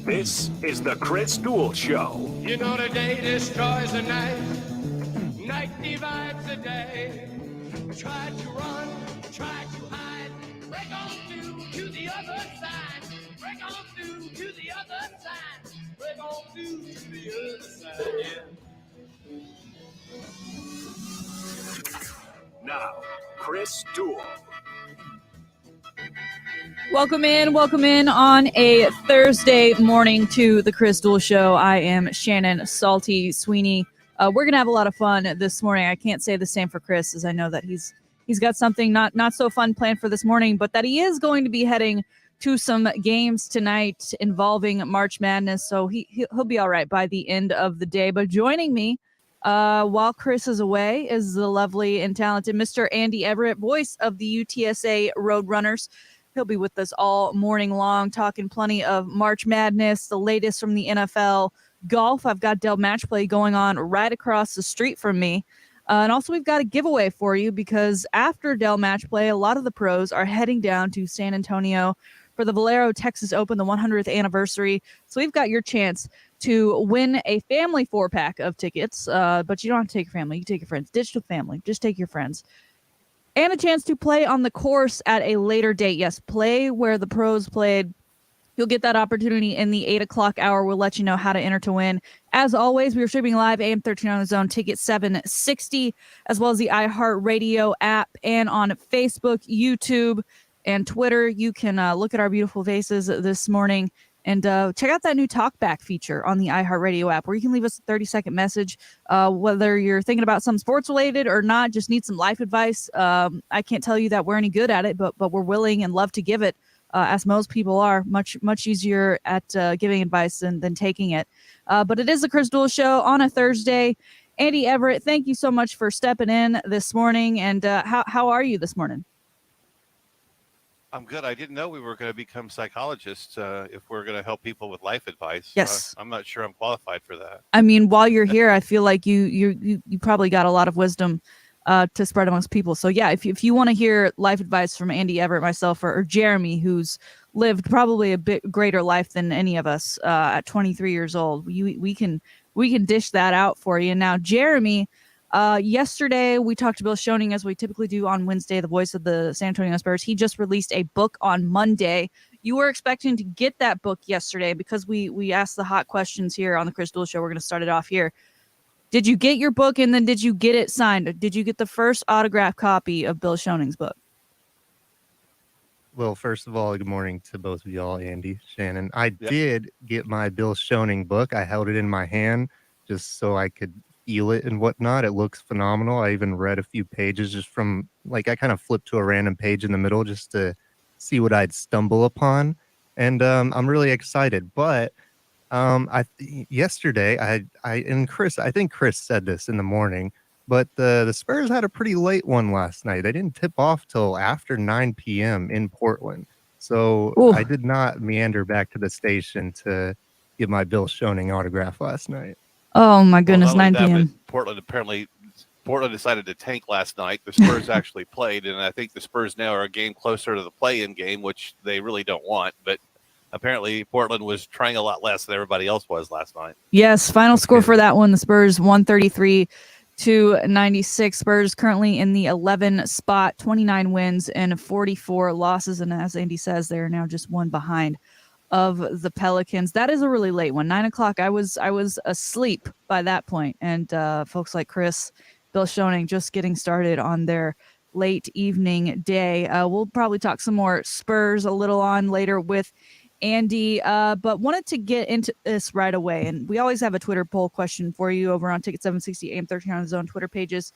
This is the Chris Duel Show. You know the day destroys the night, night divides the day. Try to run, try to hide, break on through to the other side, break on through to the other side, break on through to the other side, yeah. Now, Chris Duel. Welcome in on a Thursday morning to the Chris Duel Show. I am Shannon Salty Sweeney. We're going to have a lot of fun this morning. I can't say the same for Chris, as I know that he's got something not so fun planned for this morning, but that he is going to be heading to some games tonight involving March Madness, so he'll be all right by the end of the day. But joining me while Chris is away is the lovely and talented Mr. Andy Everett, voice of the UTSA Roadrunners. He'll be with us all morning long, talking plenty of March Madness, the latest from the NFL, golf. I've got Dell match play going on right across the street from me. And also we've got a giveaway for you because after Dell match play, a lot of the pros are heading down to San Antonio for the Valero Texas Open, the 100th anniversary. So we've got your chance to win a family 4-pack of tickets. But you don't have to take your family. You can take your friends. Digital family. Just take your friends. And a chance to play on the course at a later date. Yes, play where the pros played. You'll get that opportunity in the 8 o'clock hour. We'll let you know how to enter to win. As always, we are streaming live AM 13 on the Zone, Ticket 760, as well as the iHeartRadio app, and on Facebook, YouTube, and Twitter. You can look at our beautiful faces this morning and check out that new talkback feature on the iHeartRadio app, where you can leave us a 30-second message, whether you're thinking about something sports-related or not, just need some life advice. I can't tell you that we're any good at it, but we're willing and love to give it, as most people are. Much easier at giving advice than taking it. But it is the Chris Duel Show on a Thursday. Andy Everett, thank you so much for stepping in this morning. And how are you this morning? I'm good. I didn't know we were going to become psychologists if we're going to help people with life advice. Yes. I'm not sure I'm qualified for that. I mean, while you're here, I feel like you probably got a lot of wisdom to spread amongst people. So yeah, if you want to hear life advice from Andy Everett, myself, or Jeremy, who's lived probably a bit greater life than any of us at 23 years old, we can dish that out for you. Now, Jeremy, yesterday we talked to Bill Schoening, as we typically do on Wednesday, the voice of the San Antonio Spurs. He just released a book on Monday. You were expecting to get that book yesterday because we asked the hot questions here on the Chris Duel Show. We're going to start it off here. Did you get your book, and then did you get it signed? Did you get the first autographed copy of Bill Schoening's book? Well, first of all, good morning to both of y'all, Andy, Shannon. I did get my Bill Schoening book. I held it in my hand just so I could feel it and whatnot. It looks phenomenal. I even read a few pages just from, I kind of flipped to a random page in the middle just to see what I'd stumble upon. And I'm really excited. But yesterday, and Chris, I think Chris said this in the morning, but the Spurs had a pretty late one last night. They didn't tip off till after 9 p.m. in Portland. So Ooh. I did not meander back to the station to get my Bill Schoening autograph last night. Oh my goodness, Well, 9 not only p.m. that, but Portland decided to tank last night. The Spurs actually played, and I think the Spurs now are a game closer to the play-in game, which they really don't want. But apparently Portland was trying a lot less than everybody else was last night. Yes, final score for that one, the Spurs 133-96. Spurs currently in the 11 spot, 29 wins and 44 losses. And as Andy says, they're now just one behind of the Pelicans. That is a really late one. 9 o'clock. I was asleep by that point. And folks like Chris, Bill Schoening just getting started on their late evening day. We'll probably talk some more Spurs a little on later with Andy, but wanted to get into this right away. And we always have a Twitter poll question for you over on Ticket 760 AM 13 on the Zone Twitter pages.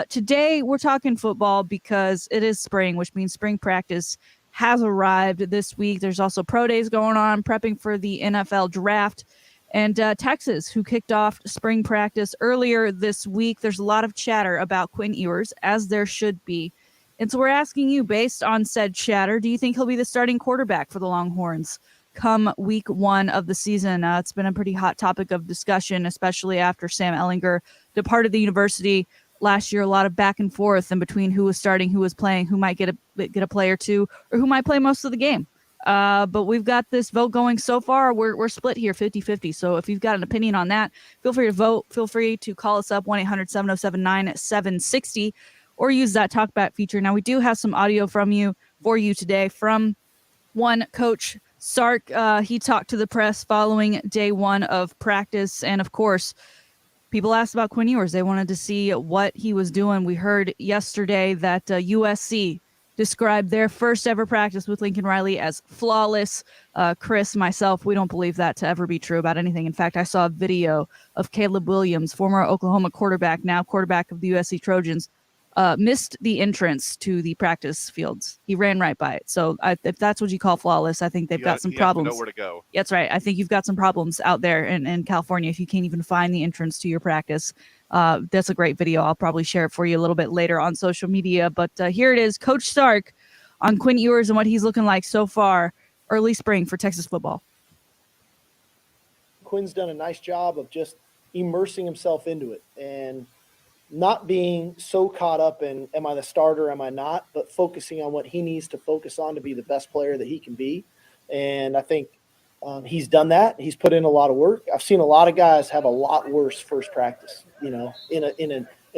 Today we're talking football because it is spring, which means spring practice has arrived this week. There's also pro days going on, prepping for the NFL draft. And Texas, who kicked off spring practice earlier this week. There's a lot of chatter about Quinn Ewers, as there should be. And so we're asking you, based on said chatter, do you think he'll be the starting quarterback for the Longhorns come week 1 of the season? It's been a pretty hot topic of discussion, especially after Sam Ehlinger departed the university last year. A lot of back and forth in between who was starting, who was playing, who might get a play or two, or who might play most of the game. But we've got this vote going so far. We're split here 50-50. So if you've got an opinion on that, feel free to vote. Feel free to call us up 1-800-707-9760 or use that talkback feature. Now, we do have some audio for you today from one Coach Sark. He talked to the press following day one of practice. And of course, people asked about Quinn Ewers. They wanted to see what he was doing. We heard yesterday that USC described their first ever practice with Lincoln Riley as flawless. Chris, myself, we don't believe that to ever be true about anything. In fact, I saw a video of Caleb Williams, former Oklahoma quarterback, now quarterback of the USC Trojans, missed the entrance to the practice fields. He ran right by it. So if that's what you call flawless, I think they've got some problems. Know where to go. That's right. I think you've got some problems out there in California if you can't even find the entrance to your practice. That's a great video. I'll probably share it for you a little bit later on social media. But here it is, Coach Sark on Quinn Ewers and what he's looking like so far early spring for Texas football. Quinn's done a nice job of just immersing himself into it and not being so caught up in, am I the starter, am I not, but focusing on what he needs to focus on to be the best player that he can be. And I think he's done that. He's put in a lot of work. I've seen a lot of guys have a lot worse first practice, in a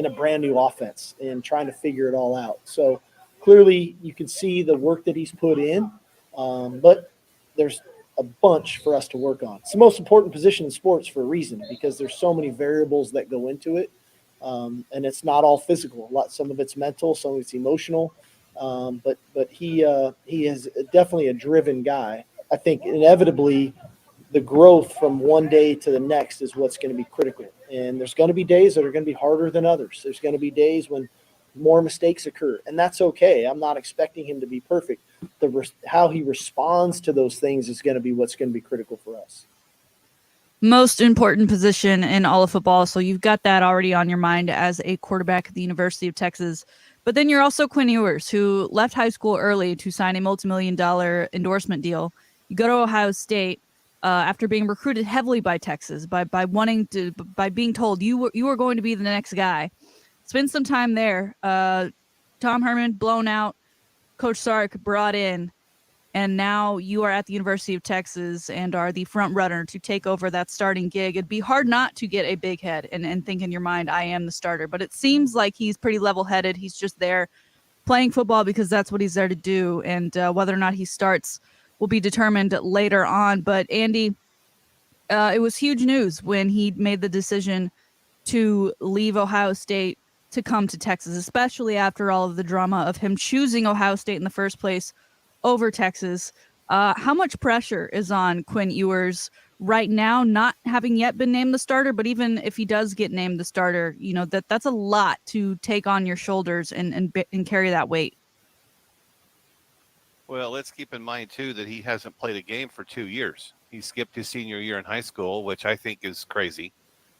brand new offense and trying to figure it all out. So clearly you can see the work that he's put in, but there's a bunch for us to work on. It's the most important position in sports for a reason, because there's so many variables that go into it. And it's not all physical. Some of it's mental, some of it's emotional. But he is definitely a driven guy. I think inevitably the growth from one day to the next is what's going to be critical. And there's going to be days that are going to be harder than others. There's going to be days when more mistakes occur, and that's okay. I'm not expecting him to be perfect. How he responds to those things is going to be what's going to be critical for us. Most important position in all of football. So you've got that already on your mind as a quarterback at the University of Texas. But then you're also Quinn Ewers, who left high school early to sign a multi-million-dollar endorsement deal. You go to Ohio State after being recruited heavily by Texas, by being told you were going to be the next guy. Spend some time there. Tom Herman blown out, Coach Sark brought in, and now you are at the University of Texas and are the front runner to take over that starting gig. It'd be hard not to get a big head and think in your mind, I am the starter. But it seems like he's pretty level-headed. He's just there playing football because that's what he's there to do. And whether or not he starts will be determined later on. But Andy, it was huge news when he made the decision to leave Ohio State to come to Texas, especially after all of the drama of him choosing Ohio State in the first place over Texas. How much pressure is on Quinn Ewers right now, not having yet been named the starter, but even if he does get named the starter, that's a lot to take on your shoulders and carry that weight. Well, let's keep in mind, too, that he hasn't played a game for 2 years. He skipped his senior year in high school, which I think is crazy.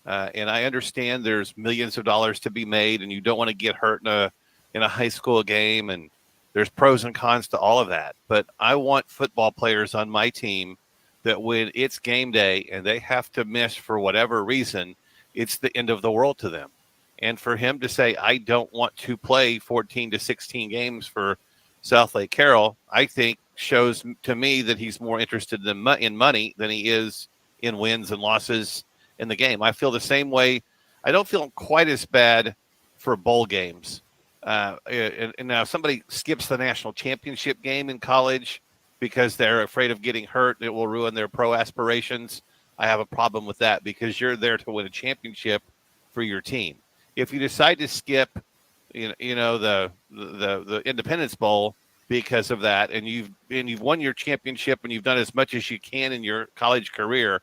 And I understand there's millions of dollars to be made, and you don't want to get hurt in a high school game, and there's pros and cons to all of that. But I want football players on my team that when it's game day and they have to miss for whatever reason, it's the end of the world to them. And for him to say, I don't want to play 14 to 16 games for South Lake Carroll, I think shows to me that he's more interested in money than he is in wins and losses in the game. I feel the same way. I don't feel quite as bad for bowl games. And now if somebody skips the national championship game in college because they're afraid of getting hurt, it will ruin their pro aspirations. I have a problem with that because you're there to win a championship for your team. If you decide to skip, the Independence Bowl because of that, and you've won your championship and you've done as much as you can in your college career,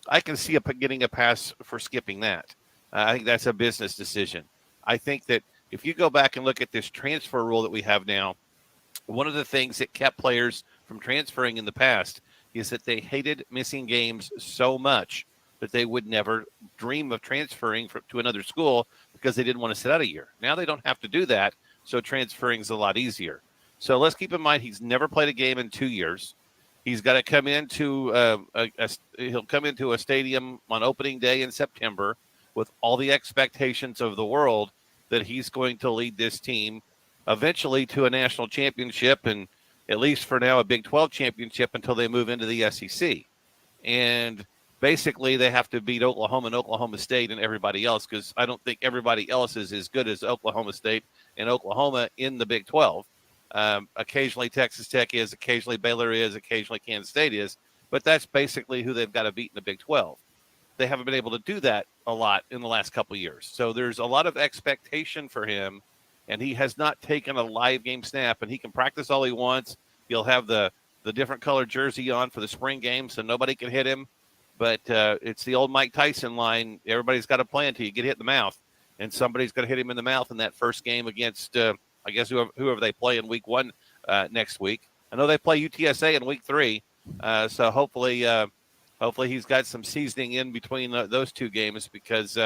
I can see getting a pass for skipping that. I think that's a business decision. I think that if you go back and look at this transfer rule that we have now, one of the things that kept players from transferring in the past is that they hated missing games so much that they would never dream of transferring to another school because they didn't want to sit out a year. Now they don't have to do that, so transferring is a lot easier. So let's keep in mind he's never played a game in 2 years. He's got to come into he'll come into a stadium on opening day in September with all the expectations of the world that he's going to lead this team eventually to a national championship and at least for now, a Big 12 championship until they move into the SEC. And basically, they have to beat Oklahoma and Oklahoma State and everybody else, because I don't think everybody else is as good as Oklahoma State and Oklahoma in the Big 12. Occasionally Texas Tech is, occasionally Baylor is, occasionally Kansas State is, but that's basically who they've got to beat in the Big 12. They haven't been able to do that a lot in the last couple of years. So there's a lot of expectation for him, and he has not taken a live game snap, and he can practice all he wants. He'll have the different colored jersey on for the spring game, so nobody can hit him. But it's the old Mike Tyson line. Everybody's got a plan until you get hit in the mouth, and somebody's going to hit him in the mouth in that first game against, I guess, whoever they play in week 1 next week. I know they play UTSA in week 3, so hopefully he's got some seasoning in between those 2 games, because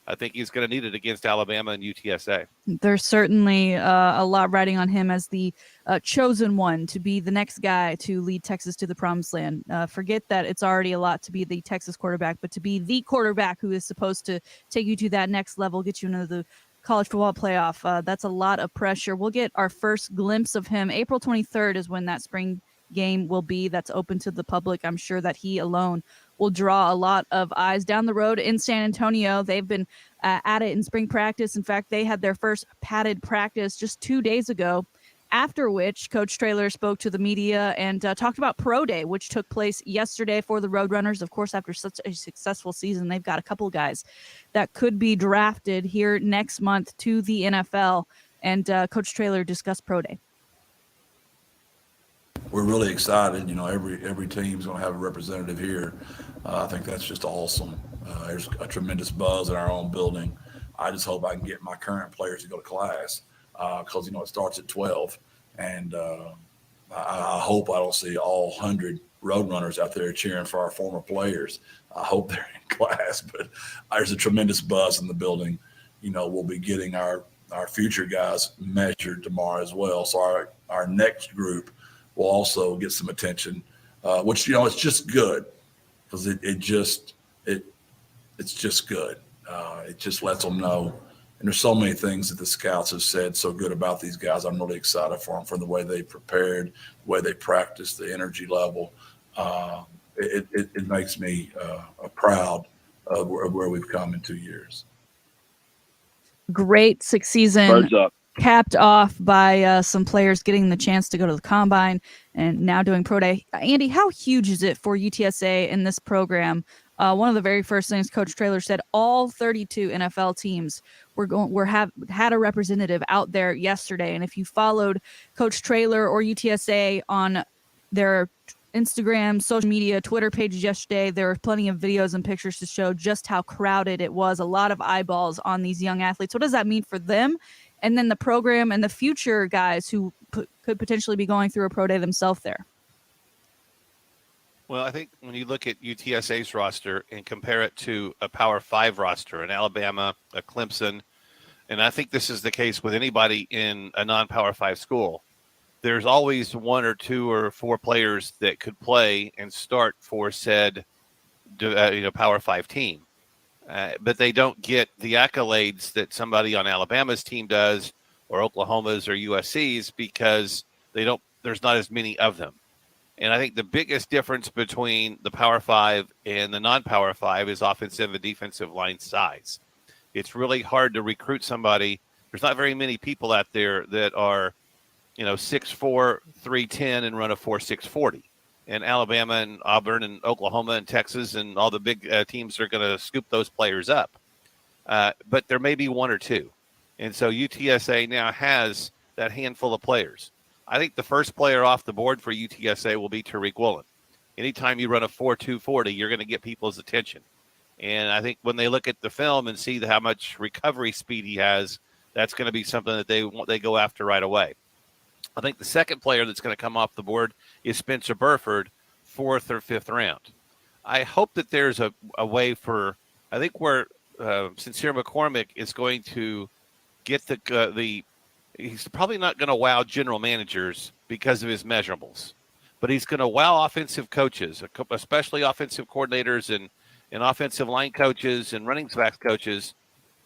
I think he's going to need it against Alabama and UTSA. There's certainly a lot riding on him as the chosen one to be the next guy to lead Texas to the promised land. Forget that it's already a lot to be the Texas quarterback, but to be the quarterback who is supposed to take you to that next level, get you into the college football playoff. That's a lot of pressure. We'll get our first glimpse of him. April 23rd is when that spring game will be. That's open to the public. I'm sure that he alone will draw a lot of eyes. Down the road in San Antonio, they've been at it in spring practice. In fact, they had their first padded practice just 2 days ago, after which Coach Traylor spoke to the media and talked about Pro Day, which took place yesterday for the Roadrunners. Of course, after such a successful season, they've got a couple guys that could be drafted here next month to the NFL. And Coach Traylor discussed Pro Day. We're really excited. You know, every team's going to have a representative here. I think that's just awesome. There's a tremendous buzz in our own building. I just hope I can get my current players to go to class, because, you know, it starts at 12. And I hope I don't see all 100 Roadrunners out there cheering for our former players. I hope they're in class, but there's a tremendous buzz in the building. You know, we'll be getting our future guys measured tomorrow as well. So our next group will also get some attention, which, you know, it's just good, because it's just good. It just lets them know. And there's so many things that the scouts have said so good about these guys. I'm really excited for them, for the way they prepared, the way they practiced, the energy level. It makes me proud of where we've come in 2 years. Great season. Birds up. Capped off by some players getting the chance to go to the combine and now doing Pro Day. Andy, how huge is it for UTSA in this program? One of the very first things Coach Traylor said, all 32 NFL teams had a representative out there yesterday. And if you followed Coach Traylor or UTSA on their Instagram, social media, Twitter pages yesterday, there were plenty of videos and pictures to show just how crowded it was. A lot of eyeballs on these young athletes. What does that mean for them? And then the program and the future guys who could potentially be going through a Pro Day themselves there? Well, I think when you look at UTSA's roster and compare it to a Power 5 roster, an Alabama, a Clemson, and I think this is the case with anybody in a non-Power 5 school, there's always 1 or 2 or 4 players that could play and start for said Power 5 team. But they don't get the accolades that somebody on Alabama's team does, or Oklahoma's or USC's, because there's not as many of them. And I think the biggest difference between the Power 5 and the non-Power 5 is offensive and defensive line size. It's really hard to recruit somebody. There's not very many people out there that are, 6'4", 310 and run a 4.6 40. And Alabama and Auburn and Oklahoma and Texas and all the big teams are going to scoop those players up. But there may be 1 or 2. And so UTSA now has that handful of players. I think the first player off the board for UTSA will be Tariq Woolen. Anytime you run a 4.2 40, you're going to get people's attention. And I think when they look at the film and see how much recovery speed he has, that's going to be something that they go after right away. I think the second player that's going to come off the board is Spencer Burford, 4th or 5th round. I hope that there's a way for, I think where Sincere McCormick is going to get he's probably not going to wow general managers because of his measurables, but he's going to wow offensive coaches, especially offensive coordinators and offensive line coaches and running backs coaches,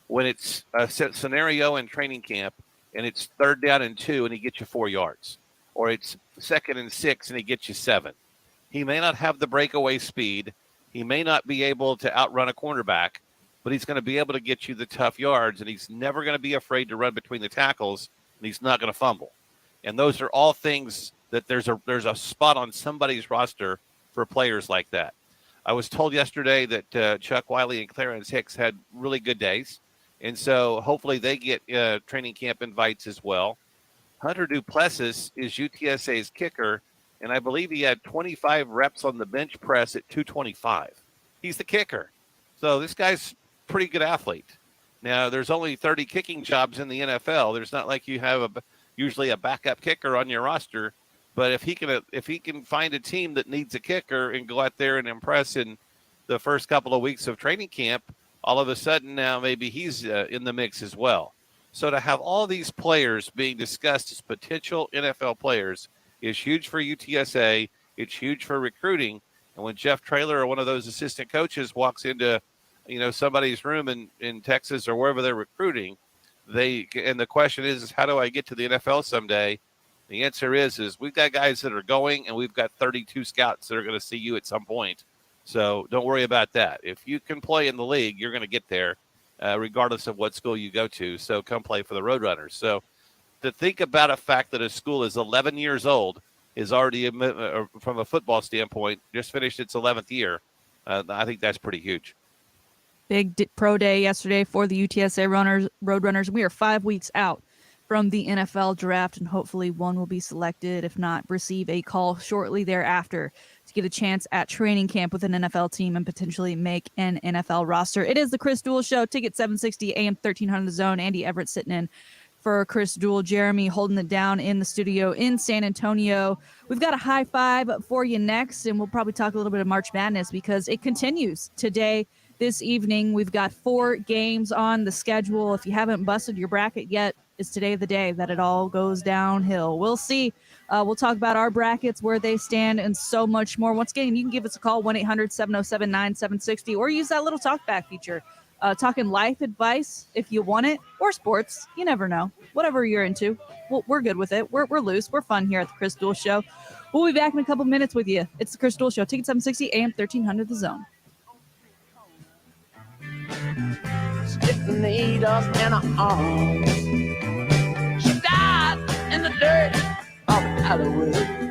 when it's a set scenario in training camp and it's 3rd down and 2 and he gets you 4 yards. or it's 2nd and 6 and he gets you 7. He may not have the breakaway speed. He may not be able to outrun a cornerback, but he's going to be able to get you the tough yards, and he's never going to be afraid to run between the tackles, and he's not going to fumble. And those are all things that there's a spot on somebody's roster for players like that. I was told yesterday that Chuck Wiley and Clarence Hicks had really good days, and so hopefully they get training camp invites as well. Hunter Duplessis is UTSA's kicker, and I believe he had 25 reps on the bench press at 225. He's the kicker. So this guy's a pretty good athlete. Now, there's only 30 kicking jobs in the NFL. There's not like you have usually a backup kicker on your roster. But if he can find a team that needs a kicker and go out there and impress in the first couple of weeks of training camp, all of a sudden now maybe he's in the mix as well. So to have all these players being discussed as potential NFL players is huge for UTSA. It's huge for recruiting. And when Jeff Traylor or one of those assistant coaches walks into, somebody's room in Texas or wherever they're recruiting, and the question is how do I get to the NFL someday? The answer is we've got guys that are going, and we've got 32 scouts that are going to see you at some point. So don't worry about that. If you can play in the league, you're going to get there, regardless of what school you go to. So come play for the Roadrunners. So to think about a fact that a school is 11 years old is already, from a football standpoint, just finished its 11th year. I think that's pretty huge. Big pro day yesterday for the UTSA Roadrunners. We are 5 weeks out from the NFL draft, and hopefully one will be selected. If not, receive a call shortly thereafter to get a chance at training camp with an NFL team and potentially make an NFL roster. It is the Chris Duel Show. Ticket 760 AM 1300 The Zone. Andy Everett sitting in for Chris Duel. Jeremy holding it down in the studio in San Antonio. We've got a high five for you next, and we'll probably talk a little bit of March Madness because it continues today. This evening, we've got 4 games on the schedule. If you haven't busted your bracket yet, it's today the day that it all goes downhill. We'll see. We'll talk about our brackets, where they stand, and so much more. Once again, you can give us a call, 1-800-707-9760, or use that little talkback feature. Talking life advice if you want it, or sports. You never know. Whatever you're into, we're good with it. We're loose. We're fun here at the Chris Duel Show. We'll be back in a couple minutes with you. It's the Chris Duel Show. Ticket 760 AM 1300 The Zone. Stick the needle in her arm. She died in the dirt of Hollywood.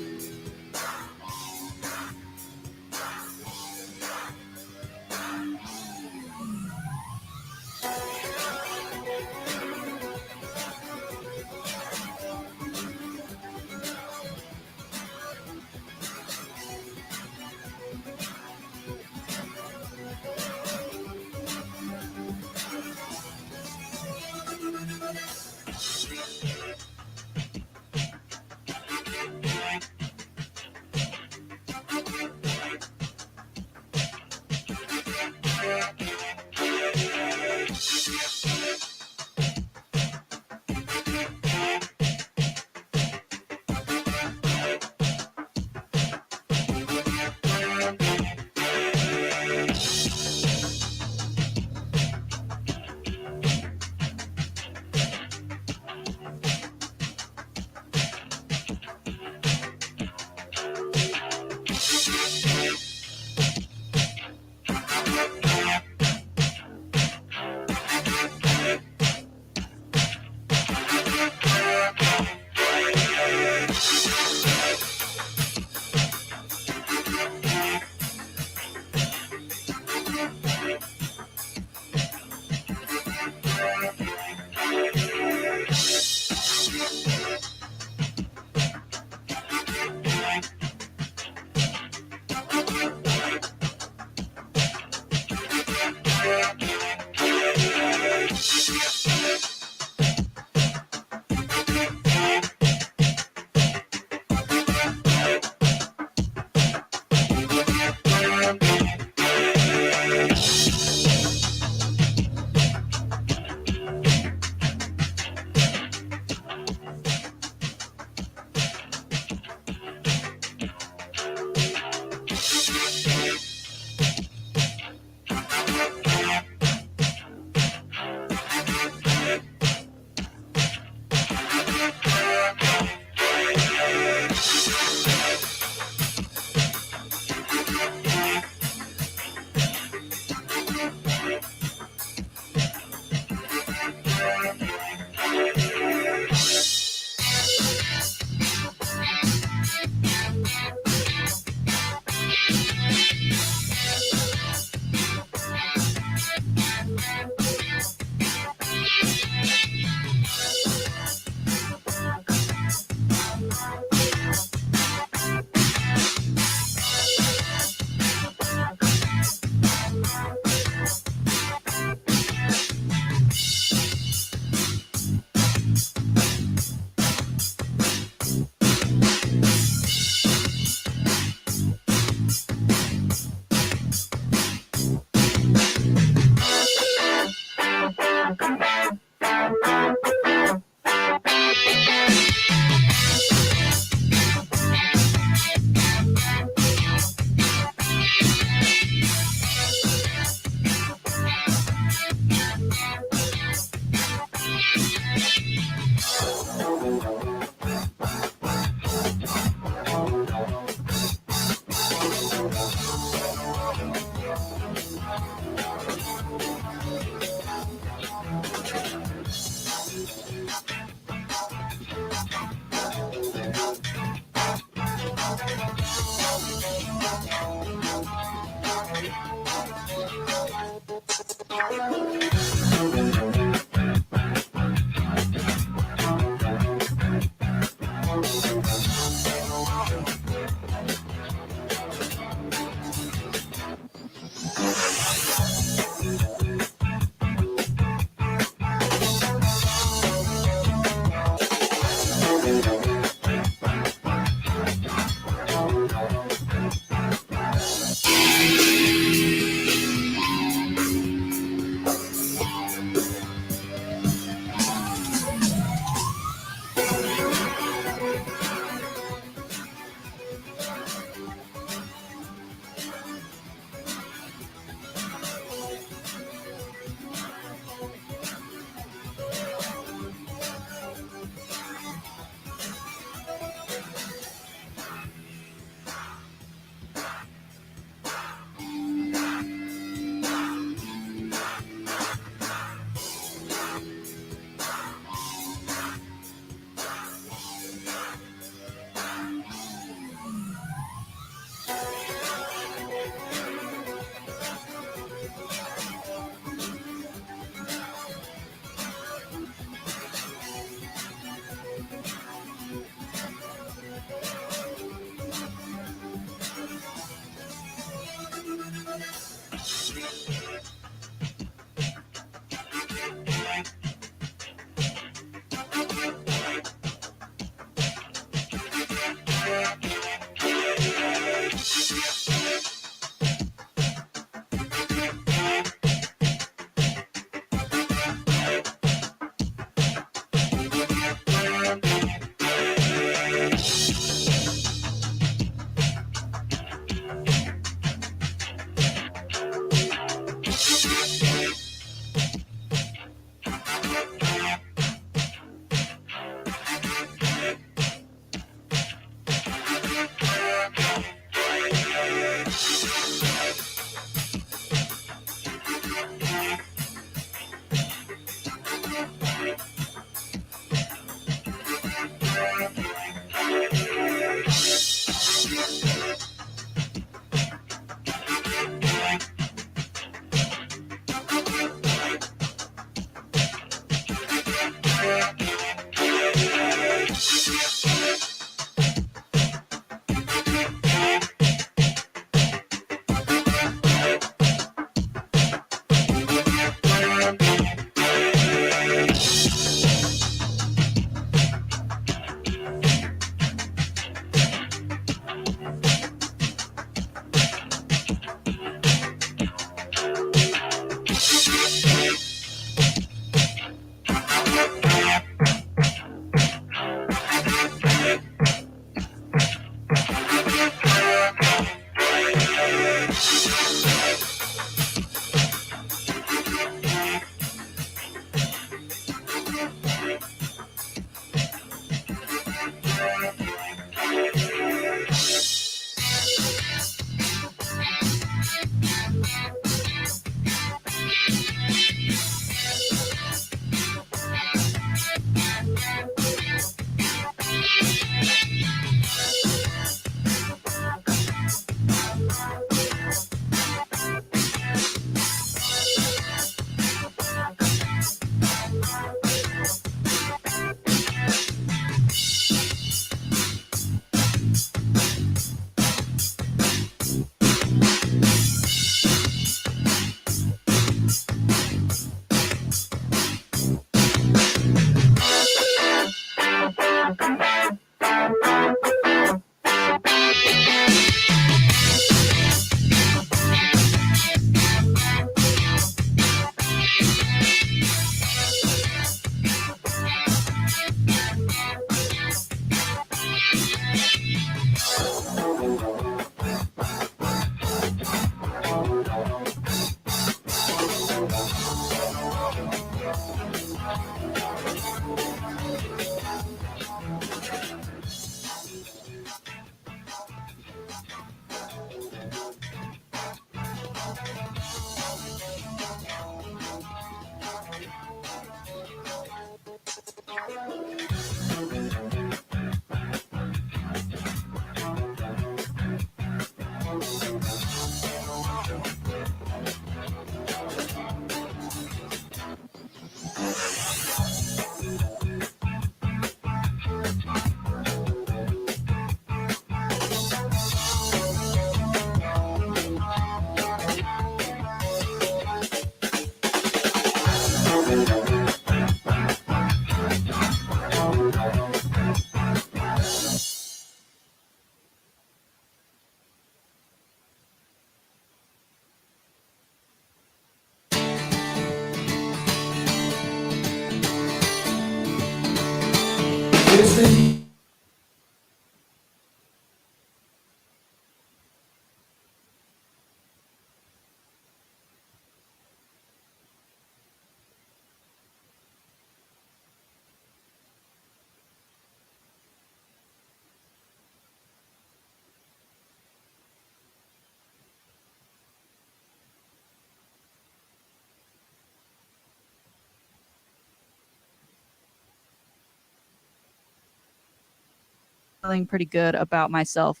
Feeling pretty good about myself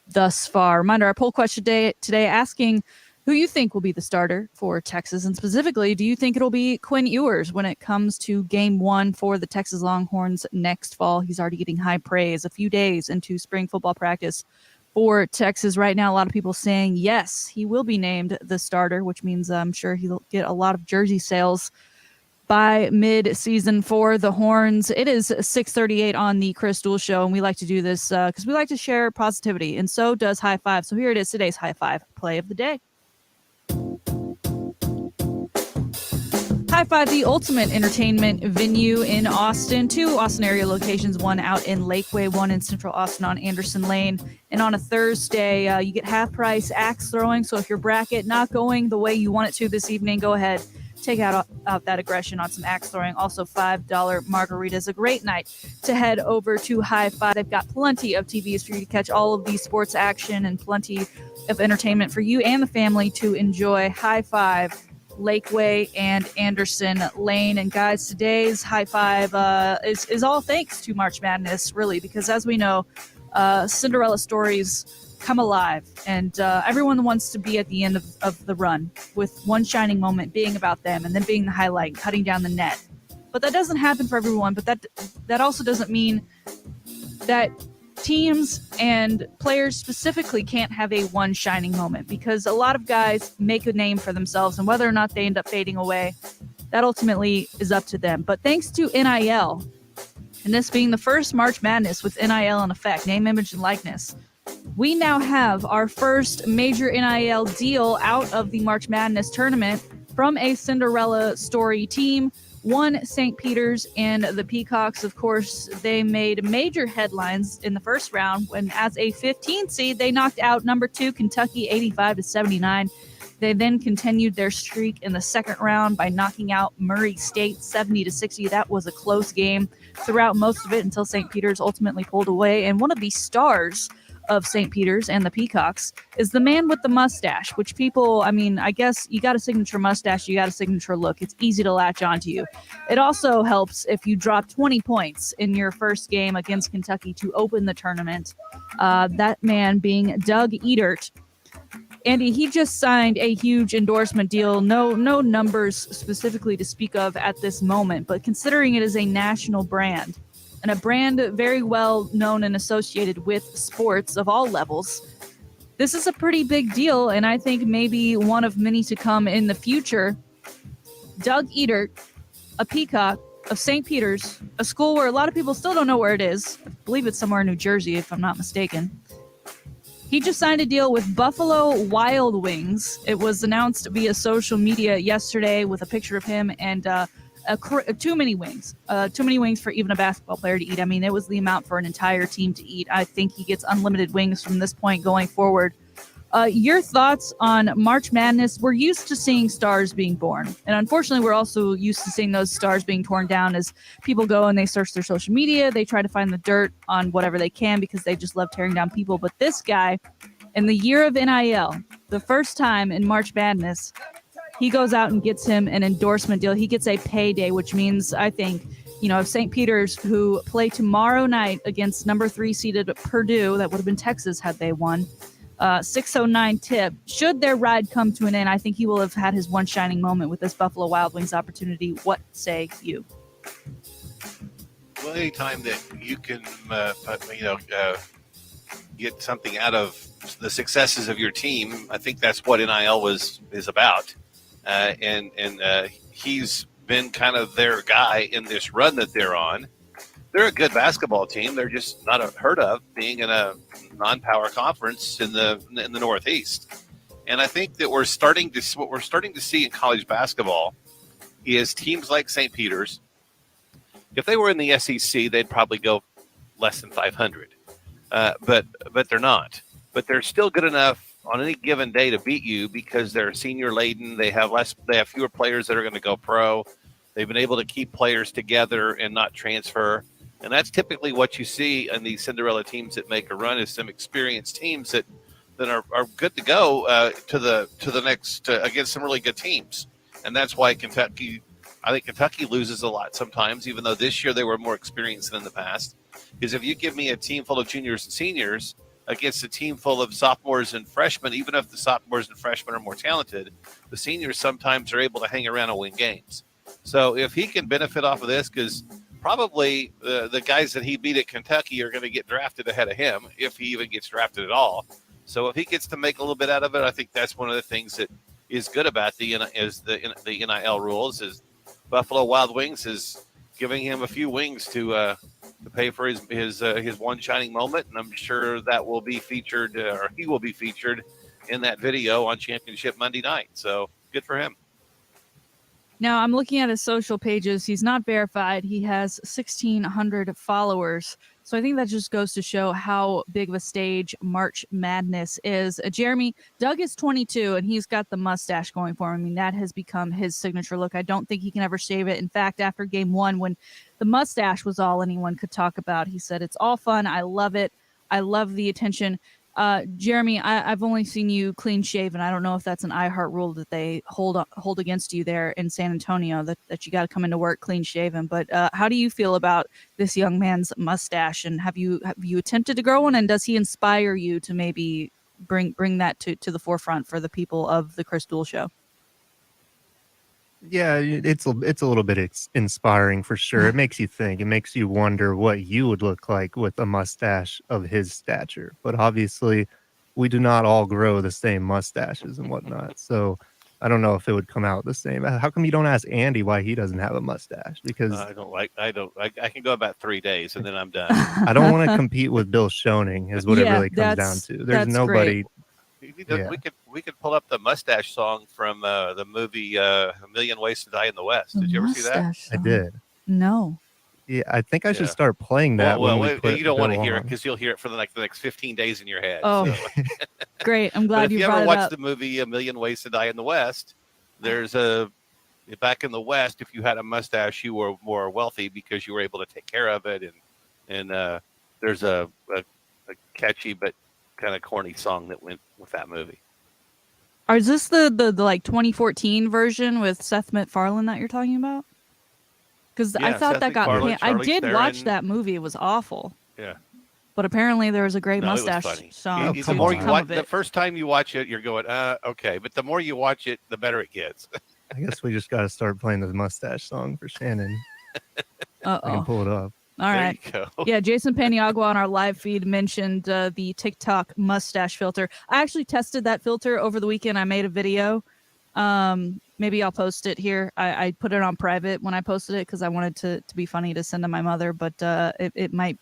thus far. Reminder, our poll question today asking who you think will be the starter for Texas, and specifically, do you think it'll be Quinn Ewers when it comes to game 1 for the Texas Longhorns next fall? He's already getting high praise a few days into spring football practice for Texas. Right now, a lot of people saying yes, he will be named the starter, which means I'm sure he'll get a lot of jersey sales by mid-season for the Horns. It is 6:38 on the Chris Duel Show, and we like to do this because we like to share positivity, and so does High Five. So here it is, today's High Five play of the day. High Five, the ultimate entertainment venue in Austin. 2 Austin area locations, one out in Lakeway, one in Central Austin on Anderson Lane. And on a Thursday, you get half-price axe throwing. So if your bracket not going the way you want it to this evening, go ahead. Take out that aggression on some axe throwing. Also, $5 margaritas. A great night to head over to High Five. They've got plenty of TVs for you to catch all of the sports action and plenty of entertainment for you and the family to enjoy. High Five, Lakeway and Anderson Lane. And guys, today's High Five is all thanks to March Madness, really, because as we know, Cinderella stories come alive, and everyone wants to be at the end of the run, with one shining moment being about them and then being the highlight, cutting down the net. But that doesn't happen for everyone, but that also doesn't mean that teams and players specifically can't have a one shining moment, because a lot of guys make a name for themselves, and whether or not they end up fading away, that ultimately is up to them. But thanks to NIL, and this being the first March Madness with NIL in effect, name, image, and likeness, we now have our first major NIL deal out of the March Madness tournament from a Cinderella story team. One, St. Peter's and the Peacocks. Of course, they made major headlines in the first round when, as a 15 seed, they knocked out number 2 Kentucky 85-79. They then continued their streak in the second round by knocking out Murray State 70-60. That was a close game throughout most of it until St. Peter's ultimately pulled away. And one of the stars of St. Peter's and the Peacocks is the man with the mustache, which people, I mean, I guess you got a signature mustache, you got a signature look. It's easy to latch onto you. It also helps if you drop 20 points in your first game against Kentucky to open the tournament. That man being Doug Edert. Andy, he just signed a huge endorsement deal. No numbers specifically to speak of at this moment, but considering it is a national brand, and a brand very well known and associated with sports of all levels, this is a pretty big deal, and I think maybe one of many to come in the future. Doug Edert, a Peacock of St. Peter's, a school where a lot of people still don't know where it is. I believe it's somewhere in New Jersey, if I'm not mistaken. He just signed a deal with Buffalo Wild Wings. It was announced via social media yesterday with a picture of him and too many wings for even a basketball player to eat. I mean, it was the amount for an entire team to eat. I think he gets unlimited wings from this point going forward. Your thoughts on March Madness? We're used to seeing stars being born, and unfortunately we're also used to seeing those stars being torn down as people go and they search their social media, they try to find the dirt on whatever they can because they just love tearing down people. But this guy, in the year of NIL, the first time in March Madness, he goes out and gets him an endorsement deal. He gets a payday, which means, I think, if St. Peter's, who play tomorrow night against number 3 seeded Purdue, that would have been Texas had they won, 6:09 tip, should their ride come to an end, I think he will have had his one shining moment with this Buffalo Wild Wings opportunity. What say you? Well, anytime that you can, get something out of the successes of your team, I think that's what NIL is about. And he's been kind of their guy in this run that they're on. They're a good basketball team. They're just not heard of being in a non-power conference in the Northeast. And I think that what we're starting to see in college basketball is teams like St. Peter's. If they were in the SEC, they'd probably go less than 500. But they're not. But they're still good enough on any given day to beat you because they're senior laden. They have fewer players that are going to go pro. They've been able to keep players together and not transfer. And that's typically what you see in these Cinderella teams that make a run, is some experienced teams that are good to go to the next against some really good teams. And that's why I think Kentucky loses a lot sometimes, even though this year they were more experienced than in the past. Because if you give me a team full of juniors and seniors against a team full of sophomores and freshmen, even if the sophomores and freshmen are more talented, the seniors sometimes are able to hang around and win games. So if he can benefit off of this, because probably the guys that he beat at Kentucky are going to get drafted ahead of him, if he even gets drafted at all. So if he gets to make a little bit out of it, I think that's one of the things that is good about the NIL rules, is Buffalo Wild Wings is giving him a few wings to pay for his one shining moment, and I'm sure that will be featured, or he will be featured in that video on Championship Monday night. So good for him. Now, I'm looking at his social pages. He's not verified. He has 1,600 followers. So I think that just goes to show how big of a stage March Madness is. Jeremy, Doug is 22, and he's got the mustache going for him. I mean, that has become his signature look. I don't think he can ever shave it. In fact, after game one, when the mustache was all anyone could talk about, he said, "It's all fun. I love it. I love the attention." Jeremy, I've only seen you clean shaven. I don't know if that's an iHeart rule that they hold against you there in San Antonio, that you got to come into work clean shaven. But how do you feel about this young man's mustache? And have you attempted to grow one? And does he inspire you to maybe bring that to the forefront for the people of the Chris Duel Show? Yeah, it's a little bit inspiring for sure. It makes you think. It makes you wonder what you would look like with a mustache of his stature. But obviously, we do not all grow the same mustaches and whatnot. So I don't know if it would come out the same. How come you don't ask Andy why he doesn't have a mustache? Because I can go about 3 days and then I'm done. I don't want to compete with Bill Schoening is what it really comes down to. There's nobody. Yeah. We could pull up the mustache song from the movie A Million Ways to Die in the West. Did you ever see that? I did. No. Yeah, I think I should start playing that. You don't want to hear it because you'll hear it for the next 15 days in your head. Oh, so. Great! I'm glad you brought it up. If you ever watched the movie A Million Ways to Die in the West, there's back in the West, if you had a mustache, you were more wealthy because you were able to take care of it, and there's a catchy but kind of corny song that went with that movie. Is this the like 2014 version with Seth MacFarlane that you're talking about? Because I thought Seth that got I did watch that movie. It was awful. Yeah. But apparently there was a great mustache song. The more you watch, the first time you watch it, you're going, okay. But the more you watch it, the better it gets. I guess we just got to start playing the mustache song for Shannon. I can pull it up. All right. Yeah, Jason Paniagua on our live feed mentioned the TikTok mustache filter. I actually tested that filter over the weekend. I made a video. Maybe I'll post it here. I put it on private when I posted it because I wanted to be funny to send to my mother, but it might.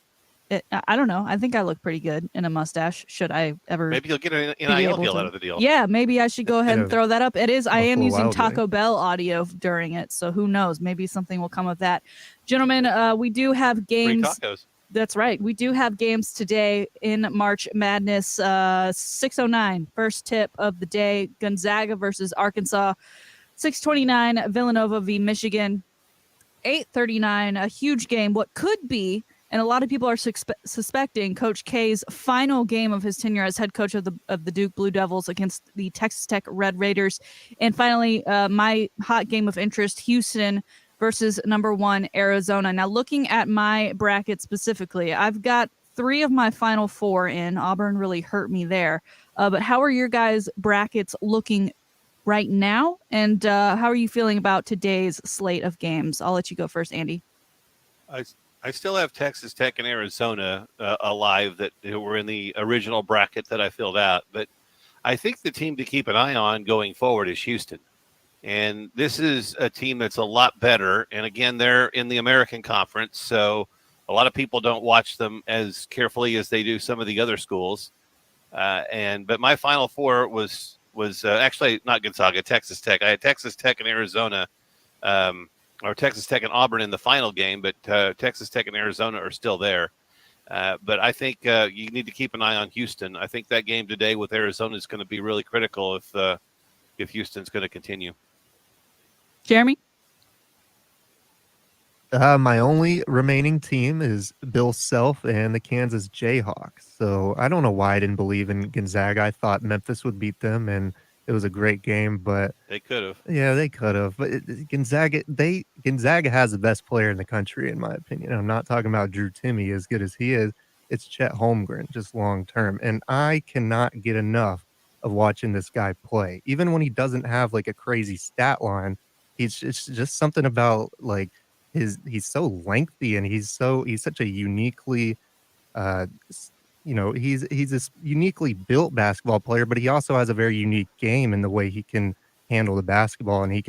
I don't know. I think I look pretty good in a mustache. Should I ever? Maybe you'll get an NIL deal out of the deal. Yeah, maybe I should go ahead and throw that up. It is. I am using Taco Bell audio during it, so who knows? Maybe something will come of that. Gentlemen, we do have games. Free tacos. That's right. We do have games today in March Madness. 6:09, first tip of the day. Gonzaga versus Arkansas. 6:29, Villanova v. Michigan. 8:39, a huge game. What could be. And a lot of people are suspecting Coach K's final game of his tenure as head coach of the Duke Blue Devils against the Texas Tech Red Raiders. And finally, my hot game of interest, Houston versus number 1 Arizona. Now, looking at my bracket specifically, I've got 3 of my final 4 in. Auburn really hurt me there. But how are your guys' brackets looking right now? And how are you feeling about today's slate of games? I'll let you go first, Andy. I still have Texas Tech and Arizona alive that were in the original bracket that I filled out. But I think the team to keep an eye on going forward is Houston. And this is a team that's a lot better. And again, they're in the American Conference, so a lot of people don't watch them as carefully as they do some of the other schools. But my Final Four was actually not Gonzaga, Texas Tech. I had Texas Tech and Arizona, or Texas Tech and Auburn in the final game, but Texas Tech and Arizona are still there. But I think you need to keep an eye on Houston. I think that game today with Arizona is going to be really critical if Houston's going to continue. Jeremy? My only remaining team is Bill Self and the Kansas Jayhawks. So I don't know why I didn't believe in Gonzaga. I thought Memphis would beat them, and it was a great game. But they could have. Yeah, they could have. But Gonzaga has the best player in the country, in my opinion. I'm not talking about Drew Timme, as good as he is. It's Chet Holmgren, just long term. And I cannot get enough of watching this guy play. Even when he doesn't have like a crazy stat line, it's just something about like he's so lengthy, and he's such a uniquely he's this uniquely built basketball player, but he also has a very unique game in the way he can handle the basketball, and he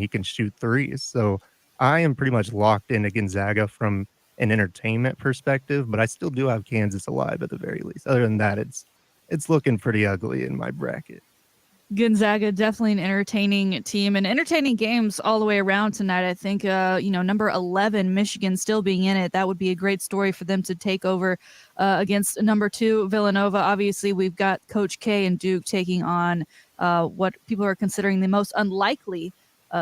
can shoot threes. So I am pretty much locked into Gonzaga from an entertainment perspective, but I still do have Kansas alive at the very least. Other than that, it's looking pretty ugly in my bracket. Gonzaga, definitely an entertaining team and entertaining games all the way around tonight. I think, number 11, Michigan still being in it. That would be a great story for them to take over against number 2, Villanova. Obviously, we've got Coach K and Duke taking on what people are considering the most unlikely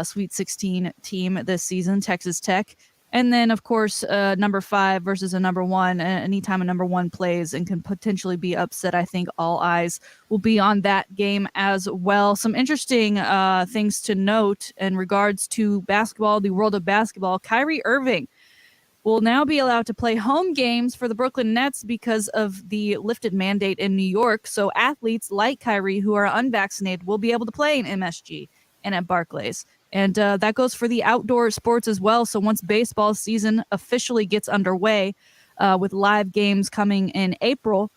Sweet 16 team this season, Texas Tech. And then, of course, number 5 versus a number 1. Anytime a number 1 plays and can potentially be upset, I think all eyes will be on that game as well. Some interesting things to note in regards to basketball, the world of basketball. Kyrie Irving will now be allowed to play home games for the Brooklyn Nets because of the lifted mandate in New York. So athletes like Kyrie who are unvaccinated will be able to play in MSG and at Barclays. And that goes for the outdoor sports as well. So once baseball season officially gets underway with live games coming in April,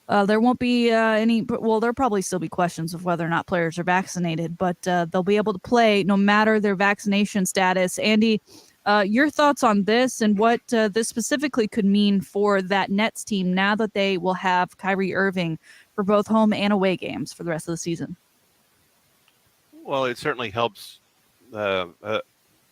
there won't be there'll probably still be questions of whether or not players are vaccinated, but they'll be able to play no matter their vaccination status. Andy, your thoughts on this and what this specifically could mean for that Nets team now that they will have Kyrie Irving for both home and away games for the rest of the season? Well, it certainly helps the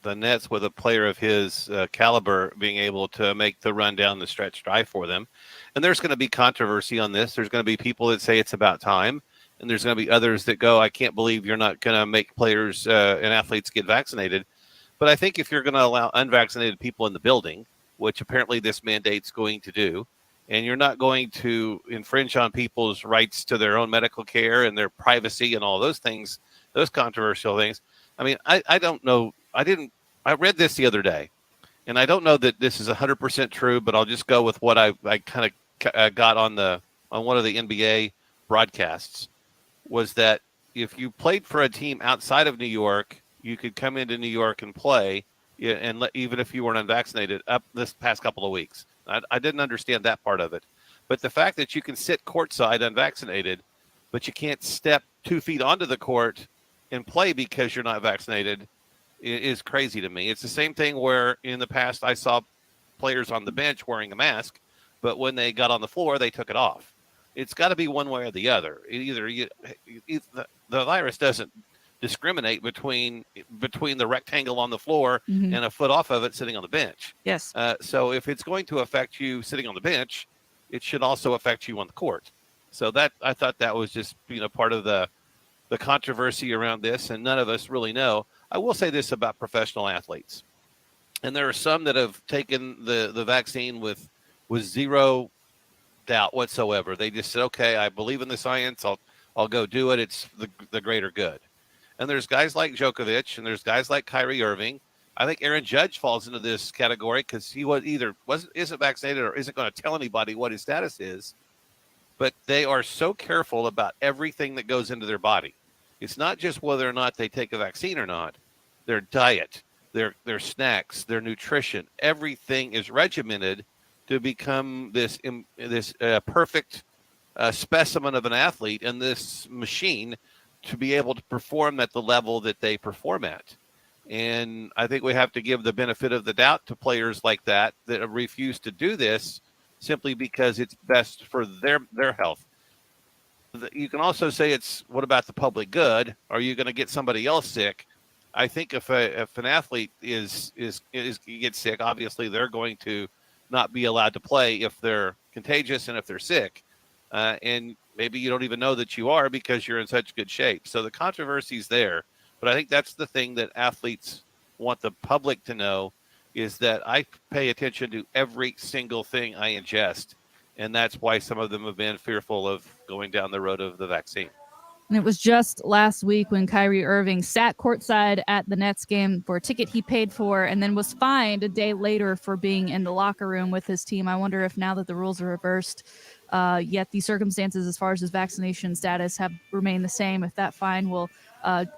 Nets with a player of his caliber being able to make the run down the stretch drive for them. And there's going to be controversy on this. There's going to be people that say it's about time, and there's going to be others that go, I can't believe you're not going to make players and athletes get vaccinated. But I think if you're going to allow unvaccinated people in the building, which apparently this mandate's going to do, and you're not going to infringe on people's rights to their own medical care and their privacy and all those things, those controversial things. I mean, I don't know. I read this the other day, and I don't know that this is 100% true, but I'll just go with what I kind of got on one of the NBA broadcasts, was that if you played for a team outside of New York, you could come into New York and play, and even if you weren't unvaccinated, up this past couple of weeks. I didn't understand that part of it. But the fact that you can sit courtside unvaccinated, but you can't step 2 feet onto the court and play because you're not vaccinated is crazy to me. It's the same thing where in the past I saw players on the bench wearing a mask, but when they got on the floor, they took it off. It's got to be one way or the other. The virus doesn't discriminate between the rectangle on the floor and a foot off of it sitting on the bench. Yes. So if it's going to affect you sitting on the bench, it should also affect you on the court. So that I thought that was just part of the controversy around this, and none of us really know. I will say this about professional athletes, and there are some that have taken the vaccine with zero doubt whatsoever. They just said, okay, I believe in the science, I'll go do it. It's the greater good. And there's guys like Djokovic, and there's guys like Kyrie Irving. I think Aaron Judge falls into this category because he isn't vaccinated or isn't going to tell anybody what his status is. But they are so careful about everything that goes into their body. It's not just whether or not they take a vaccine or not. Their diet, their snacks, their nutrition, everything is regimented to become this perfect specimen of an athlete. And this machine to be able to perform at the level that they perform at. And I think we have to give the benefit of the doubt to players like that refuse to do this simply because it's best for their health. You can also say it's what about the public good? Are you going to get somebody else sick? I think if an athlete is gets sick, obviously they're going to not be allowed to play if they're contagious and if they're sick. And maybe you don't even know that you are because you're in such good shape. So the controversy's there. But I think that's the thing that athletes want the public to know is that I pay attention to every single thing I ingest. And that's why some of them have been fearful of going down the road of the vaccine. And it was just last week when Kyrie Irving sat courtside at the Nets game for a ticket he paid for and then was fined a day later for being in the locker room with his team. I wonder if now that the rules are reversed, yet the circumstances as far as his vaccination status have remained the same, if that fine will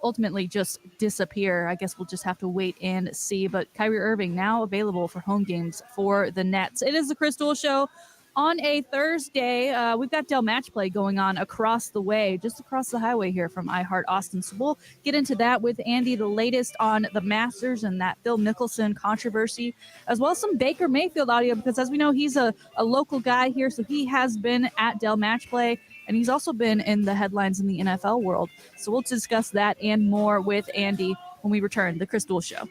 ultimately just disappear. I guess we'll just have to wait and see. But Kyrie Irving now available for home games for the Nets. It is the Chris Duel Show. On a Thursday, we've got Dell Match Play going on across the way, just across the highway here from iHeart Austin. So we'll get into that with Andy, the latest on the Masters and that Phil Mickelson controversy, as well as some Baker Mayfield audio, because as we know, he's a local guy here. So he has been at Dell Match Play, and he's also been in the headlines in the NFL world. So we'll discuss that and more with Andy when we return. The Chris Duel Show.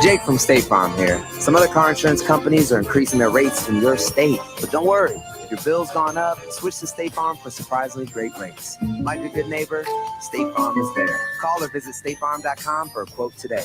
Jake from State Farm here. Some other car insurance companies are increasing their rates in your state, but don't worry. If your bill's gone up, switch to State Farm for surprisingly great rates. Like a good neighbor, State Farm is there. Call or visit statefarm.com for a quote today.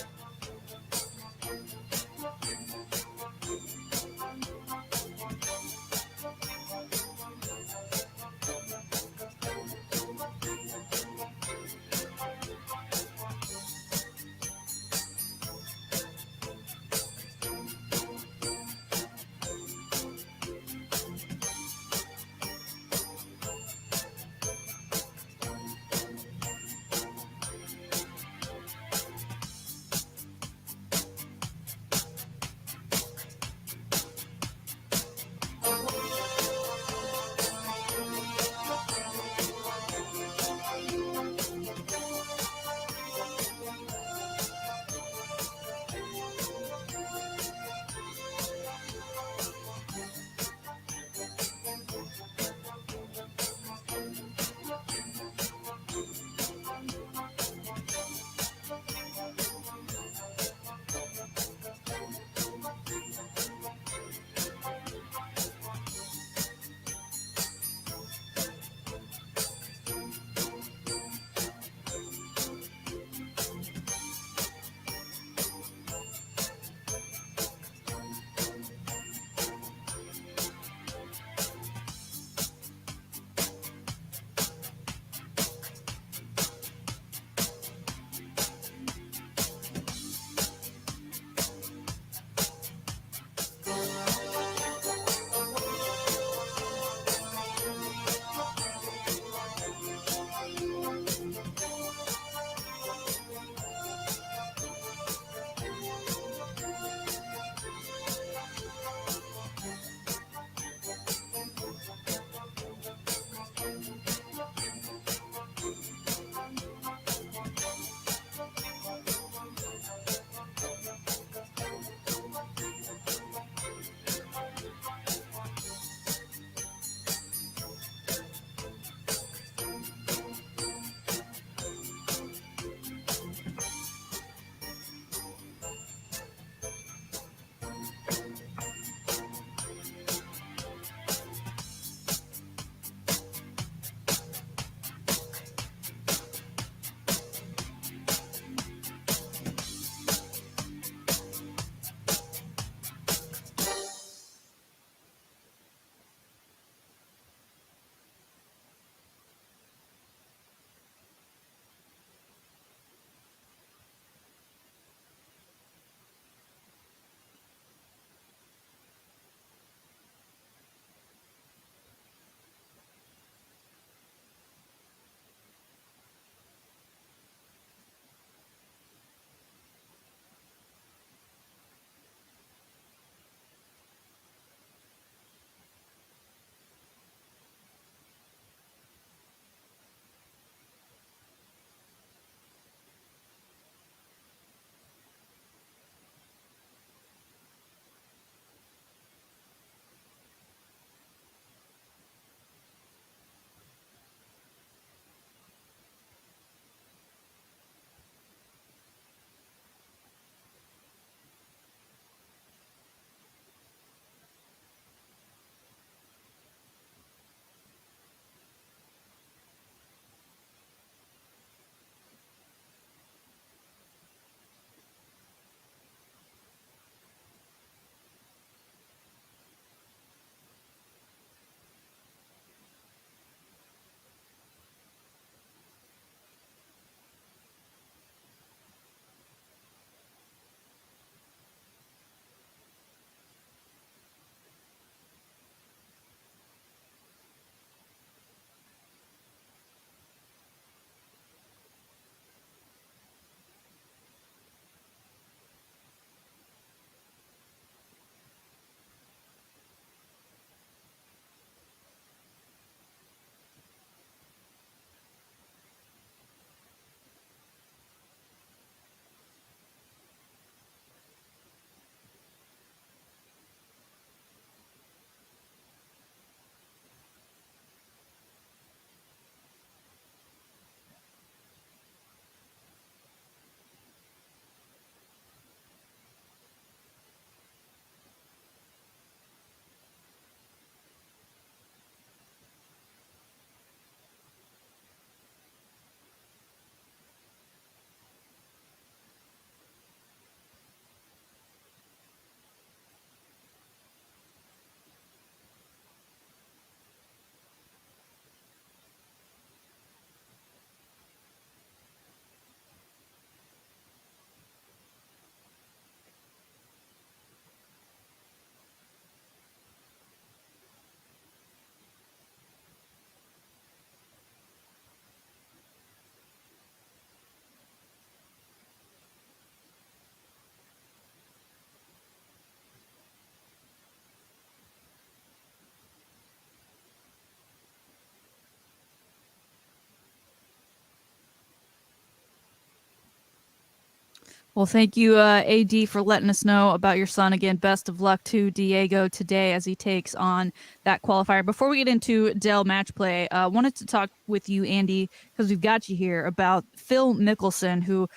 Well, thank you, AD, for letting us know about your son. Again, best of luck to Diego today as he takes on that qualifier. Before we get into Dell match play, I wanted to talk with you, Andy, because we've got you here, about Phil Mickelson, who,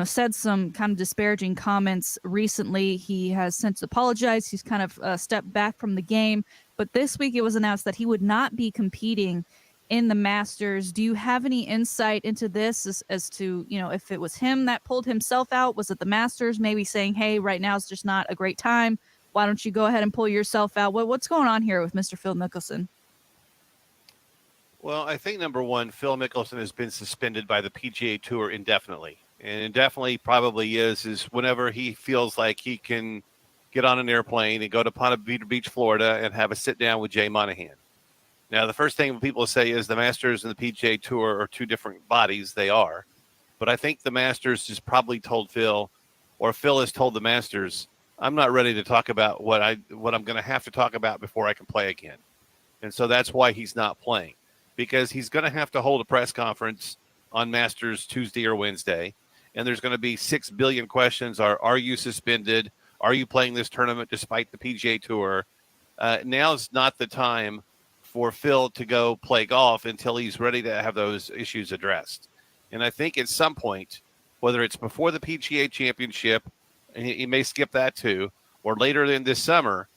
said some kind of disparaging comments recently. He has since apologized. He's kind of stepped back from the game. But this week it was announced that he would not be competing in the Masters. Do you have any insight into this as to, if it was him that pulled himself out? Was it the Masters maybe saying, hey, right now is just not a great time? Why don't you go ahead and pull yourself out? What's going on here with Mr. Phil Mickelson? Well, I think number one, Phil Mickelson has been suspended by the PGA Tour indefinitely. And indefinitely probably is whenever he feels like he can get on an airplane and go to Ponte Vedra Beach, Florida, and have a sit down with Jay Monahan. Now, the first thing people say is the Masters and the PGA Tour are two different bodies. They are. But I think the Masters has probably told Phil, or Phil has told the Masters, I'm not ready to talk about what I'm going to have to talk about before I can play again. And so that's why he's not playing, because he's going to have to hold a press conference on Masters Tuesday or Wednesday. And there's going to be 6 billion questions. Are you suspended? Are you playing this tournament despite the PGA Tour? Now's not the time for Phil to go play golf until he's ready to have those issues addressed. And I think at some point, whether it's before the PGA Championship, and he may skip that too, or later in this summer,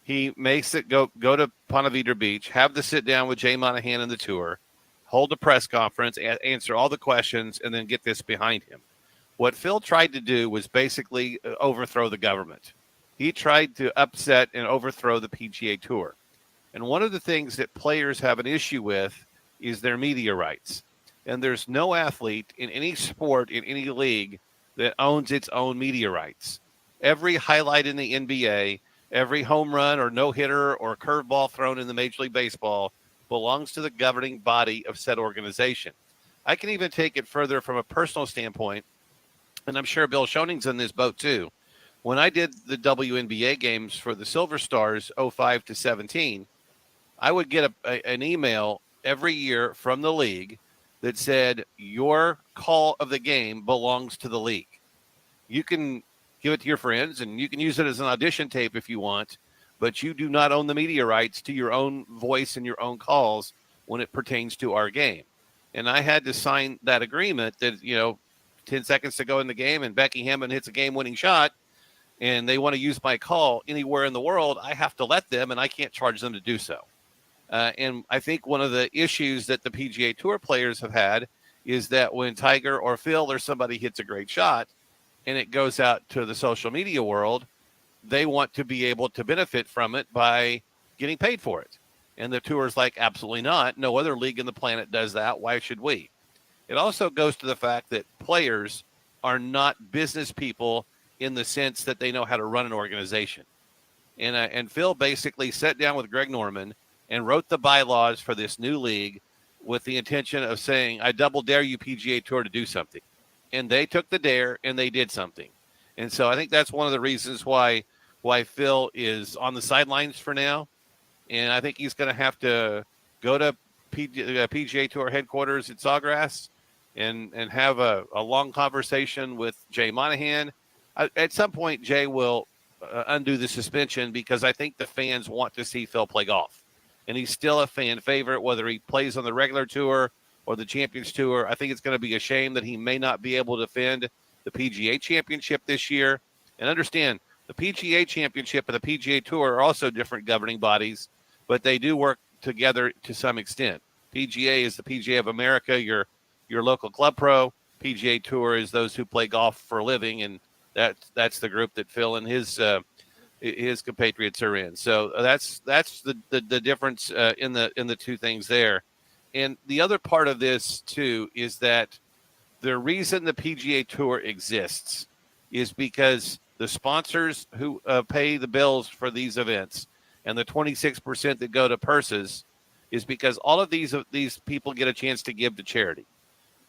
he makes it go to Ponte Vedra Beach, have the sit down with Jay Monahan and the tour, hold a press conference, answer all the questions, and then get this behind him. What Phil tried to do was basically overthrow the government. He tried to upset and overthrow the PGA Tour. And one of the things that players have an issue with is their media rights. And there's no athlete in any sport, in any league, that owns its own media rights. Every highlight in the NBA, every home run or no-hitter or curveball thrown in the Major League Baseball belongs to the governing body of said organization. I can even take it further from a personal standpoint, and I'm sure Bill Schoning's in this boat too. When I did the WNBA games for the Silver Stars 05 to 17, I would get an email every year from the league that said, your call of the game belongs to the league. You can give it to your friends and you can use it as an audition tape if you want, but you do not own the media rights to your own voice and your own calls when it pertains to our game. And I had to sign that agreement that, 10 seconds to go in the game and Becky Hammond hits a game-winning shot and they want to use my call anywhere in the world, I have to let them, and I can't charge them to do so. And I think one of the issues that the PGA Tour players have had is that when Tiger or Phil or somebody hits a great shot and it goes out to the social media world, they want to be able to benefit from it by getting paid for it. And the tour's like, absolutely not. No other league in the planet does that. Why should we? It also goes to the fact that players are not business people in the sense that they know how to run an organization. And Phil basically sat down with Greg Norman and wrote the bylaws for this new league with the intention of saying, I double dare you, PGA Tour, to do something. And they took the dare and they did something. And so I think that's one of the reasons why Phil is on the sidelines for now. And I think he's going to have to go to PGA Tour headquarters at Sawgrass and have a long conversation with Jay Monahan. At some point, Jay will undo the suspension because I think the fans want to see Phil play golf. And he's still a fan favorite, whether he plays on the regular tour or the Champions Tour. I think it's going to be a shame that he may not be able to defend the PGA Championship this year. And understand, the PGA Championship and the PGA Tour are also different governing bodies, but they do work together to some extent. PGA is the PGA of America, your local club pro. PGA Tour is those who play golf for a living, and that's the group that Phil and his compatriots are in. So that's the difference in the two things there. And the other part of this too is that the reason the PGA Tour exists is because the sponsors who pay the bills for these events and the 26% that go to purses is because all of these people get a chance to give to charity.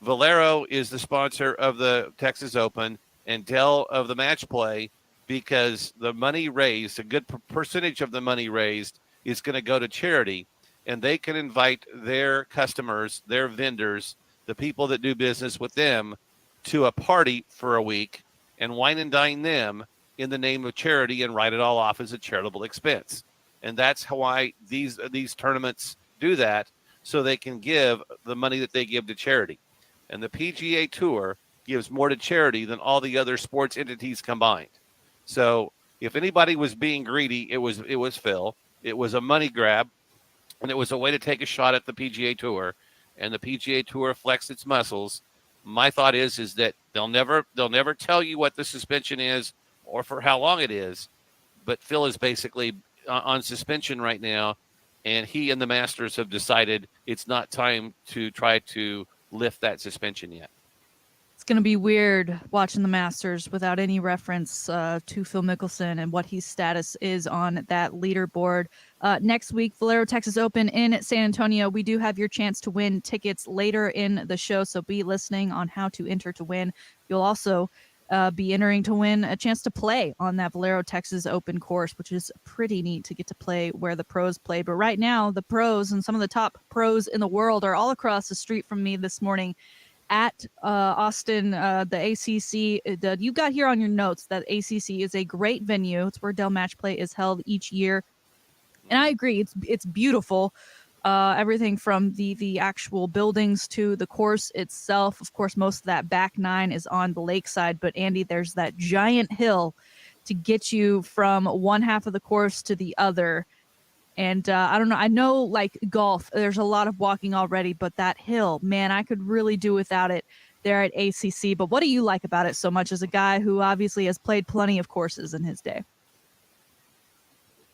Valero is the sponsor of the Texas Open and Dell of the match play, because the money raised, a good percentage of the money raised, is going to go to charity, and they can invite their customers, their vendors, the people that do business with them, to a party for a week, and wine and dine them in the name of charity and write it all off as a charitable expense. And that's why these tournaments do that, so they can give the money that they give to charity. And the PGA Tour gives more to charity than all the other sports entities combined. So if anybody was being greedy, it was Phil. It was a money grab, and it was a way to take a shot at the PGA Tour. And the PGA Tour flexed its muscles. My thought is that they'll never tell you what the suspension is or for how long it is. But Phil is basically on suspension right now, and he and the Masters have decided it's not time to try to lift that suspension yet. It's going to be weird watching the Masters without any reference to Phil Mickelson and what his status is on that leaderboard. Next week, Valero Texas Open in San Antonio. We do have your chance to win tickets later in the show, so be listening on how to enter to win. You'll also be entering to win a chance to play on that Valero Texas Open course, which is pretty neat to get to play where the pros play. But right now, the pros and some of the top pros in the world are all across the street from me this morning at Austin, the ACC. You got here on your notes that ACC is a great venue. It's where Dell Match Play is held each year. And I agree, it's beautiful. Everything from the actual buildings to the course itself. Of course, most of that back nine is on the lakeside. But, Andy, there's that giant hill to get you from one half of the course to the other. And I don't know. I know, like golf, there's a lot of walking already. But that hill, man, I could really do without it there at ACC. But what do you like about it so much as a guy who obviously has played plenty of courses in his day?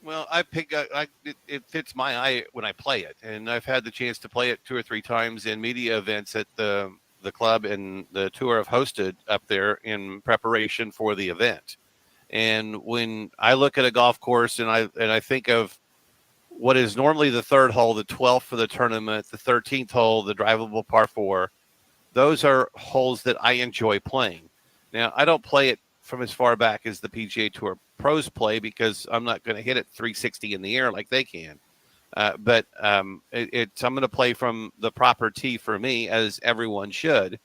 Well, it fits my eye when I play it, and I've had the chance to play it 2 or 3 times in media events at the club and the tour I've hosted up there in preparation for the event. And when I look at a golf course and I think of what is normally the third hole, the 12th for the tournament, the 13th hole, the drivable par 4, those are holes that I enjoy playing. Now, I don't play it from as far back as the PGA Tour pros play because I'm not going to hit it 360 in the air like they can. But I'm going to play from the proper tee for me, as everyone should.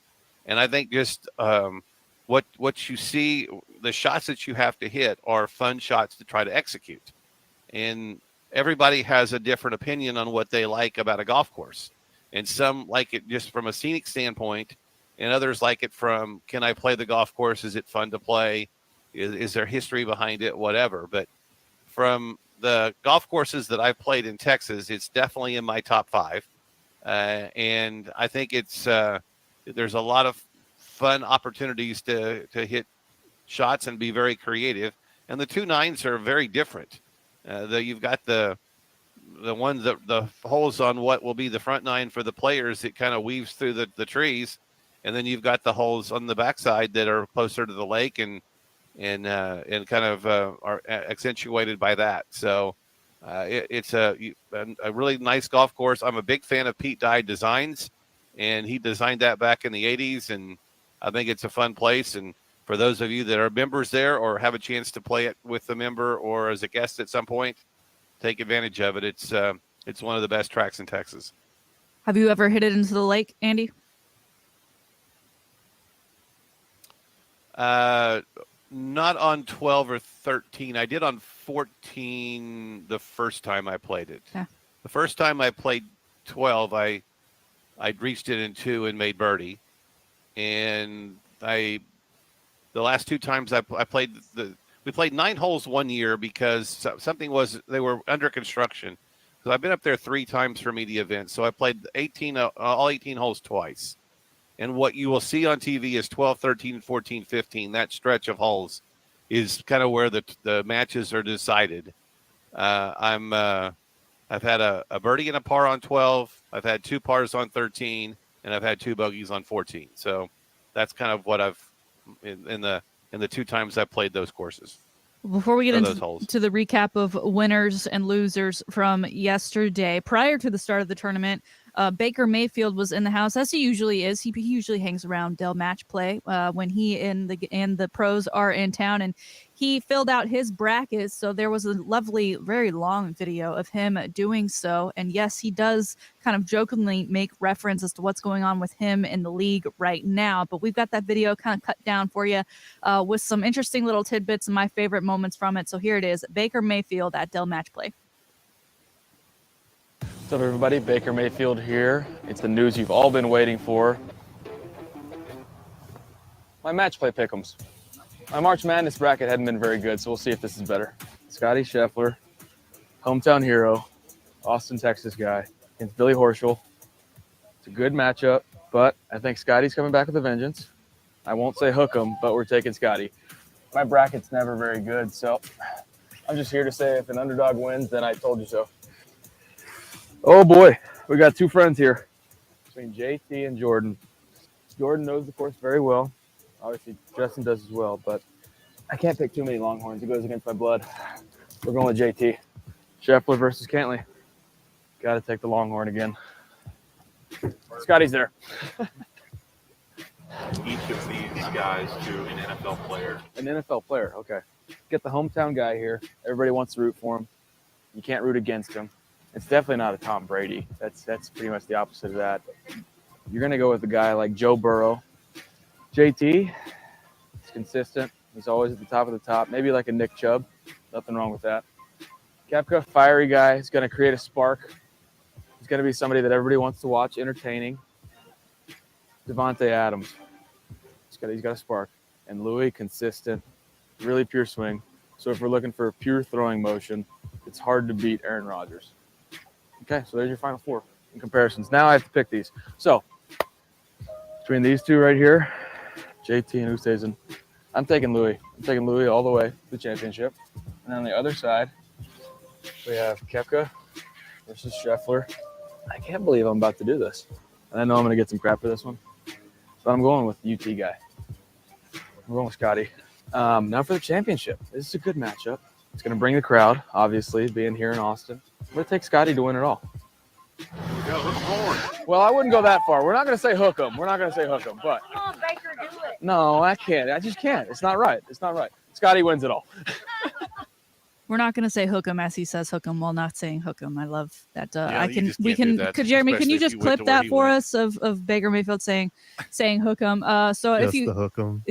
And I think just what you see, the shots that you have to hit are fun shots to try to execute. And everybody has a different opinion on what they like about a golf course. And some like it just from a scenic standpoint, and others like it from, can I play the golf course? Is it fun to play? Is there history behind it? Whatever. But from the golf courses that I've played in Texas, it's definitely in my top 5. And I think it's there's a lot of fun opportunities to hit shots and be very creative. And the 2 nines are very different. You've got the one the holes on what will be the front 9 for the players. It kind of weaves through the trees. And then you've got the holes on the backside that are closer to the lake and kind of are accentuated by that. So it's a really nice golf course. I'm a big fan of Pete Dye Designs, and he designed that back in the 80s, and I think it's a fun place. And for those of you that are members there or have a chance to play it with the member or as a guest at some point, take advantage of it. It's one of the best tracks in Texas. Have you ever hit it into the lake, Andy? Not on 12 or 13. I did on 14 the first time I played it. Yeah. The first time I played 12, I reached it in 2 and made birdie. And the last 2 times I played we played 9 holes one year because they were under construction. So I've been up there 3 times for media events. So I played all 18 holes twice. And what you will see on TV is 12, 13, 14, 15. That stretch of holes is kind of where the matches are decided. I've had a birdie and a par on 12. I've had 2 pars on 13, and I've had 2 bogeys on 14. So that's kind of what I've in the 2 times I've played those courses. Before we get into the recap of winners and losers from yesterday, prior to the start of the tournament, Baker Mayfield was in the house, as he usually is. He usually hangs around Dell Match Play when he and the pros are in town, and he filled out his brackets. So there was a lovely, very long video of him doing so. And yes, he does kind of jokingly make reference as to what's going on with him in the league right now. But we've got that video kind of cut down for you with some interesting little tidbits and my favorite moments from it. So here it is, Baker Mayfield at Dell Match Play. What's up, everybody? Baker Mayfield here. It's the news you've all been waiting for. My match play pick'ems. My March Madness bracket hadn't been very good, so we'll see if this is better. Scotty Scheffler, hometown hero, Austin, Texas guy, against Billy Horschel. It's a good matchup, but I think Scotty's coming back with a vengeance. I won't say hook 'em, but we're taking Scotty. My bracket's never very good, so I'm just here to say if an underdog wins, then I told you so. Oh boy, we got two friends here between JT and Jordan. Jordan knows the course very well. Obviously, Justin does as well, but I can't pick too many Longhorns. It goes against my blood. We're going with JT. Scheffler versus Cantley. Got to take the Longhorn again. Scotty's there. Each of these guys to an NFL player. An NFL player, okay. Get the hometown guy here. Everybody wants to root for him. You can't root against him. It's definitely not a Tom Brady. That's pretty much the opposite of that. You're going to go with a guy like Joe Burrow. JT, he's consistent. He's always at the top of the top. Maybe like a Nick Chubb. Nothing wrong with that. Koepka, fiery guy. He's going to create a spark. He's going to be somebody that everybody wants to watch, entertaining. Devontae Adams. He's got a spark. And Louis, consistent, really pure swing. So if we're looking for pure throwing motion, it's hard to beat Aaron Rodgers. Okay, so there's your final four in comparisons. Now I have to pick these. So between these two right here, JT and Oosthuizen, I'm taking Louis. I'm taking Louis all the way to the championship. And on the other side, we have Koepka versus Scheffler. I can't believe I'm about to do this. And I know I'm going to get some crap for this one. But I'm going with UT guy. I'm going with Scotty. Now for the championship. This is a good matchup. It's going to bring the crowd, obviously, being here in Austin. I'm going to take Scotty to win it all. Well, I wouldn't go that far. We're not going to say hook 'em. We're not going to say hook 'em. But Come on, Baker, do it. no, I can't. I just can't. It's not right. It's not right. Scotty wins it all. We're not going to say hook 'em as he says hook 'em while not saying hook 'em. I love that. Yeah, Jeremy, can you especially just if you went clip to where that he for went. us of Baker Mayfield saying hook 'em? So if Just you the hook 'em.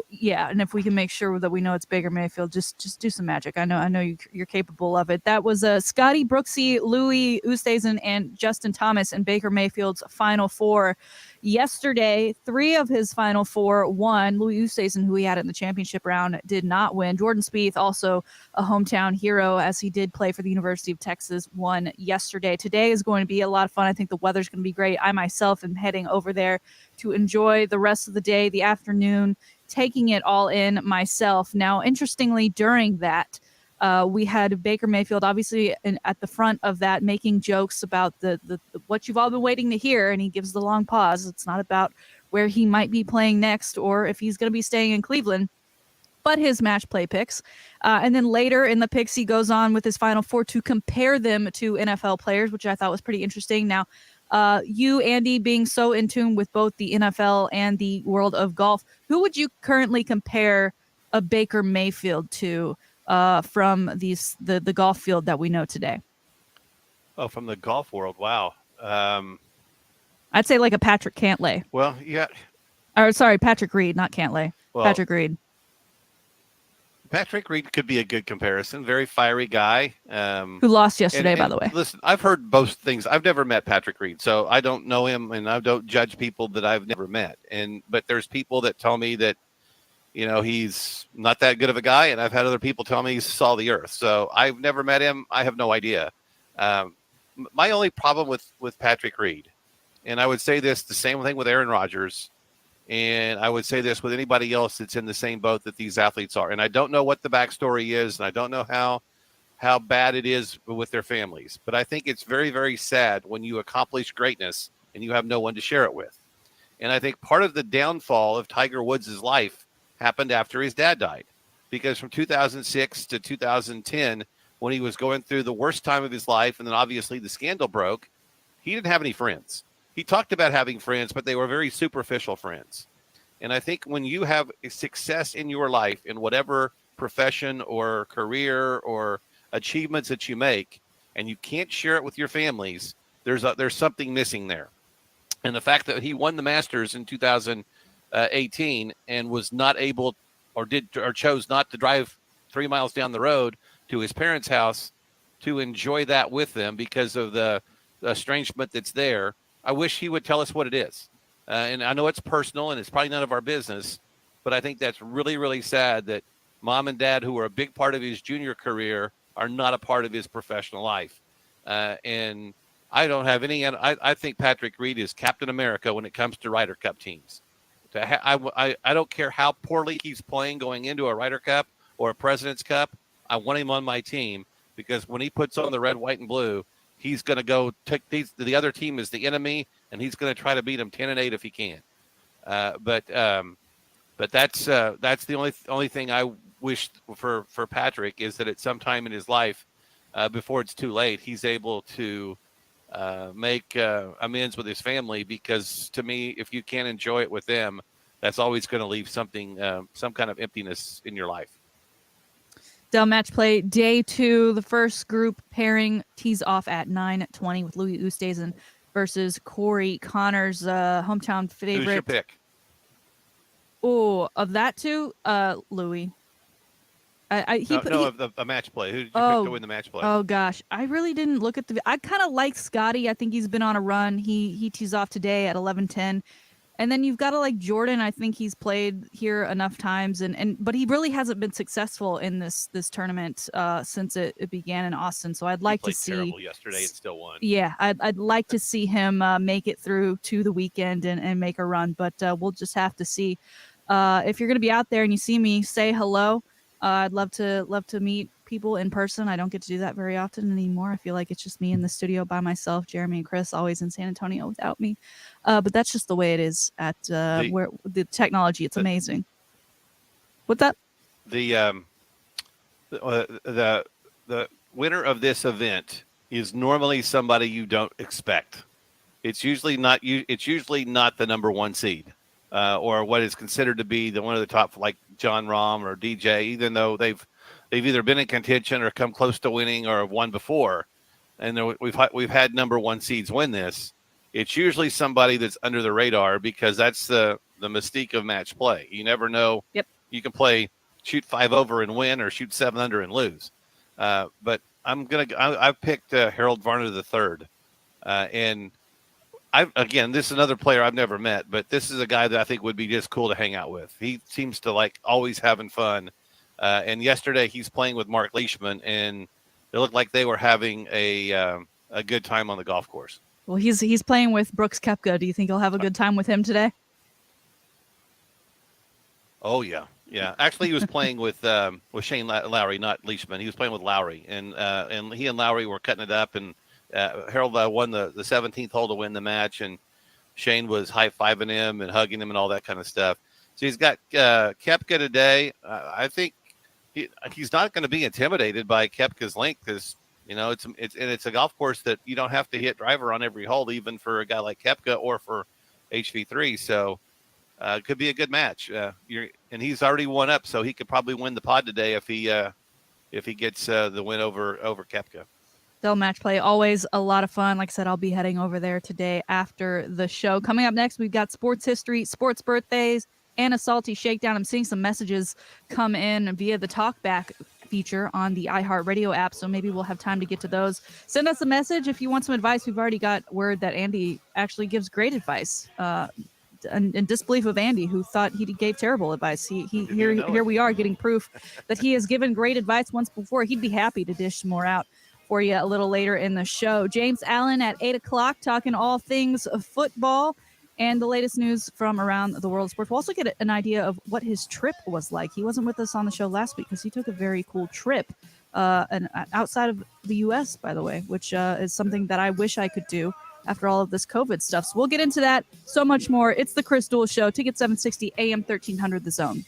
yeah, and if we can make sure that we know it's Baker Mayfield, just do some magic. I know you're capable of it. That was Scotty Brooksy, Louis Oosthuizen, and Justin Thomas in Baker Mayfield's final four. Yesterday, 3 of his final 4 won. Louis Oosthuizen, who he had in the championship round, did not win. Jordan Spieth, also a hometown hero, as he did play for the University of Texas, won yesterday. Today is going to be a lot of fun. I think the weather's going to be great. I myself am heading over there to enjoy the rest of the day, the afternoon, taking it all in myself. Now, interestingly, during that, we had Baker Mayfield, obviously, at the front of that, making jokes about the what you've all been waiting to hear, and he gives the long pause. It's not about where he might be playing next or if he's going to be staying in Cleveland, but his match play picks. And then later in the picks, he goes on with his final 4 to compare them to NFL players, which I thought was pretty interesting. Now, you, Andy, being so in tune with both the NFL and the world of golf, who would you currently compare a Baker Mayfield to from the golf field that we know today? Oh, from the golf world. Wow. I'd say like a Patrick Cantlay. Well, yeah. Or sorry, Patrick Reed, not Cantlay. Well, Patrick Reed. Patrick Reed could be a good comparison. Very fiery guy. Who lost yesterday, by the way. Listen, I've heard both things. I've never met Patrick Reed, so I don't know him, and I don't judge people that I've never met. But there's people that tell me that, he's not that good of a guy, and I've had other people tell me he's saw the earth. So I've never met him. I have no idea. My only problem with Patrick Reed, and I would say this, the same thing with Aaron Rodgers, and I would say this with anybody else that's in the same boat that these athletes are. And I don't know what the backstory is, and I don't know how bad it is with their families. But I think it's very, very sad when you accomplish greatness and you have no one to share it with. And I think part of the downfall of Tiger Woods' life happened after his dad died. Because from 2006 to 2010, when he was going through the worst time of his life, and then obviously the scandal broke, he didn't have any friends. He talked about having friends, but they were very superficial friends. And I think when you have success in your life, in whatever profession or career or achievements that you make, and you can't share it with your families, there's something missing there. And the fact that he won the Masters in 2018 and was not able or chose not to drive 3 miles down the road to his parents' house to enjoy that with them because of the estrangement that's there. I wish he would tell us what it is. And I know it's personal and it's probably none of our business, but I think that's really, really sad that mom and dad, who were a big part of his junior career, are not a part of his professional life. And I don't have any. I think Patrick Reed is Captain America when it comes to Ryder Cup teams. I don't care how poorly he's playing going into a Ryder Cup or a President's Cup. I want him on my team because when he puts on the red, white, and blue, he's going to go take these. The other team is the enemy, and he's going to try to beat them 10-8 if he can. But that's the only thing I wish for Patrick is that at some time in his life, before it's too late, he's able to make amends with his family, because to me, if you can't enjoy it with them, that's always going to leave something, some kind of emptiness in your life. Dell match play day 2. The first group pairing tees off at 9:20 with Louis Oosthuizen versus Corey Connors, hometown favorite. Who's your pick? Oh, of that two, Louis. Of the match play. Who did you pick to win the match play? Oh gosh, I really didn't look at I kind of like Scotty. I think he's been on a run. He tees off today at 11:10, and then you've got to like Jordan. I think he's played here enough times, but he really hasn't been successful in this tournament since it began in Austin. So I'd like to see. Terrible yesterday and still won. Yeah, I'd like to see him make it through to the weekend and make a run, but we'll just have to see. If you're going to be out there and you see me, say hello. I'd love to meet people in person. I don't get to do that very often anymore. I feel like it's just me in the studio by myself. Jeremy and Chris always in San Antonio without me. But that's just the way it is at where the technology. It's amazing. What's that? The winner of this event is normally somebody you don't expect. It's usually not the number one seed. Or what is considered to be one of the top, like John Rahm or DJ, even though they've either been in contention or come close to winning or have won before. And we've had number one seeds win this. It's usually somebody that's under the radar because that's the mystique of match play. You never know. Yep. You can shoot 5 over and win, or shoot 7 under and lose. But I've picked Harold Varner III, and this is another player I've never met, but this is a guy that I think would be just cool to hang out with. He seems to like always having fun. And yesterday he's playing with Mark Leishman, and it looked like they were having a good time on the golf course. Well, he's playing with Brooks Koepka. Do you think he'll have a good time with him today? Oh yeah. Yeah. Actually, he was playing with Shane Lowry, not Leishman. He was playing with Lowry, and he and Lowry were cutting it up, and Harold won the 17th hole to win the match, and Shane was high-fiving him and hugging him and all that kind of stuff. So he's got Koepka today. I think he's not going to be intimidated by Koepka's length, because it's a golf course that you don't have to hit driver on every hole, even for a guy like Koepka or for HV3. So it could be a good match. And he's already won up, so he could probably win the pod today if he gets the win over Koepka. Dell match play, always a lot of fun. Like I said, I'll be heading over there today after the show. Coming up next, we've got sports history, sports birthdays, and a salty shakedown. I'm seeing some messages come in via the talkback feature on the iHeartRadio app, so maybe we'll have time to get to those. Send us a message if you want some advice. We've already got word that Andy actually gives great advice. In disbelief of Andy, who thought he gave terrible advice. Here we are getting proof that he has given great advice once before. He'd be happy to dish some more out for you a little later in the show. James Allen at 8 o'clock talking all things football and the latest news from around the world of sports. We'll also get an idea of what his trip was like. He wasn't with us on the show last week because he took a very cool trip outside of the U.S., by the way, which is something that I wish I could do after all of this COVID stuff. So we'll get into that, so much more. It's the Chris Duel Show. Ticket 760 AM 1300 The Zone.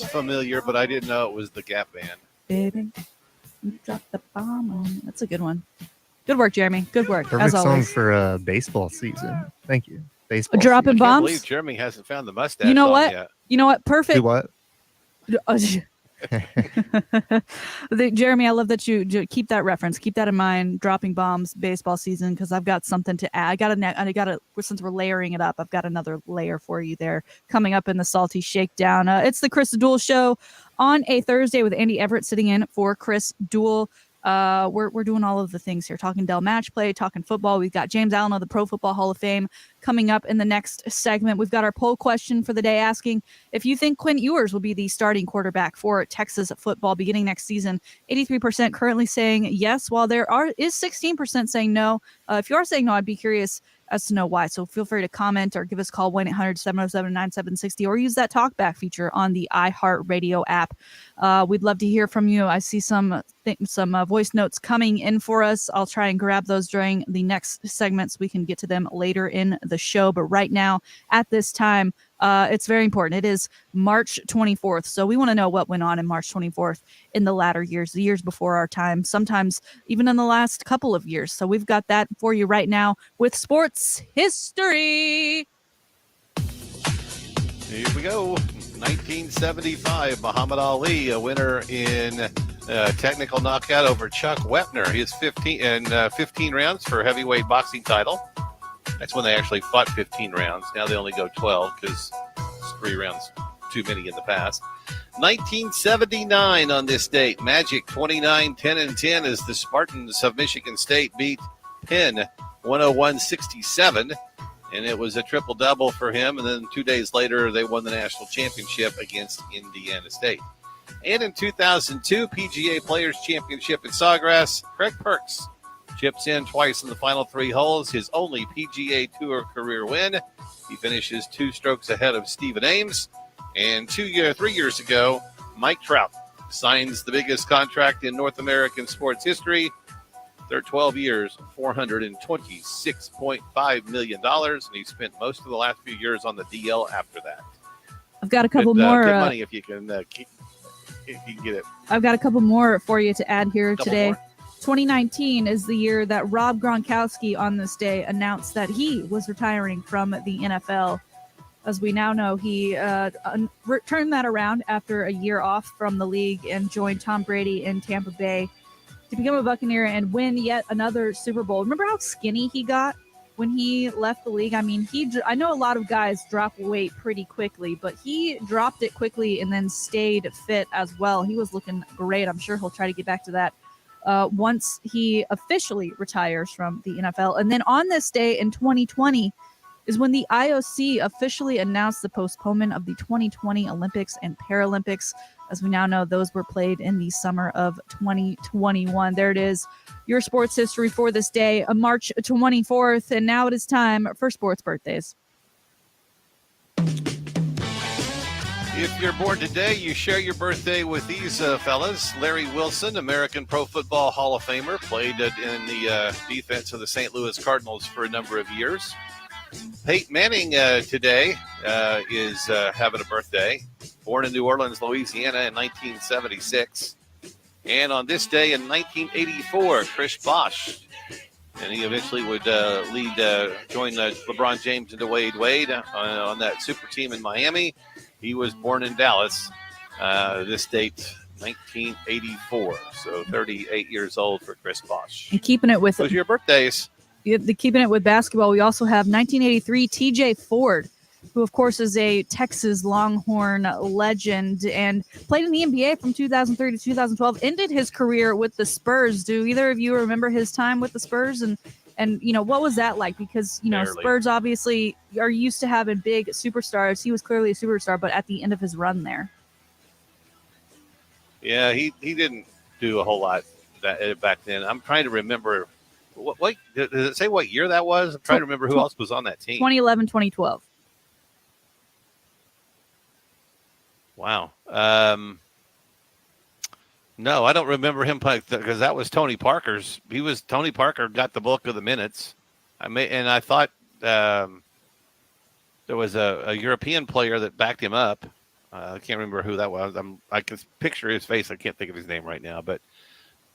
It's familiar, but I didn't know it was the Gap Band. Baby, you dropped the bomb on me. That's a good one. Good work, Jeremy. Good work, Perfect as song always. for baseball season. Thank you. Baseball Dropping season. I can't bombs. believe Jeremy hasn't found the mustache You know song what? yet. You know what? Perfect. Do what? Jeremy, I love that you keep that reference. Keep that in mind. Dropping bombs, baseball season, because I've got something to add. I got to. Since we're layering it up, I've got another layer for you there coming up in the Salty Shakedown. It's the Chris Duel Show on a Thursday with Andy Everett sitting in for Chris Duel. We're doing all of the things here, talking Dell match play, talking football. We've got James Allen of the Pro Football Hall of Fame coming up in the next segment. We've got our poll question for the day asking if you think Quinn Ewers will be the starting quarterback for Texas football beginning next season. 83% currently saying yes, while there is 16% saying no. If you are saying no, I'd be curious as to know why. So feel free to comment or give us a call 1-800-707-9760 or use that talkback feature on the iHeartRadio app. We'd love to hear from you. I see some voice notes coming in for us. I'll try and grab those during the next segment so we can get to them later in the show. But right now, at this time, it's very important. It is March 24th. So we want to know what went on in March 24th in the latter years, the years before our time, sometimes even in the last couple of years. So we've got that for you right now with sports history. Here we go. 1975, Muhammad Ali, a winner in technical knockout over Chuck Wepner. He is 15 rounds for heavyweight boxing title. That's when they actually fought 15 rounds. Now they only go 12 because it's 3 rounds too many in the past. 1979 on this date, Magic 29-10-10 as the Spartans of Michigan State beat Penn 101-67. And it was a triple-double for him. And then 2 days later, they won the national championship against Indiana State. And in 2002, PGA Players Championship in Sawgrass, Craig Perks chips in twice in the final 3 holes, his only PGA Tour career win. He finishes 2 strokes ahead of Stephen Ames. And 3 years ago, Mike Trout signs the biggest contract in North American sports history. They're 12 years, $426.5 million, and he spent most of the last few years on the DL after that. I've got a couple more. Good money if you can get it. I've got a couple more for you to add here today. More. 2019 is the year that Rob Gronkowski on this day announced that he was retiring from the NFL. As we now know, he turned that around after a year off from the league and joined Tom Brady in Tampa Bay to become a Buccaneer and win yet another Super Bowl. Remember how skinny he got when he left the league? I mean, I know a lot of guys drop weight pretty quickly, but he dropped it quickly and then stayed fit as well. He was looking great. I'm sure he'll try to get back to that once he officially retires from the NFL. And then on this day in 2020 is when the IOC officially announced the postponement of the 2020 Olympics and Paralympics. As we now know, those were played in the summer of 2021. There it is, your sports history for this day, March 24th. And now it is time for sports birthdays. If you're born today, you share your birthday with these fellas. Larry Wilson, American Pro Football Hall of Famer, played in the defense of the St. Louis Cardinals for a number of years. Peyton Manning today is having a birthday. Born in New Orleans, Louisiana in 1976. And on this day in 1984, Chris Bosh. And he eventually would join LeBron James and Wade on that super team in Miami. He was born in Dallas. This date, 1984. So 38 years old for Chris Bosh. And keeping it with those are your birthdays. Keeping it with basketball, we also have 1983 TJ Ford, who of course is a Texas Longhorn legend and played in the NBA from 2003 to 2012, ended his career with the Spurs. Do either of you remember his time with the Spurs? And you know, what was that like? Because, you know, Barely. Spurs obviously are used to having big superstars. He was clearly a superstar, but at the end of his run there. Yeah, he didn't do a whole lot back then. I'm trying to remember. What does it say what year that was? I'm trying to remember who else was on that team. 2011, 2012. Wow. No, I don't remember him playing because that was Tony Parker's. Tony Parker got the bulk of the minutes. I thought there was a European player that backed him up. I can't remember who that was. I can picture his face. I can't think of his name right now, but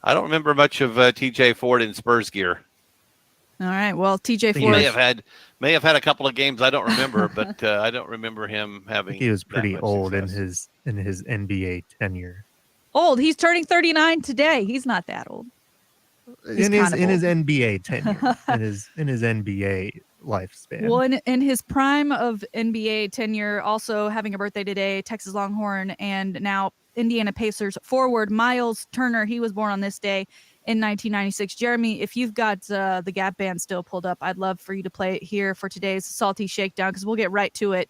I don't remember much of TJ Ford in Spurs gear. All right. Well, TJ He Ford may have had a couple of games I don't remember, but I don't remember him I having. think he was that pretty much old success. in his NBA tenure. old. He's turning 39 today. He's not that old. He's In his kind of old. NBA tenure, in his NBA lifespan. Well, in his prime of NBA tenure, also having a birthday today, Texas Longhorn, and now Indiana Pacers forward Miles Turner. He was born on this day in 1996. Jeremy, if you've got the Gap Band still pulled up, I'd love for you to play it here for today's Salty Shakedown, because we'll get right to it.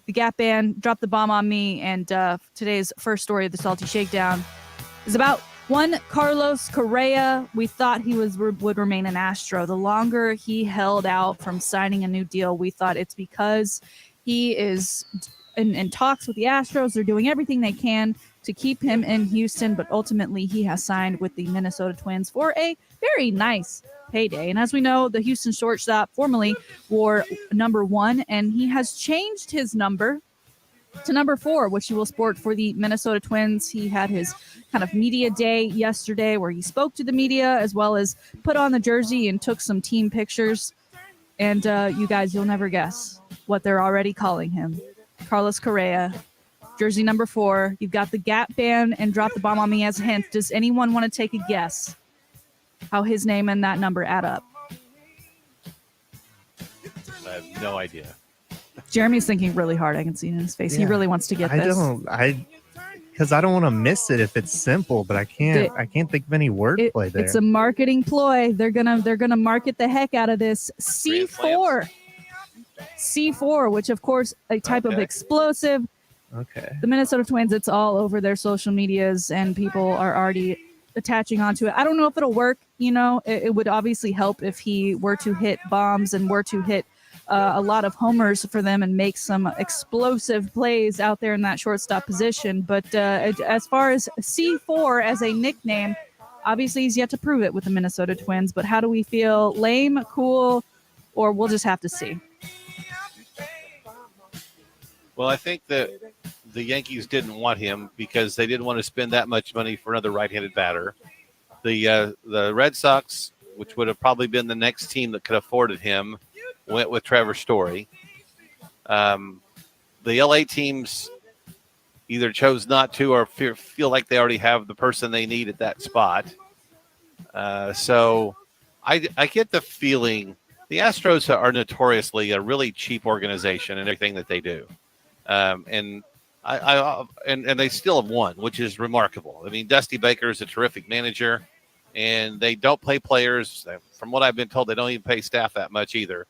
The Gap Band dropped the bomb on me, and today's first story of the Salty Shakedown is about one Carlos Correa. We thought he would remain an Astro. The longer he held out from signing a new deal, we thought it's because he is in talks with the Astros. They're doing everything they can to keep him in Houston, but ultimately he has signed with the Minnesota Twins for a very nice payday. And as we know, the Houston shortstop formerly wore number 1, and he has changed his number to number 4, which he will sport for the Minnesota Twins. He had his kind of media day yesterday where he spoke to the media as well as put on the jersey and took some team pictures. And you guys, you'll never guess what they're already calling him. Carlos Correa, jersey number 4. You've got the Gap Band and Drop the Bomb on Me as a hint. Does anyone want to take a guess how his name and that number add up? I have no idea. Jeremy's thinking really hard. I can see it in his face. He really wants to get this. Because I don't want to miss it if it's simple, but I can't think of any wordplay there. It's a marketing ploy. They're gonna market the heck out of this. C4, which of course a type of explosive. Okay. The Minnesota Twins, it's all over their social medias, and people are already attaching onto it. I don't know if it'll work. You know, it would obviously help if he were to hit bombs and were to hit a lot of homers for them and make some explosive plays out there in that shortstop position. But as far as C4 as a nickname, obviously he's yet to prove it with the Minnesota Twins. But how do we feel? Lame, cool, or we'll just have to see? Well, I think that the Yankees didn't want him because they didn't want to spend that much money for another right-handed batter. The Red Sox, which would have probably been the next team that could have afforded him, went with Trevor Story. The LA teams either chose not to or feel like they already have the person they need at that spot. So I get the feeling the Astros are notoriously a really cheap organization in everything that they do. And they still have won, which is remarkable. I mean, Dusty Baker is a terrific manager, and they don't pay players. From what I've been told, they don't even pay staff that much either.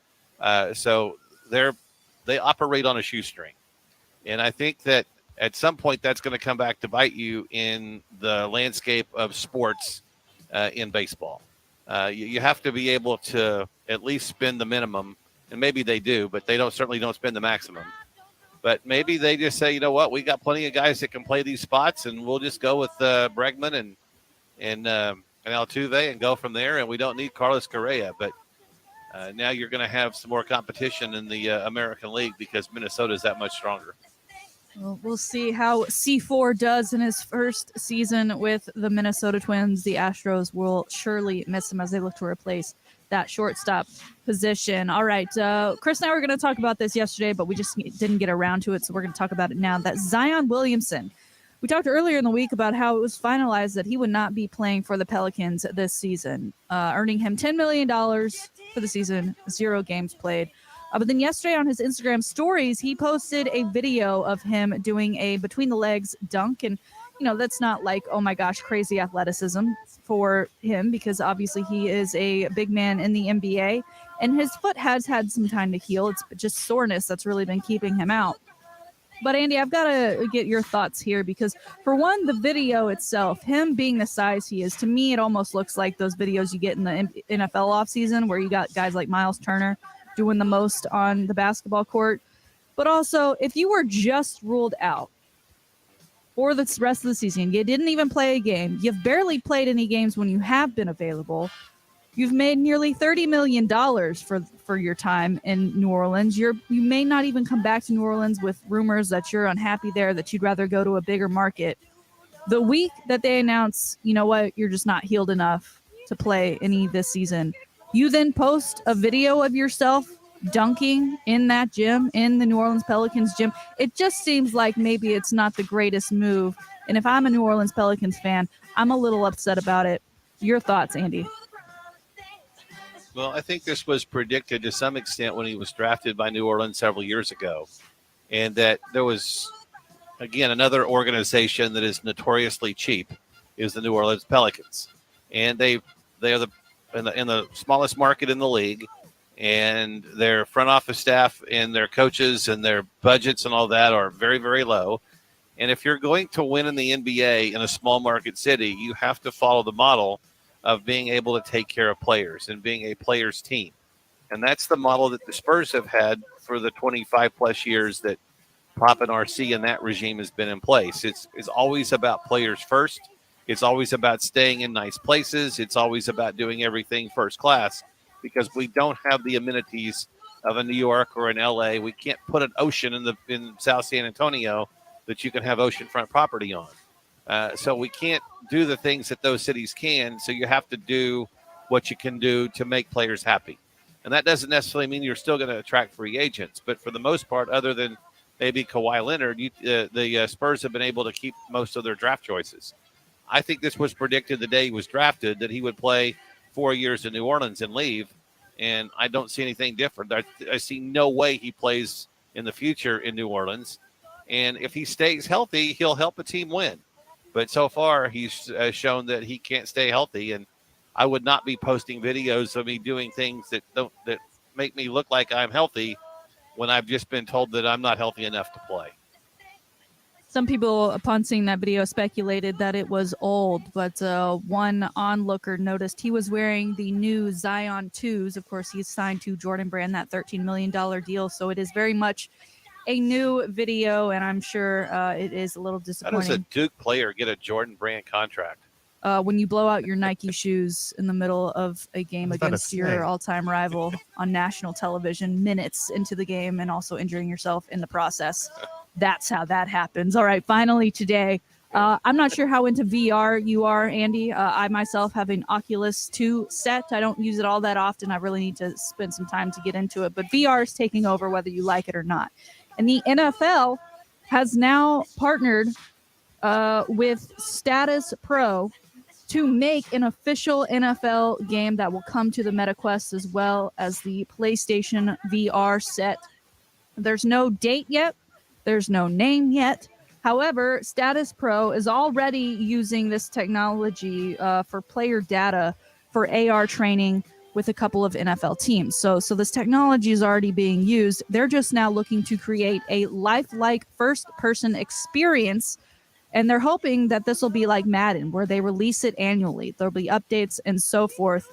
So they operate on a shoestring. And I think that at some point that's going to come back to bite you in the landscape of sports in baseball. You have to be able to at least spend the minimum, and maybe they do, but they certainly don't spend the maximum. But maybe they just say, you know what, we got plenty of guys that can play these spots, and we'll just go with Bregman and Altuve and go from there, and we don't need Carlos Correa. But now you're going to have some more competition in the American League because Minnesota is that much stronger. Well, we'll see how C4 does in his first season with the Minnesota Twins. The Astros will surely miss him as they look to replace that shortstop position. All right, Chris and I were going to talk about this yesterday, but we just didn't get around to it, so we're going to talk about it now. That Zion Williamson, we talked earlier in the week about how it was finalized that he would not be playing for the Pelicans this season, earning him $10 million for the season, 0 games played. But then yesterday on his Instagram stories, he posted a video of him doing a between the legs dunk. And, you know, that's not like, oh my gosh, crazy athleticism for him, because obviously he is a big man in the NBA and his foot has had some time to heal. It's just soreness that's really been keeping him out. But Andy, I've got to get your thoughts here because, for one, the video itself, him being the size he is, to me, it almost looks like those videos you get in the NFL offseason where you got guys like Miles Turner doing the most on the basketball court. But also, if you were just ruled out for the rest of the season, you didn't even play a game, you've barely played any games when you have been available, You've made nearly $30 million for your time in New Orleans. You may not even come back to New Orleans with rumors that you're unhappy there, that you'd rather go to a bigger market. The week that they announce, you know what, you're just not healed enough to play any this season, you then post a video of yourself dunking in that gym, in the New Orleans Pelicans gym. It just seems like maybe it's not the greatest move. And if I'm a New Orleans Pelicans fan, I'm a little upset about it. Your thoughts, Andy? Well, I think this was predicted to some extent when he was drafted by New Orleans several years ago. And that there was, again, another organization that is notoriously cheap is the New Orleans Pelicans. And they are in the smallest market in the league. And their front office staff and their coaches and their budgets and all that are very, very low. And if you're going to win in the NBA in a small market city, you have to follow the model of being able to take care of players and being a players team. And that's the model that the Spurs have had for the 25 plus years that Pop and RC and that regime has been in place. It's always about players first. It's always about staying in nice places. It's always about doing everything first class, because we don't have the amenities of a New York or an LA. We can't put an ocean in South San Antonio that you can have oceanfront property on. So we can't do the things that those cities can. So you have to do what you can do to make players happy. And that doesn't necessarily mean you're still going to attract free agents. But for the most part, other than maybe Kawhi Leonard, the Spurs have been able to keep most of their draft choices. I think this was predicted the day he was drafted, that he would play 4 years in New Orleans and leave. And I don't see anything different. I see no way he plays in the future in New Orleans. And if he stays healthy, he'll help a team win. But so far, he's shown that he can't stay healthy. And I would not be posting videos of me doing things that make me look like I'm healthy when I've just been told that I'm not healthy enough to play. Some people, upon seeing that video, speculated that it was old, but one onlooker noticed he was wearing the new Zion 2s. Of course, he's signed to Jordan Brand, that $13 million deal, so it is very much a new video, and I'm sure it is a little disappointing. How does a Duke player get a Jordan Brand contract? When you blow out your Nike shoes in the middle of a game against your all-time rival on national television, minutes into the game, and also injuring yourself in the process. That's how that happens. All right, finally today, I'm not sure how into VR you are, Andy. I myself have an Oculus 2 set. I don't use it all that often. I really need to spend some time to get into it. But VR is taking over whether you like it or not. And the NFL has now partnered with Status Pro to make an official NFL game that will come to the MetaQuest as well as the PlayStation VR set. There's no date yet. There's no name yet. However, Status Pro is already using this technology for player data for AR training with a couple of NFL teams. So this technology is already being used. They're just now looking to create a lifelike first-person experience, and they're hoping that this will be like Madden, where they release it annually. There'll be updates and so forth.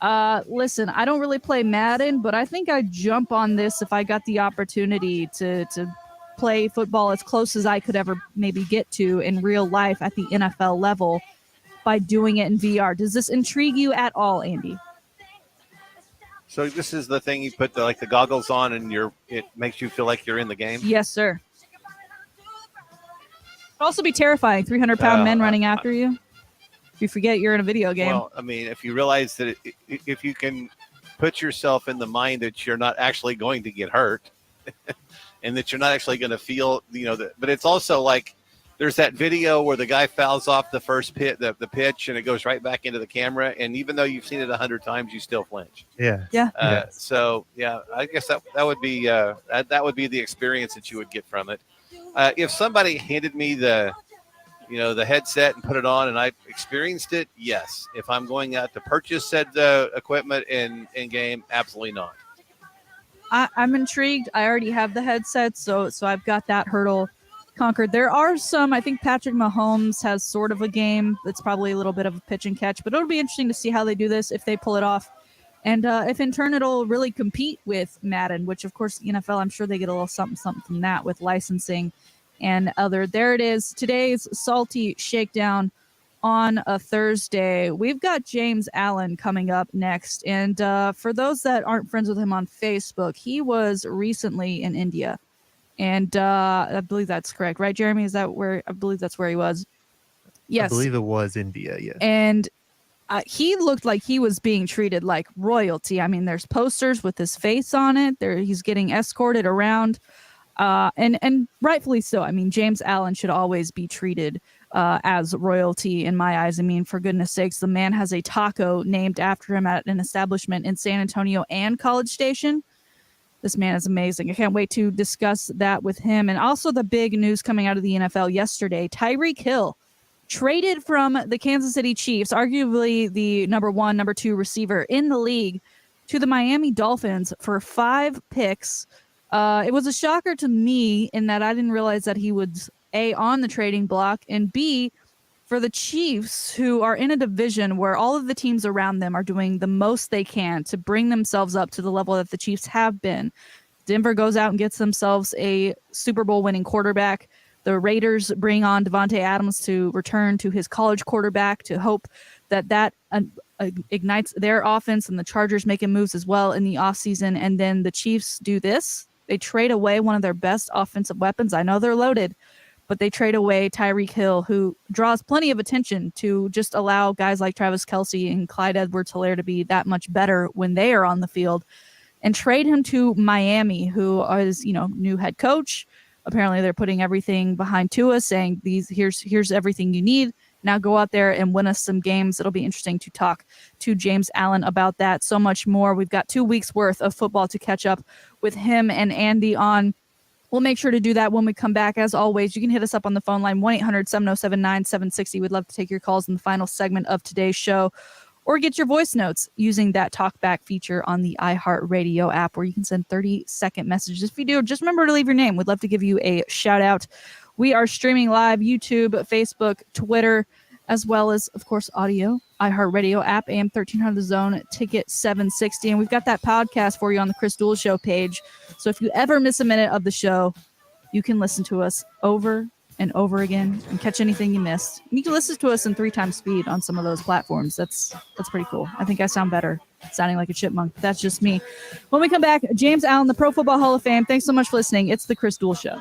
Listen, I don't really play Madden, but I think I'd jump on this if I got the opportunity to play football as close as I could ever maybe get to in real life at the NFL level by doing it in VR. Does this intrigue you at all, Andy? So this is the thing you put the goggles on and it makes you feel like you're in the game? Yes, sir. It'd also be terrifying, 300-pound men running after you. You forget you're in a video game. Well, I mean, if you realize that if you can put yourself in the mind that you're not actually going to get hurt and that you're not actually going to feel, but it's also like there's that video where the guy fouls off the first the pitch, and it goes right back into the camera. And even though you've seen it 100 times, you still flinch. Yeah. So yeah, I guess that would be the experience that you would get from it. If somebody handed me the headset and put it on and I experienced it, yes. If I'm going out to purchase said equipment in game, absolutely not. I'm intrigued. I already have the headset, so I've got that hurdle conquered. There are some, I think Patrick Mahomes has sort of a game that's probably a little bit of a pitch and catch, but it'll be interesting to see how they do this, if they pull it off. And if in turn it'll really compete with Madden, which of course the NFL, I'm sure they get a little something from that with licensing and other. There it is, today's Salty Shakedown on a Thursday. We've got James Allen coming up next. And for those that aren't friends with him on Facebook, he was recently in India. And I believe that's correct, right, Jeremy? Is that where I believe that's where he was? Yes. I believe it was India, yes. And he looked like he was being treated like royalty. I mean, there's posters with his face on it. He's getting escorted around. And rightfully so. I mean, James Allen should always be treated as royalty in my eyes. I mean, for goodness sakes, the man has a taco named after him at an establishment in San Antonio and College Station. This man is amazing. I can't wait to discuss that with him. And also the big news coming out of the NFL yesterday, Tyreek Hill traded from the Kansas City Chiefs, arguably the number 1, number 2 receiver in the league, to the Miami Dolphins for 5 picks. It was a shocker to me in that I didn't realize that he was A, on the trading block, and B, for the Chiefs, who are in a division where all of the teams around them are doing the most they can to bring themselves up to the level that the Chiefs have been. Denver goes out and gets themselves a Super Bowl winning quarterback. The Raiders bring on Devontae Adams to return to his college quarterback to hope that ignites their offense, and the Chargers making moves as well in the offseason. And then the Chiefs do this. They trade away one of their best offensive weapons. I know they're loaded, but they trade away Tyreek Hill, who draws plenty of attention, to just allow guys like Travis Kelce and Clyde Edwards-Helaire to be that much better when they are on the field, and trade him to Miami, who is, new head coach. Apparently they're putting everything behind Tua, saying here's everything you need. Now go out there and win us some games. It'll be interesting to talk to James Allen about that. So much more. We've got 2 weeks worth of football to catch up with him and Andy on. We'll make sure to do that when we come back. As always, you can hit us up on the phone line, 1-800-707-9760. We'd love to take your calls in the final segment of today's show, or get your voice notes using that talkback feature on the iHeartRadio app, where you can send 30-second messages. If you do, just remember to leave your name. We'd love to give you a shout out. We are streaming live, YouTube, Facebook, Twitter, as well as, of course, audio, iHeartRadio app, AM 1300 The Zone, Ticket 760. And we've got that podcast for you on the Chris Duel Show page. So if you ever miss a minute of the show, you can listen to us over and over again and catch anything you missed. And you can listen to us in 3 times speed on some of those platforms. That's pretty cool. I think I sound better sounding like a chipmunk. That's just me. When we come back, James Allen, the Pro Football Hall of Fame. Thanks so much for listening. It's the Chris Duel Show.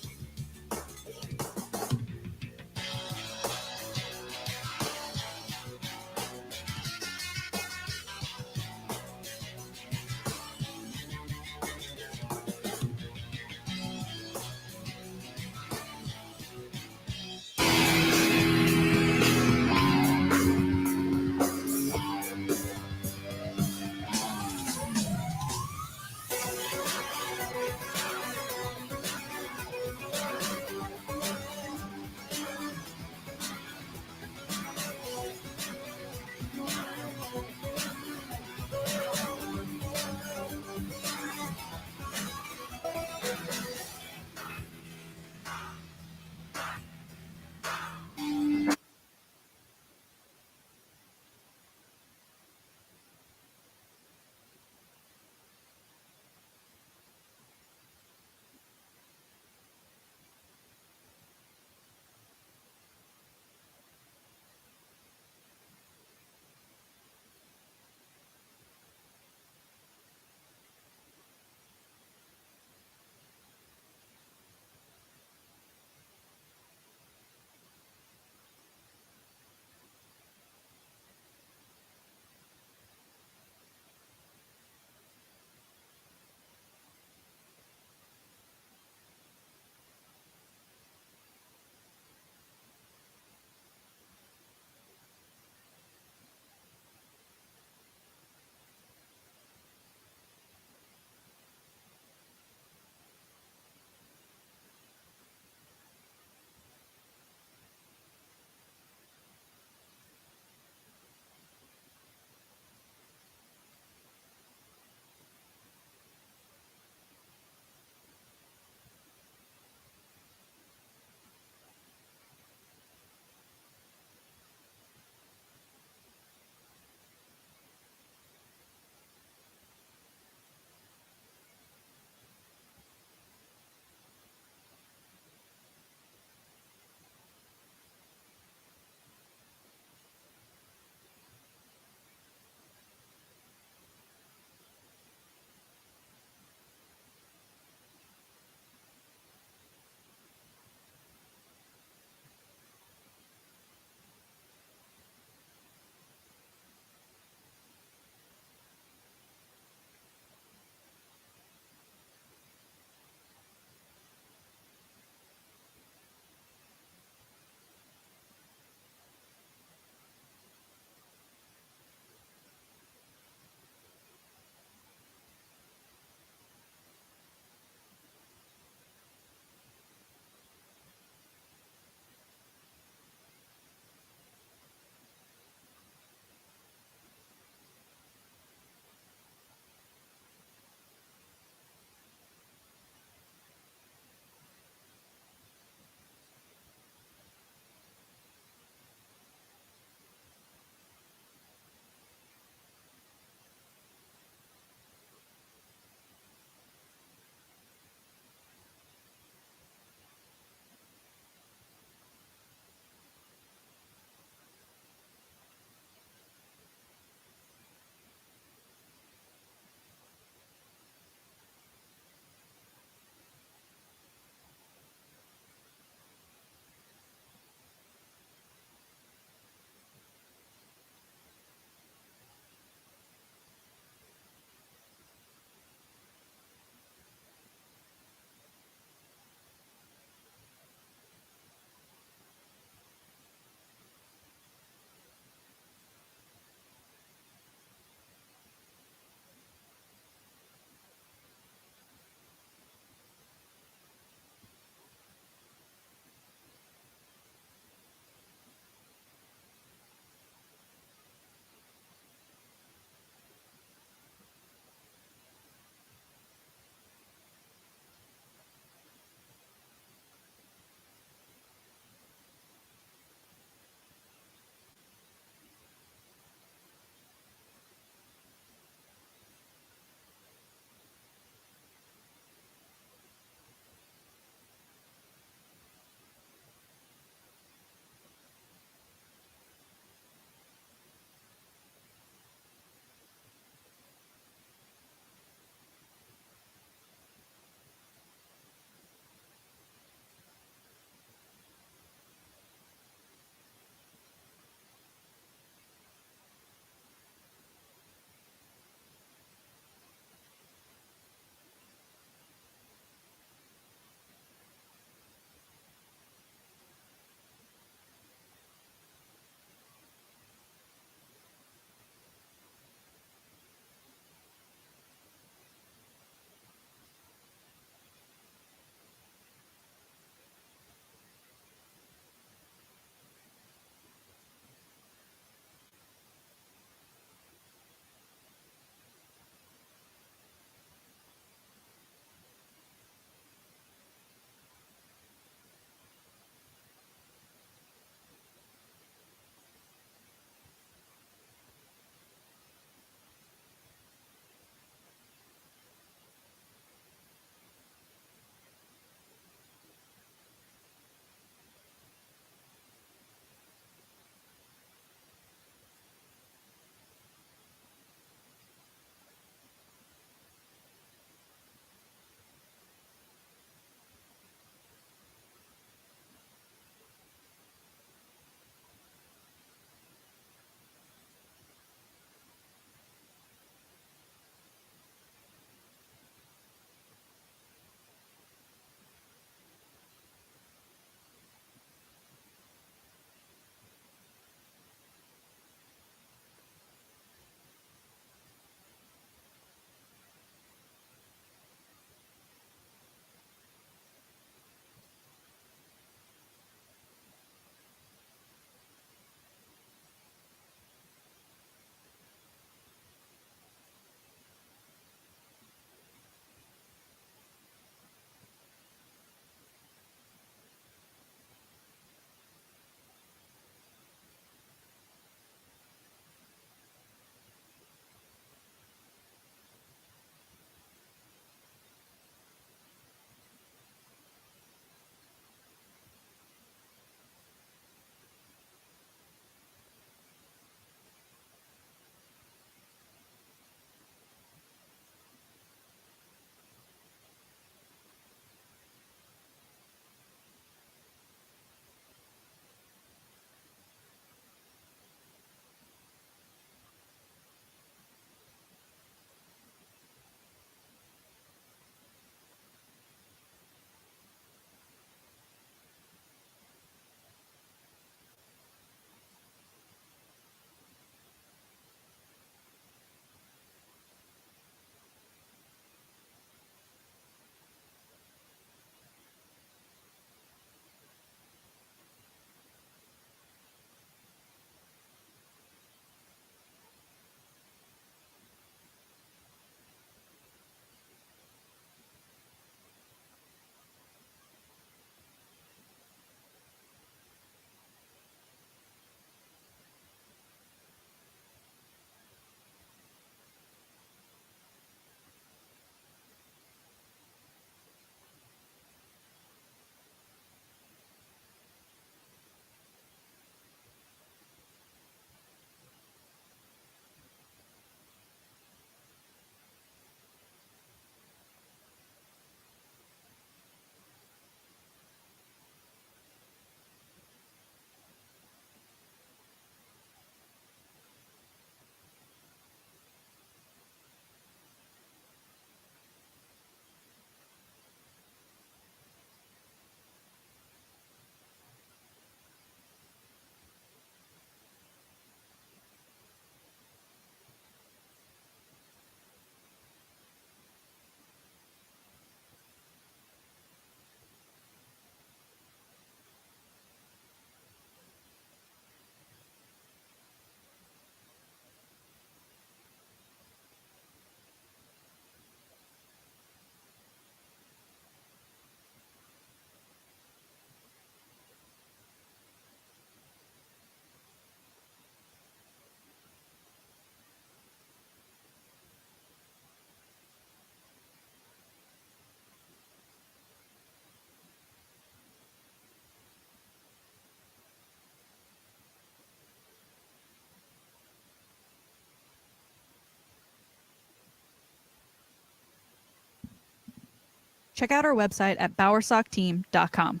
check out our website at bowersockteam.com.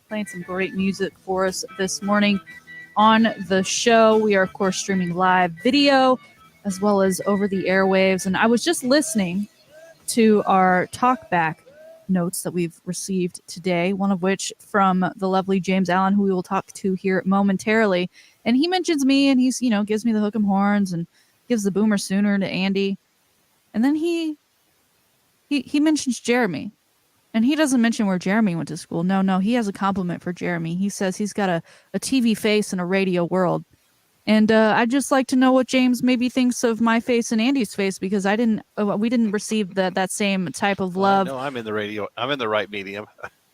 Playing some great music for us this morning on the show. We are, of course, streaming live video as well as over the airwaves. And I was just listening to our talkback notes that we've received today, one of which from the lovely James Allen, who we will talk to here momentarily. And he mentions me, and he's, gives me the hook 'em horns and gives the boomer sooner to Andy. And then he mentions Jeremy. And he doesn't mention where Jeremy went to school. No, he has a compliment for Jeremy. He says he's got a TV face in a radio world. And I'd just like to know what James maybe thinks of my face and Andy's face, because we didn't receive that same type of love. No, I'm in the radio. I'm in the right medium.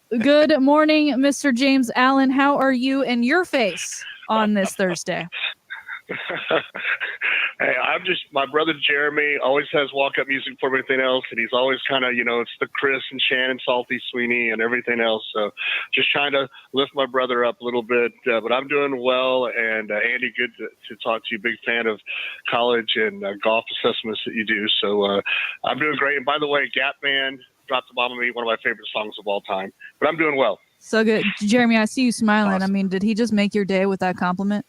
Good morning, Mr. James Allen. How are you and your face on this Thursday? Hey, my brother Jeremy always has walk-up music for everything else, and he's always kind of, it's the Chris and Shannon, Salty, Sweeney, and everything else. So just trying to lift my brother up a little bit, but I'm doing well. And Andy, good to talk to you. Big fan of college and golf assessments that you do. So I'm doing great. And by the way, Gap Band, Drop the Bomb on Me, one of my favorite songs of all time. But I'm doing well. So good. Jeremy, I see you smiling. Awesome. I mean, did he just make your day with that compliment?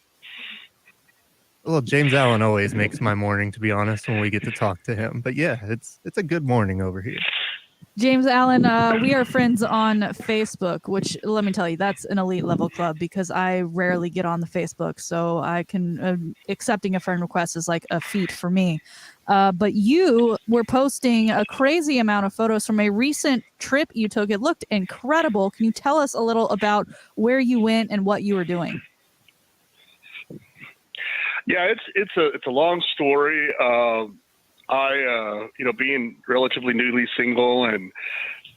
Well, James Allen always makes my morning, to be honest, when we get to talk to him. But yeah, it's a good morning over here. James Allen, we are friends on Facebook, which, let me tell you, that's an elite level club, because I rarely get on the Facebook. So I can accepting a friend request is like a feat for me. But you were posting a crazy amount of photos from a recent trip you took. It looked incredible. Can you tell us a little about where you went and what you were doing? Yeah, it's a long story. I being relatively newly single and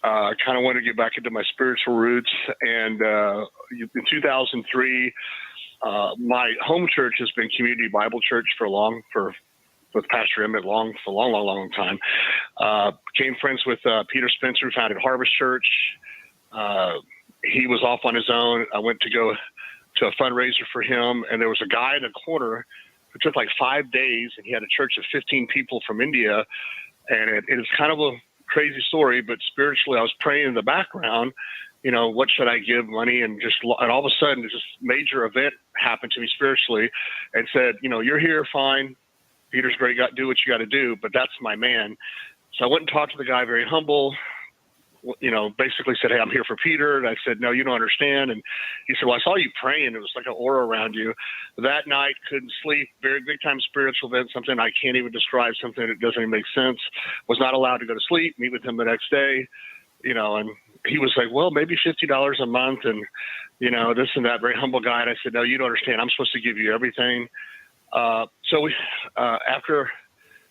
kind of wanted to get back into my spiritual roots. And in 2003, my home church has been Community Bible Church with Pastor Emmett for a long time. Became friends with Peter Spencer, who founded Harvest Church. He was off on his own. I went to go to a fundraiser for him, and there was a guy in the corner who took like 5 days, and he had a church of 15 people from India. And it is kind of a crazy story, but spiritually I was praying in the background, what should I give money? And all of a sudden this major event happened to me spiritually and said, you're here, fine. Peter's great. Do what you got to do, but that's my man. So I went and talked to the guy, very humble, basically said, hey, I'm here for Peter. And I said, no, you don't understand. And he said, well, I saw you praying. It was like an aura around you. That night, couldn't sleep. Very big time spiritual event, something I can't even describe, something that doesn't even make sense. Was not allowed to go to sleep, meet with him the next day, and he was like, well, maybe $50 a month. And, this and that, very humble guy. And I said, no, you don't understand. I'm supposed to give you everything. So we, after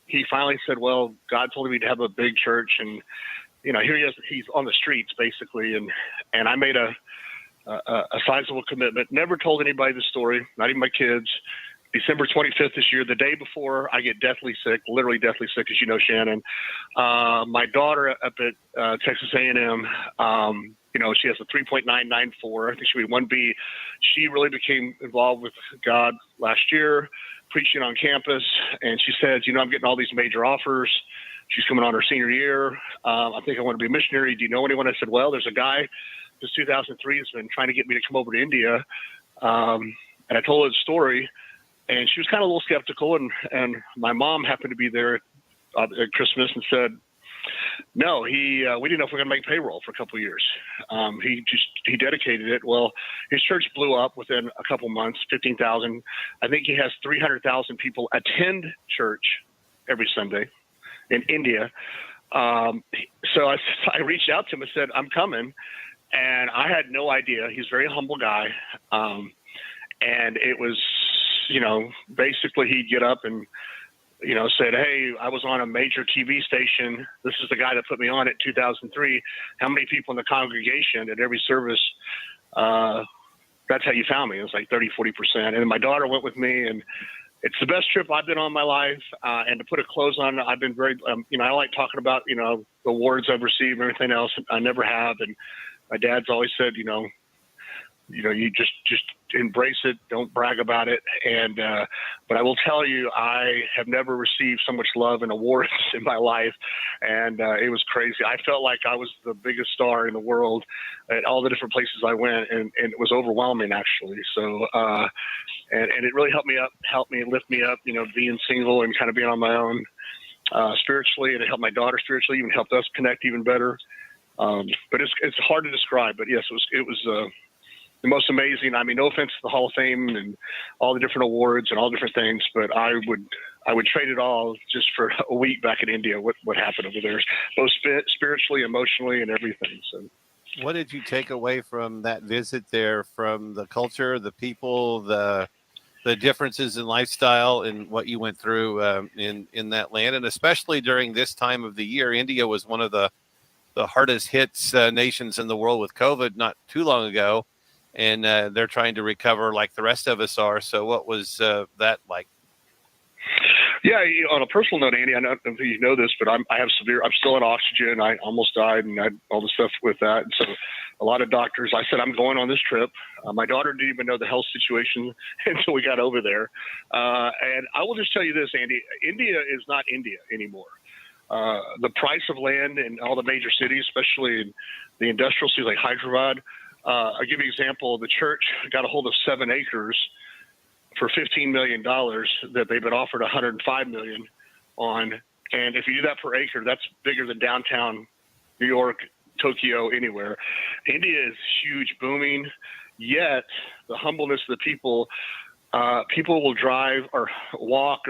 he finally said, well, God told me to have a big church, and, here he is, he's on the streets basically. And I made a sizable commitment, never told anybody the story, not even my kids. December 25th this year, the day before I get deathly sick, literally deathly sick, as you know, Shannon. My daughter up at Texas A&M, she has a 3.994. I think she would be 1B. She really became involved with God last year, preaching on campus. And she said, I'm getting all these major offers. She's coming on her senior year. I think I want to be a missionary. Do you know anyone? I said, well, there's a guy since 2003 has been trying to get me to come over to India. And I told her the story, and she was kind of a little skeptical. And my mom happened to be there at Christmas and said, no, we didn't know if we were going to make payroll for a couple of years. He dedicated it. Well, his church blew up within a couple months, 15,000. I think he has 300,000 people attend church every Sunday in India. So I reached out to him and said, I'm coming. And I had no idea. He's a very humble guy. And it was, basically he'd get up and, said, hey, I was on a major TV station. This is the guy that put me on it in 2003. How many people in the congregation at every service? That's how you found me. It was like 30, 40%. And my daughter went with me, and it's the best trip I've been on in my life. And to put a close on it, I've been very, I like talking about, the awards I've received and everything else. I never have. And my dad's always said, you just embrace it. Don't brag about it. And, but I will tell you, I have never received so much love and awards in my life. And it was crazy. I felt like I was the biggest star in the world at all the different places I went. And it was overwhelming, actually. So, and it really helped me lift me up, being single and kind of being on my own spiritually. And it helped my daughter spiritually, even helped us connect even better. But it's hard to describe. But yes, it was the most amazing. I mean, no offense to the Hall of Fame and all the different awards and all different things, but I would trade it all just for a week back in India. What happened over there, both spiritually, emotionally, and everything. So, what did you take away from that visit there? From the culture, the people, the differences in lifestyle, and what you went through in that land, and especially during this time of the year. India was one of the hardest hits nations in the world with COVID not too long ago. And they're trying to recover like the rest of us are. So what was that like? Yeah, on a personal note, Andy, I don't know if you know this, but I'm still on oxygen. I almost died, and I had all the stuff with that. And so a lot of doctors, I said, I'm going on this trip. My daughter didn't even know the health situation until we got over there. And I will just tell you this, Andy, India is not India anymore. The price of land in all the major cities, especially in the industrial cities like Hyderabad, I'll give you an example. The church got a hold of 7 acres for $15 million that they've been offered $105 million on. And if you do that per acre, that's bigger than downtown New York, Tokyo, anywhere. India is huge, booming, yet the humbleness of the people will drive or walk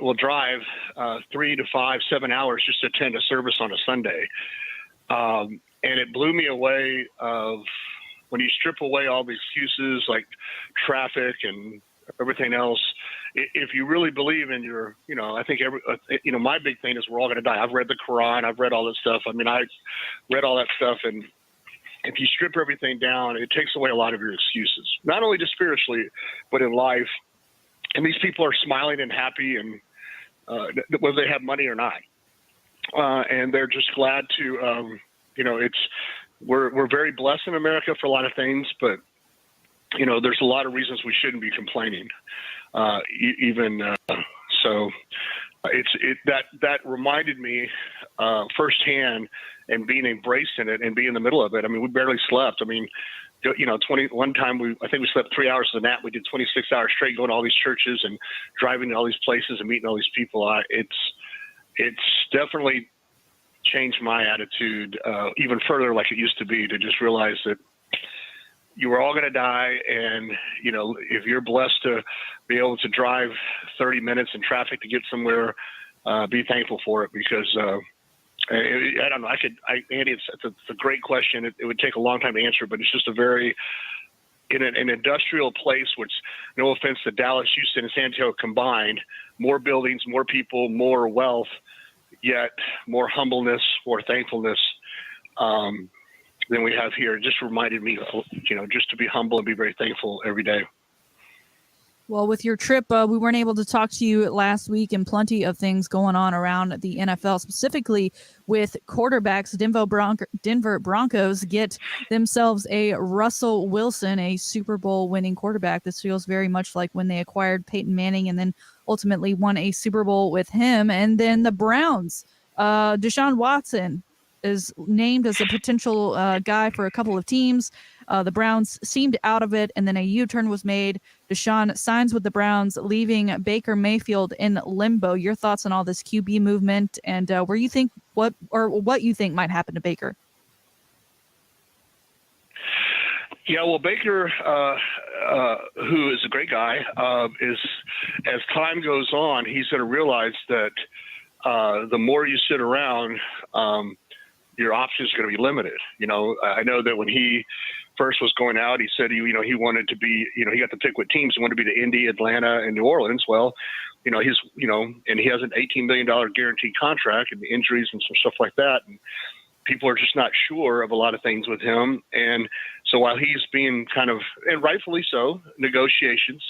will drive 3 to 5, 7 hours just to attend a service on a Sunday. And it blew me away of when you strip away all the excuses like traffic and everything else. If you really believe in your, I think my big thing is we're all going to die. I've read the Quran. I've read all that stuff. I mean, I read all that stuff. And if you strip everything down, it takes away a lot of your excuses, not only just spiritually, but in life. And these people are smiling and happy, and whether they have money or not. And they're just glad to, we're very blessed in America for a lot of things, but there's a lot of reasons we shouldn't be complaining. So that reminded me firsthand, and being embraced in it and being in the middle of it. I mean, we barely slept. I mean, one time I think we slept 3 hours of the nap. We did 26 hours straight going to all these churches and driving to all these places and meeting all these people. It's definitely changed my attitude even further, like it used to be, to just realize that you were all going to die. And, if you're blessed to be able to drive 30 minutes in traffic to get somewhere, be thankful for it, because I don't know. Andy, it's a great question. It would take a long time to answer, but it's just in an industrial place, which, no offense to Dallas, Houston, and San Antonio combined, more buildings, more people, more wealth, yet more humbleness, more thankfulness than we have here. It just reminded me, just to be humble and be very thankful every day. Well, with your trip, we weren't able to talk to you last week, and plenty of things going on around the NFL, specifically with quarterbacks. Denver Broncos get themselves a Russell Wilson, a Super Bowl winning quarterback. This feels very much like when they acquired Peyton Manning and then ultimately won a Super Bowl with him. And then the Browns, Deshaun Watson is named as a potential guy for a couple of teams. The Browns seemed out of it, and then a U-turn was made. Deshaun signs with the Browns, leaving Baker Mayfield in limbo. Your thoughts on all this QB movement, and what you think might happen to Baker? Yeah, well, Baker, who is a great guy, is, as time goes on, he's going to realize that the more you sit around, your options are going to be limited. I know that when he first was going out, he said, he wanted to be, he got to pick what teams. He wanted to be to Indy, Atlanta, and New Orleans. Well, and he has an $18 million guaranteed contract and injuries and some stuff like that. And people are just not sure of a lot of things with him. And so while he's being kind of, and rightfully so, negotiations,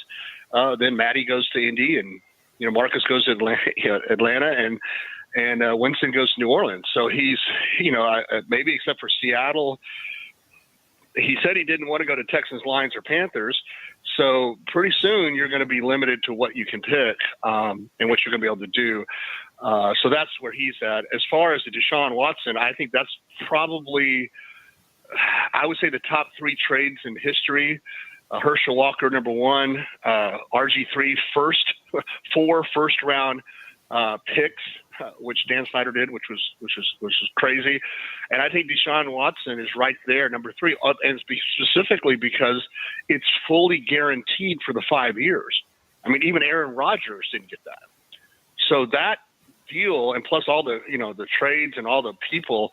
then Matty goes to Indy and, Marcus goes to Atlanta and Winston goes to New Orleans. So he's, maybe except for Seattle, he said he didn't want to go to Texans, Lions, or Panthers. So pretty soon you're going to be limited to what you can pick and what you're going to be able to do. So that's where he's at. As far as the Deshaun Watson, I think that's probably, I would say, the top 3 trades in history. Herschel Walker, number 1, RG3 4 first-round picks, which Dan Snyder did, which was crazy. And I think Deshaun Watson is right there, number 3, and specifically because it's fully guaranteed for the 5 years. I mean, even Aaron Rodgers didn't get that. So that deal, and plus all the the trades and all the people,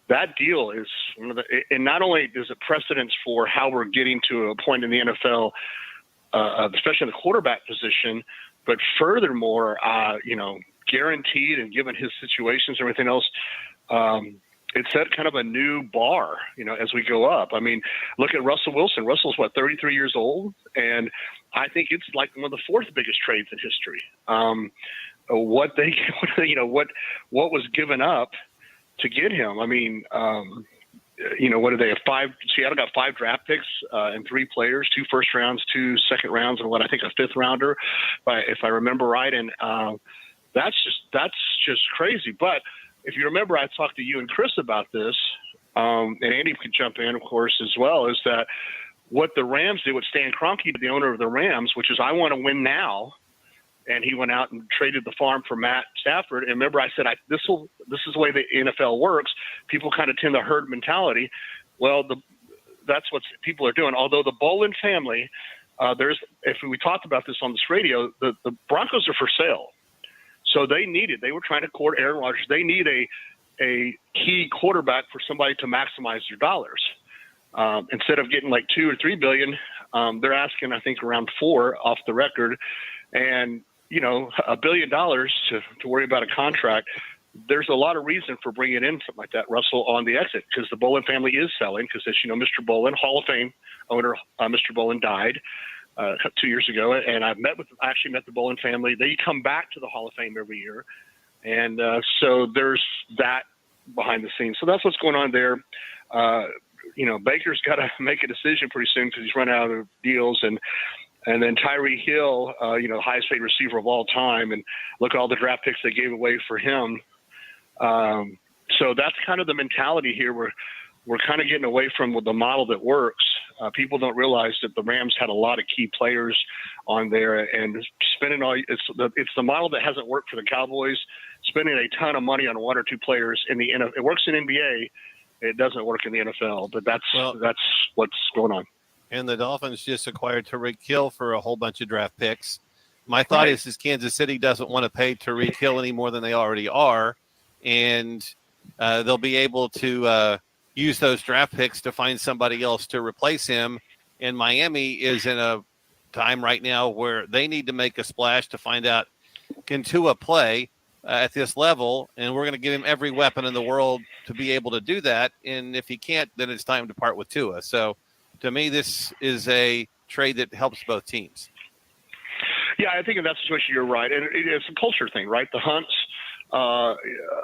that deal is one of the. And not only is it precedence for how we're getting to a point in the NFL, especially in the quarterback position, but furthermore, guaranteed, and given his situations and everything else, it set kind of a new bar, as we go up. I mean, look at Russell Wilson. Russell's 33 years old, and I think it's like one of the 4th biggest trades in history. What was given up to get him? I mean, what do they have? 5? Seattle got 5 draft picks and 3 players, 2 first rounds, 2 second rounds, and I think a 5th rounder, if I remember right. And that's just crazy. But if you remember, I talked to you and Chris about this, and Andy could jump in, of course, as well, is that what the Rams did with Stan Kroenke, the owner of the Rams, which is, I want to win now. And he went out and traded the farm for Matt Stafford. And remember, I said, this is the way the NFL works. People kind of tend to herd mentality. Well, that's what people are doing. Although the Bolin family, if we talked about this on this radio, the Broncos are for sale. So they were trying to court Aaron Rodgers. They need a key quarterback for somebody to maximize their dollars. Instead of getting like $2 or $3 billion, they're asking, I think, around $4 off the record. And, $1 billion to worry about a contract. There's a lot of reason for bringing in something like that, Russell, on the exit, because the Bolin family is selling. Because, as you know, Mr. Bolin, Hall of Fame owner, Mr. Bolin died 2 years ago, and I actually met the Bolin family. They come back to the Hall of Fame every year, and so there's that behind the scenes. So that's what's going on there. Baker's got to make a decision pretty soon because he's run out of deals, and then Tyree Hill, the highest paid receiver of all time, and look at all the draft picks they gave away for him. So that's kind of the mentality here. We're kind of getting away from the model that works. People don't realize that the Rams had a lot of key players on there, and spending it's the model that hasn't worked for the Cowboys. Spending a ton of money on 1 or 2 players in the NFL. It works in NBA. It doesn't work in the NFL, but that's what's going on. And the Dolphins just acquired Tyreek Hill for a whole bunch of draft picks. My thought is Kansas City doesn't want to pay Tyreek Hill any more than they already are, and they'll be able to use those draft picks to find somebody else to replace him. And Miami is in a time right now where they need to make a splash to find out, can Tua play at this level? And we're going to give him every weapon in the world to be able to do that. And if he can't, then it's time to part with Tua. So to me, this is a trade that helps both teams. Yeah, I think in that situation, you're right. And it's a culture thing, right? The Hunts,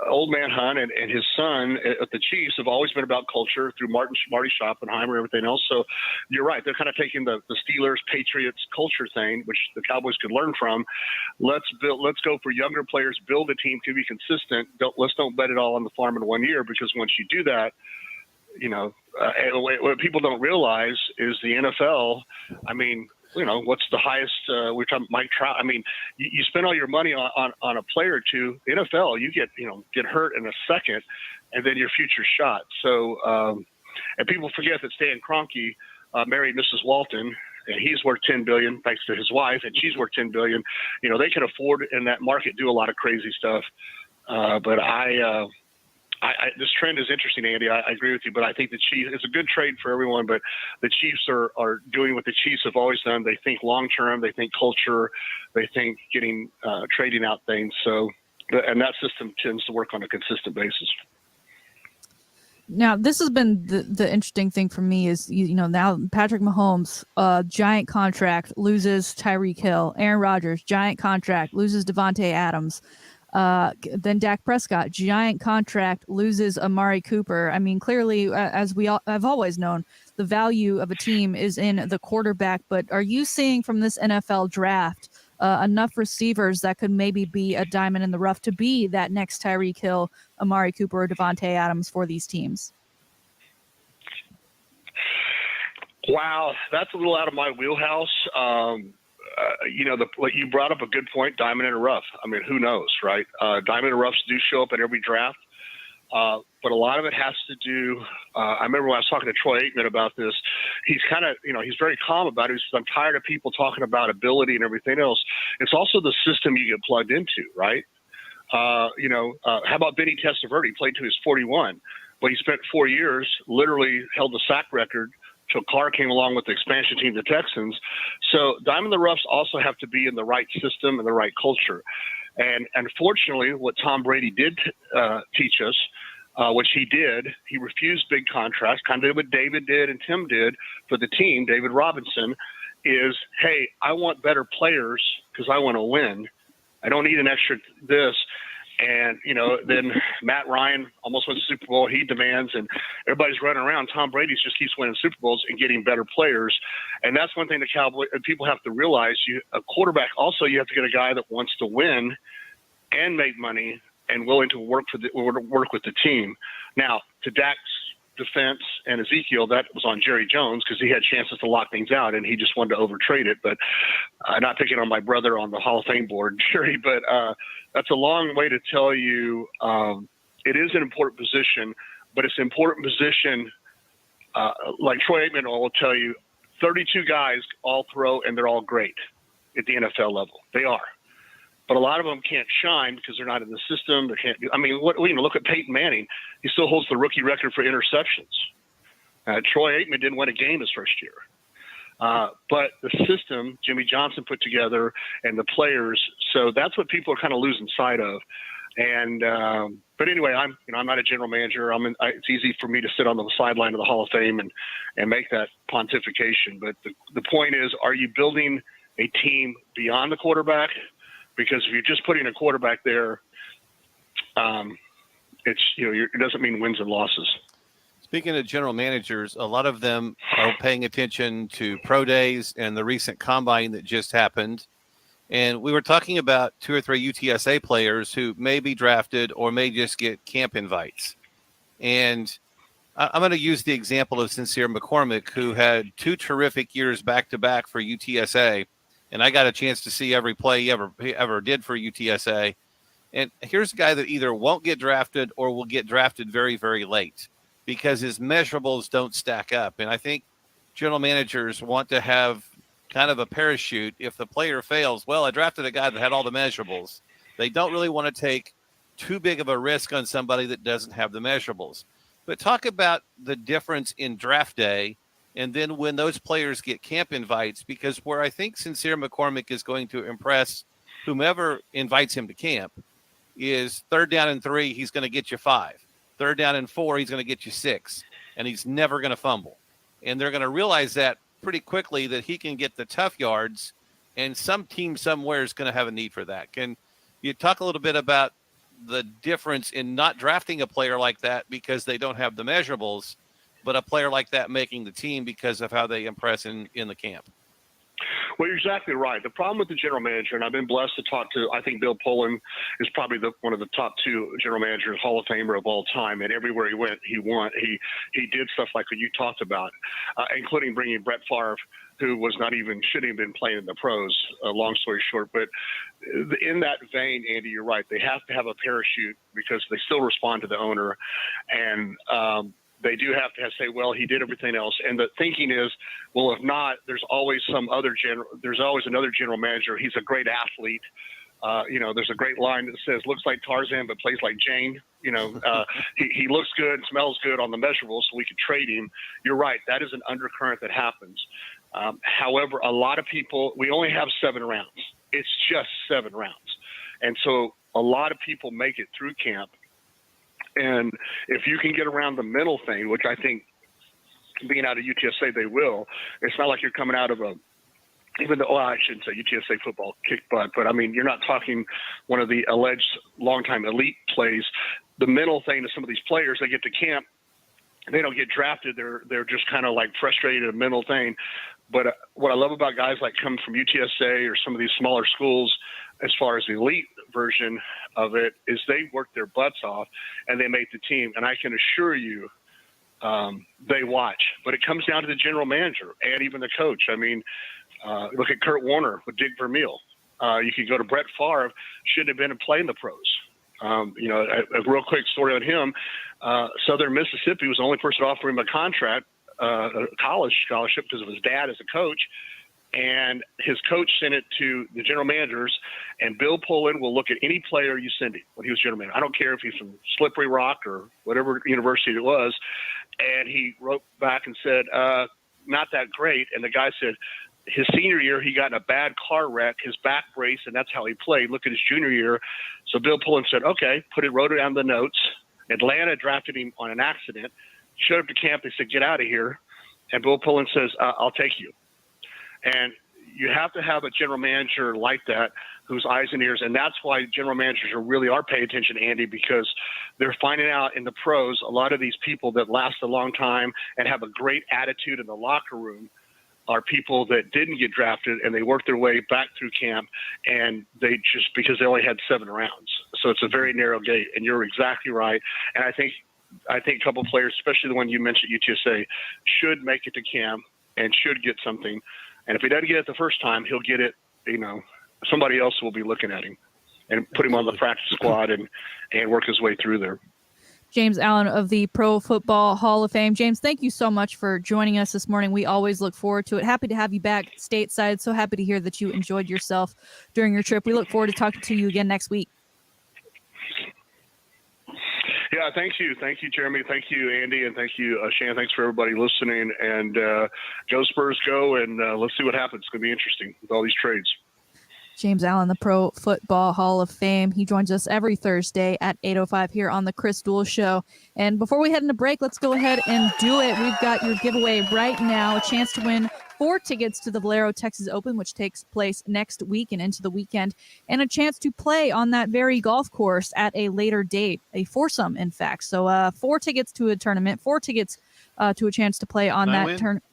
old man Hunt and his son at the Chiefs have always been about culture through Marty Schottenheimer and everything else. So you're right. They're kind of taking the Steelers, Patriots culture thing, which the Cowboys could learn from. Let's go for younger players, build a team to be consistent. Let's don't bet it all on the farm in 1 year, because once you do that, what people don't realize is the NFL, I mean, what's the highest, we're talking Mike Trout. I mean, you spend all your money on a player or two. The NFL, you get hurt in a second, and then your future shot. So, and people forget that Stan Kroenke married Mrs. Walton, and he's worth $10 billion thanks to his wife, and she's worth $10 billion. They can afford in that market do a lot of crazy stuff. But this trend is interesting, Andy. I agree with you, but I think the Chiefs, it's a good trade for everyone, but the Chiefs are doing what the Chiefs have always done. They think long-term, they think culture, they think trading out things. So, and that system tends to work on a consistent basis. Now, this has been the interesting thing for me is, now Patrick Mahomes, giant contract, loses Tyreek Hill. Aaron Rodgers, giant contract, loses Devontae Adams. Then Dak Prescott, giant contract, loses Amari Cooper. I mean, clearly, as I've always known, the value of a team is in the quarterback. But are you seeing from this NFL draft enough receivers that could maybe be a diamond in the rough to be that next Tyreek Hill, Amari Cooper, or Devontae Adams for these teams? Wow, that's a little out of my wheelhouse. You brought up a good point, diamond in the rough. I mean, who knows, right? Diamond in the roughs do show up at every draft. But a lot of it has to do, I remember when I was talking to Troy Aikman about this, he's kind of, he's very calm about it. He says, I'm tired of people talking about ability and everything else. It's also the system you get plugged into, right? How about Vinny Testaverde? He played to his 41, but he spent 4 years, literally held the sack record till Carr came along with the expansion team, the Texans. So diamond in the roughs also have to be in the right system and the right culture. And unfortunately, what Tom Brady did teach us, which he did, he refused big contracts, kind of did what David did and Tim did for the team, David Robinson, is, hey, I want better players because I want to win. I don't need an extra this. And, then Matt Ryan almost won the Super Bowl. He demands, and everybody's running around. Tom Brady just keeps winning Super Bowls and getting better players. And that's one thing the people have to realize. A quarterback, also, you have to get a guy that wants to win and make money and willing to work with the team. Now, to Dak's defense and Ezekiel, that was on Jerry Jones because he had chances to lock things out and he just wanted to overtrade it. But not picking on my brother on the Hall of Fame board, Jerry, but that's a long way to tell you it is an important position, but it's an important position. Like Troy Aikman will tell you, 32 guys all throw and they're all great at the NFL level. They are. But a lot of them can't shine because they're not in the system. They can't. Look at Peyton Manning. He still holds the rookie record for interceptions. Troy Aikman didn't win a game his first year. But the system Jimmy Johnson put together and the players, so that's what people are kind of losing sight of. And but anyway, I'm not a general manager. It's easy for me to sit on the sideline of the Hall of Fame and make that pontification. But the point is, are you building a team beyond the quarterback? Because if you're just putting a quarterback there, it doesn't mean wins and losses. Speaking of general managers, a lot of them are paying attention to pro days and the recent combine that just happened. And we were talking about 2 or 3 UTSA players who may be drafted or may just get camp invites. And I'm going to use the example of Sincere McCormick, who had 2 terrific years back-to-back for UTSA. And I got a chance to see every play he ever did for UTSA. And here's a guy that either won't get drafted or will get drafted very, very late because his measurables don't stack up. And I think general managers want to have kind of a parachute. If the player fails, well, I drafted a guy that had all the measurables. They don't really want to take too big of a risk on somebody that doesn't have the measurables. But talk about the difference in draft day and then when those players get camp invites, because where I think Sincere McCormick is going to impress whomever invites him to camp is 3rd down and 3, he's going to get you 5. 3rd down and 4, he's going to get you 6. And he's never going to fumble. And they're going to realize that pretty quickly that he can get the tough yards, and some team somewhere is going to have a need for that. Can you talk a little bit about the difference in not drafting a player like that because they don't have the measurables, but a player like that making the team because of how they impress in the camp? Well, you're exactly right. The problem with the general manager, and I've been blessed to talk to, I think Bill Pullen is probably one of the top 2 general managers, Hall of Famer of all time. And everywhere he went, he won. He did stuff like what you talked about, including bringing Brett Favre, who shouldn't have been playing in the pros, long story short. But in that vein, Andy, you're right. They have to have a parachute because they still respond to the owner. And, they do have to say, well, he did everything else. And the thinking is, well, if not, there's always another general manager. He's a great athlete. There's a great line that says, looks like Tarzan, but plays like Jane. He looks good and smells good on the measurables, so we could trade him. You're right. That is an undercurrent that happens. However, a lot of people, we only have 7 rounds. It's just 7 rounds. And so a lot of people make it through camp. And if you can get around the mental thing, which I think being out of UTSA, they will, it's not like you're coming out of even though, I shouldn't say UTSA football kicked butt, but I mean, you're not talking one of the alleged longtime elite plays. The mental thing to some of these players, they get to camp, they don't get drafted. They're just kind of like frustrated, a mental thing. But what I love about guys like coming from UTSA or some of these smaller schools, as far as the elite version of it, is they work their butts off and they make the team. And I can assure you, they watch. But it comes down to the general manager and even the coach. I mean, look at Kurt Warner with Dick Vermeil. You could go to Brett Favre, shouldn't have been playing the pros. A real quick story on him. Southern Mississippi was the only person offering him a contract, a college scholarship, because of his dad as a coach. And his coach sent it to the general managers, and Bill Pullen will look at any player you send him when he was general manager. I don't care if he's from Slippery Rock or whatever university it was. And he wrote back and said, not that great. And the guy said, his senior year, he got in a bad car wreck, his back brace, and that's how he played. Look at his junior year. So Bill Pullen said, okay, wrote it down the notes. Atlanta drafted him on an accident. Showed up to camp. They said, get out of here. And Bill Pullen says, I'll take you. And you have to have a general manager like that whose eyes and ears. And that's why general managers really are paying attention, Andy, because they're finding out in the pros, a lot of these people that last a long time and have a great attitude in the locker room are people that didn't get drafted, and they worked their way back through camp, and they just, because they only had 7 rounds. So it's a very narrow gate, and you're exactly right. And I think a couple of players, especially the one you mentioned, UTSA, should make it to camp and should get something. And if he doesn't get it the first time, he'll get it, somebody else will be looking at him and put him on the practice squad and work his way through there. James Allen of the Pro Football Hall of Fame. James, thank you so much for joining us this morning. We always look forward to it. Happy to have you back stateside. So happy to hear that you enjoyed yourself during your trip. We look forward to talking to you again next week. Yeah, thank you. Thank you, Jeremy. Thank you, Andy. And thank you, Shan. Thanks for everybody listening. And go Spurs, go. And let's see what happens. It's going to be interesting with all these trades. James Allen, the Pro Football Hall of Fame. He joins us every Thursday at 8:05 here on the Chris Duel Show. And before we head into break, let's go ahead and do it. We've got your giveaway right now, a chance to win 4 tickets to the Valero Texas Open, which takes place next week and into the weekend, and a chance to play on that very golf course at a later date, a foursome, in fact. So 4 tickets to a tournament, 4 tickets to a chance to play on that tournament.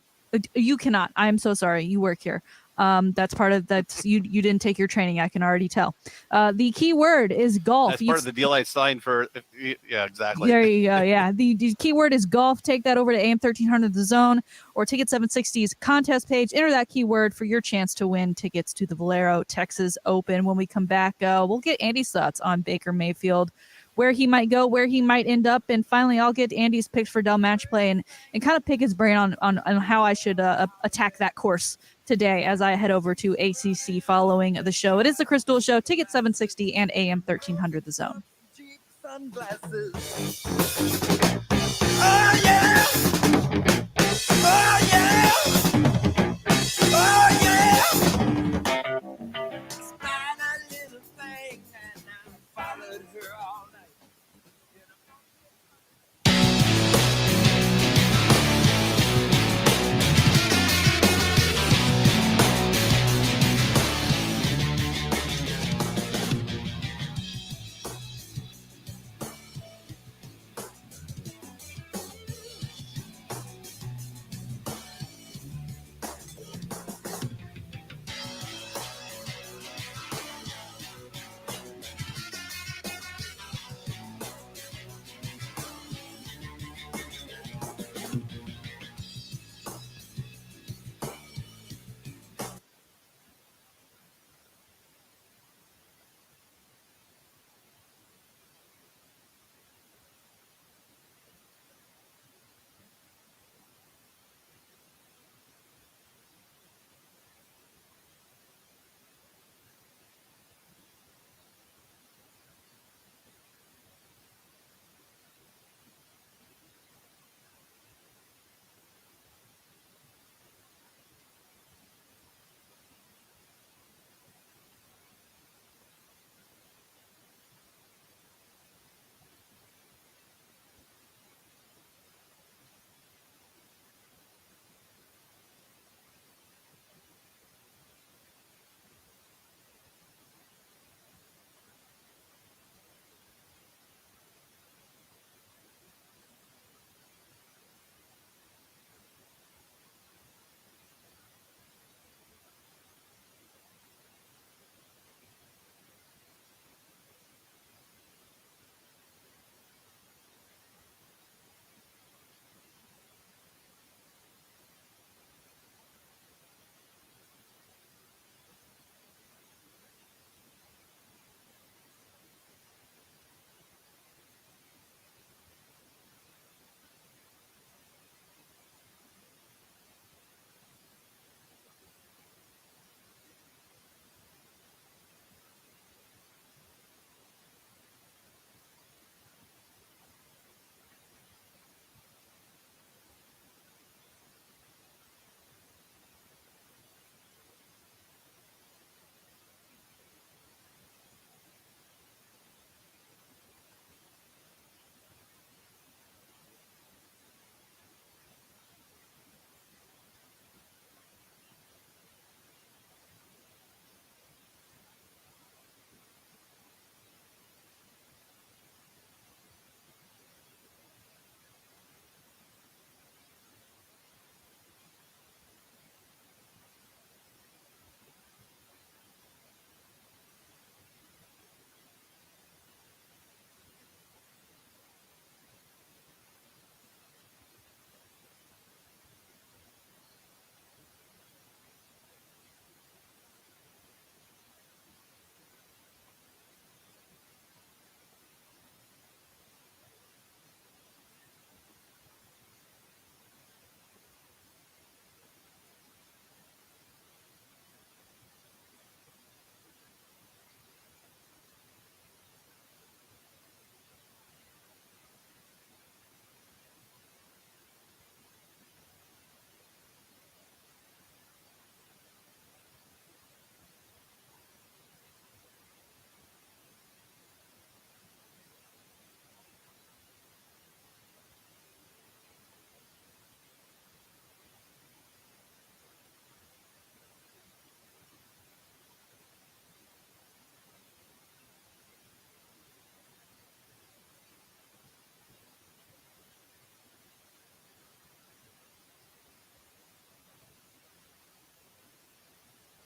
You cannot. I'm so sorry. You work here. That's part of that. You didn't take your training. I can already tell. The key word is golf. That's part of the deal I signed for. Yeah, exactly. There you go. Yeah. The key word is golf. Take that over to AM 1300 The Zone or Ticket 760's contest page. Enter that keyword for your chance to win tickets to the Valero Texas Open. When we come back, we'll get Andy's thoughts on Baker Mayfield, where he might go, where he might end up. And finally, I'll get Andy's picks for Dell Match Play and kind of pick his brain on how I should attack that course today as I head over to ACC following the show. It is the Chris Duel Show, Ticket 760 and AM 1300 The Zone. Sunglasses. Oh, yeah. Oh, yeah. Oh, yeah. Spied a little thing and I followed her all night.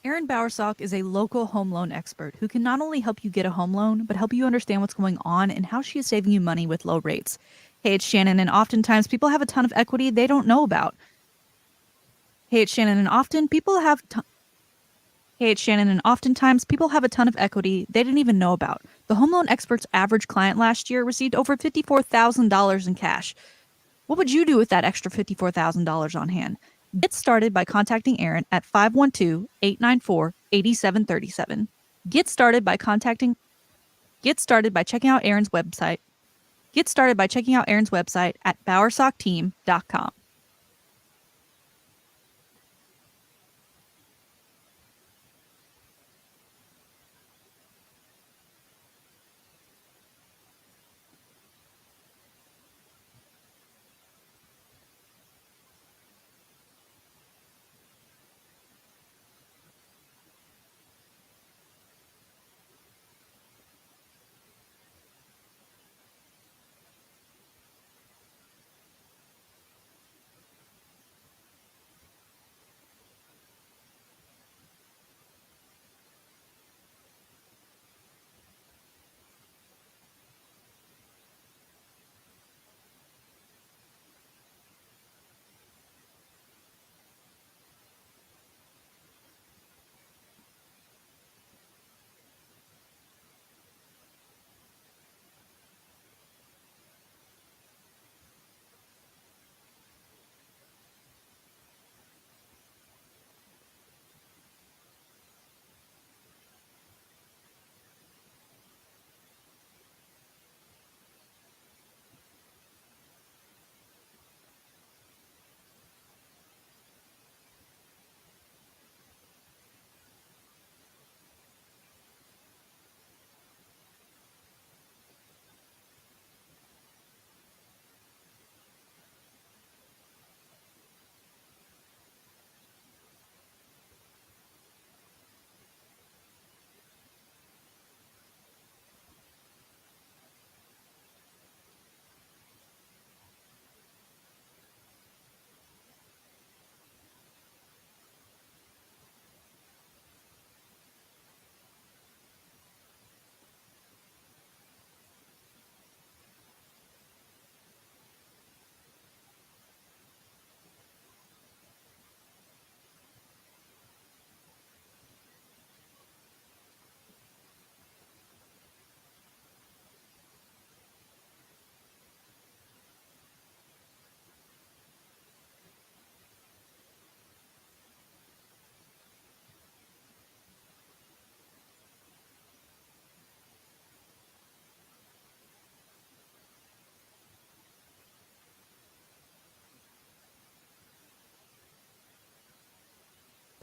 Aaron Bowersock is a local home loan expert who can not only help you get a home loan, but help you understand what's going on and how she is saving you money with low rates. Hey, it's Shannon, and oftentimes people have a ton of equity they don't know about. Hey, it's Shannon, and oftentimes people have a ton of equity they didn't even know about. The home loan expert's average client last year received over $54,000 in cash. What would you do with that extra $54,000 on hand? Get started by contacting Aaron at 512-894-8737. Get started by checking out Aaron's website. Get started by checking out Aaron's website at bowersockteam.com.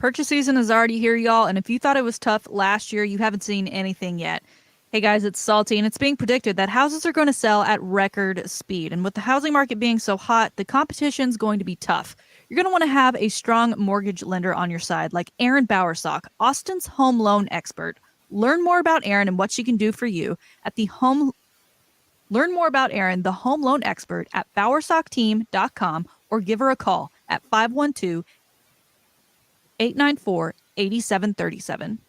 Purchase season is already here, y'all, and if you thought it was tough last year, you haven't seen anything yet. Hey guys, it's Salty, and it's being predicted that houses are going to sell at record speed. And with the housing market being so hot, the competition's going to be tough. You're going to want to have a strong mortgage lender on your side, like Aaron Bowersock, Austin's home loan expert. Learn more about Aaron and what she can do for you at Learn more about Aaron, the home loan expert, at bowersockteam.com or give her a call at 512-894-8737.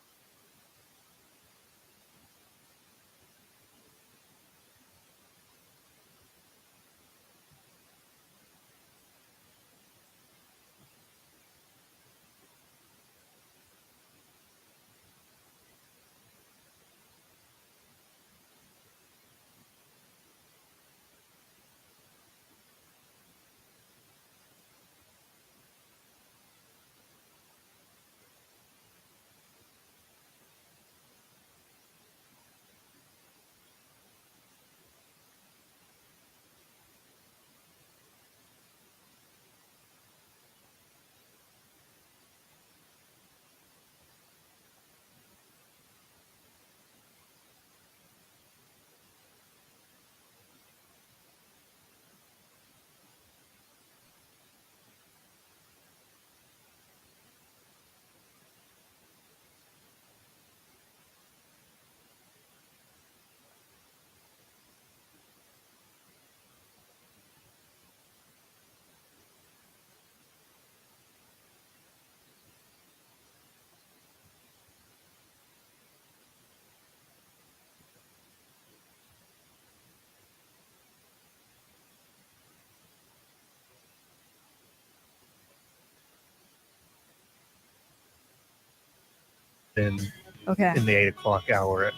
Austin Okay. in the 8 o'clock hour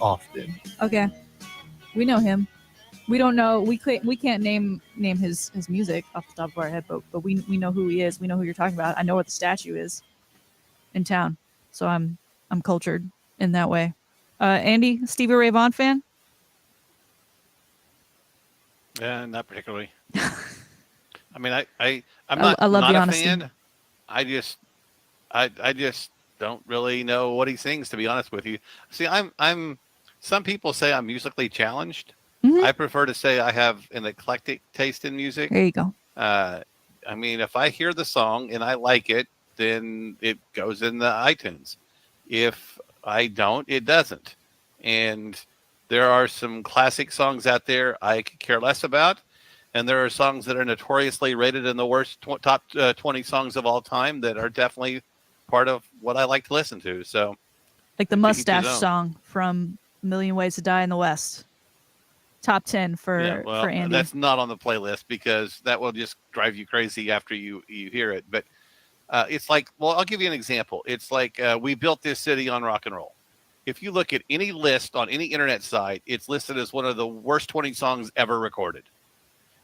often. Okay. We know him. We don't know. We can't name his music off the top of our head, but we know who he is. We know who you're talking about. I know what the statue is in town, so I'm cultured in that way. Andy, Stevie Ray Vaughan fan? Yeah, not particularly. I mean, I'm I love not the a honesty. fan. I just don't really know what he sings, to be honest with you. See, I'm. Some people say I'm musically challenged. Mhm. I prefer to say I have an eclectic taste in music. There you go. I mean, if I hear the song and I like it, then it goes in the iTunes. If I don't, it doesn't. And there are some classic songs out there I could care less about. And there are songs that are notoriously rated in the worst top 20 songs of all time that are definitely part of what I like to listen to. So, Like the to each his Mustache own. song from A Million Ways to Die in the West. Top 10 for Andy. That's not on the playlist because that will just drive you crazy after you hear it. But it's like, well, I'll give you an example. It's like we built this city on rock and roll. If you look at any list on any internet site, it's listed as one of the worst 20 songs ever recorded.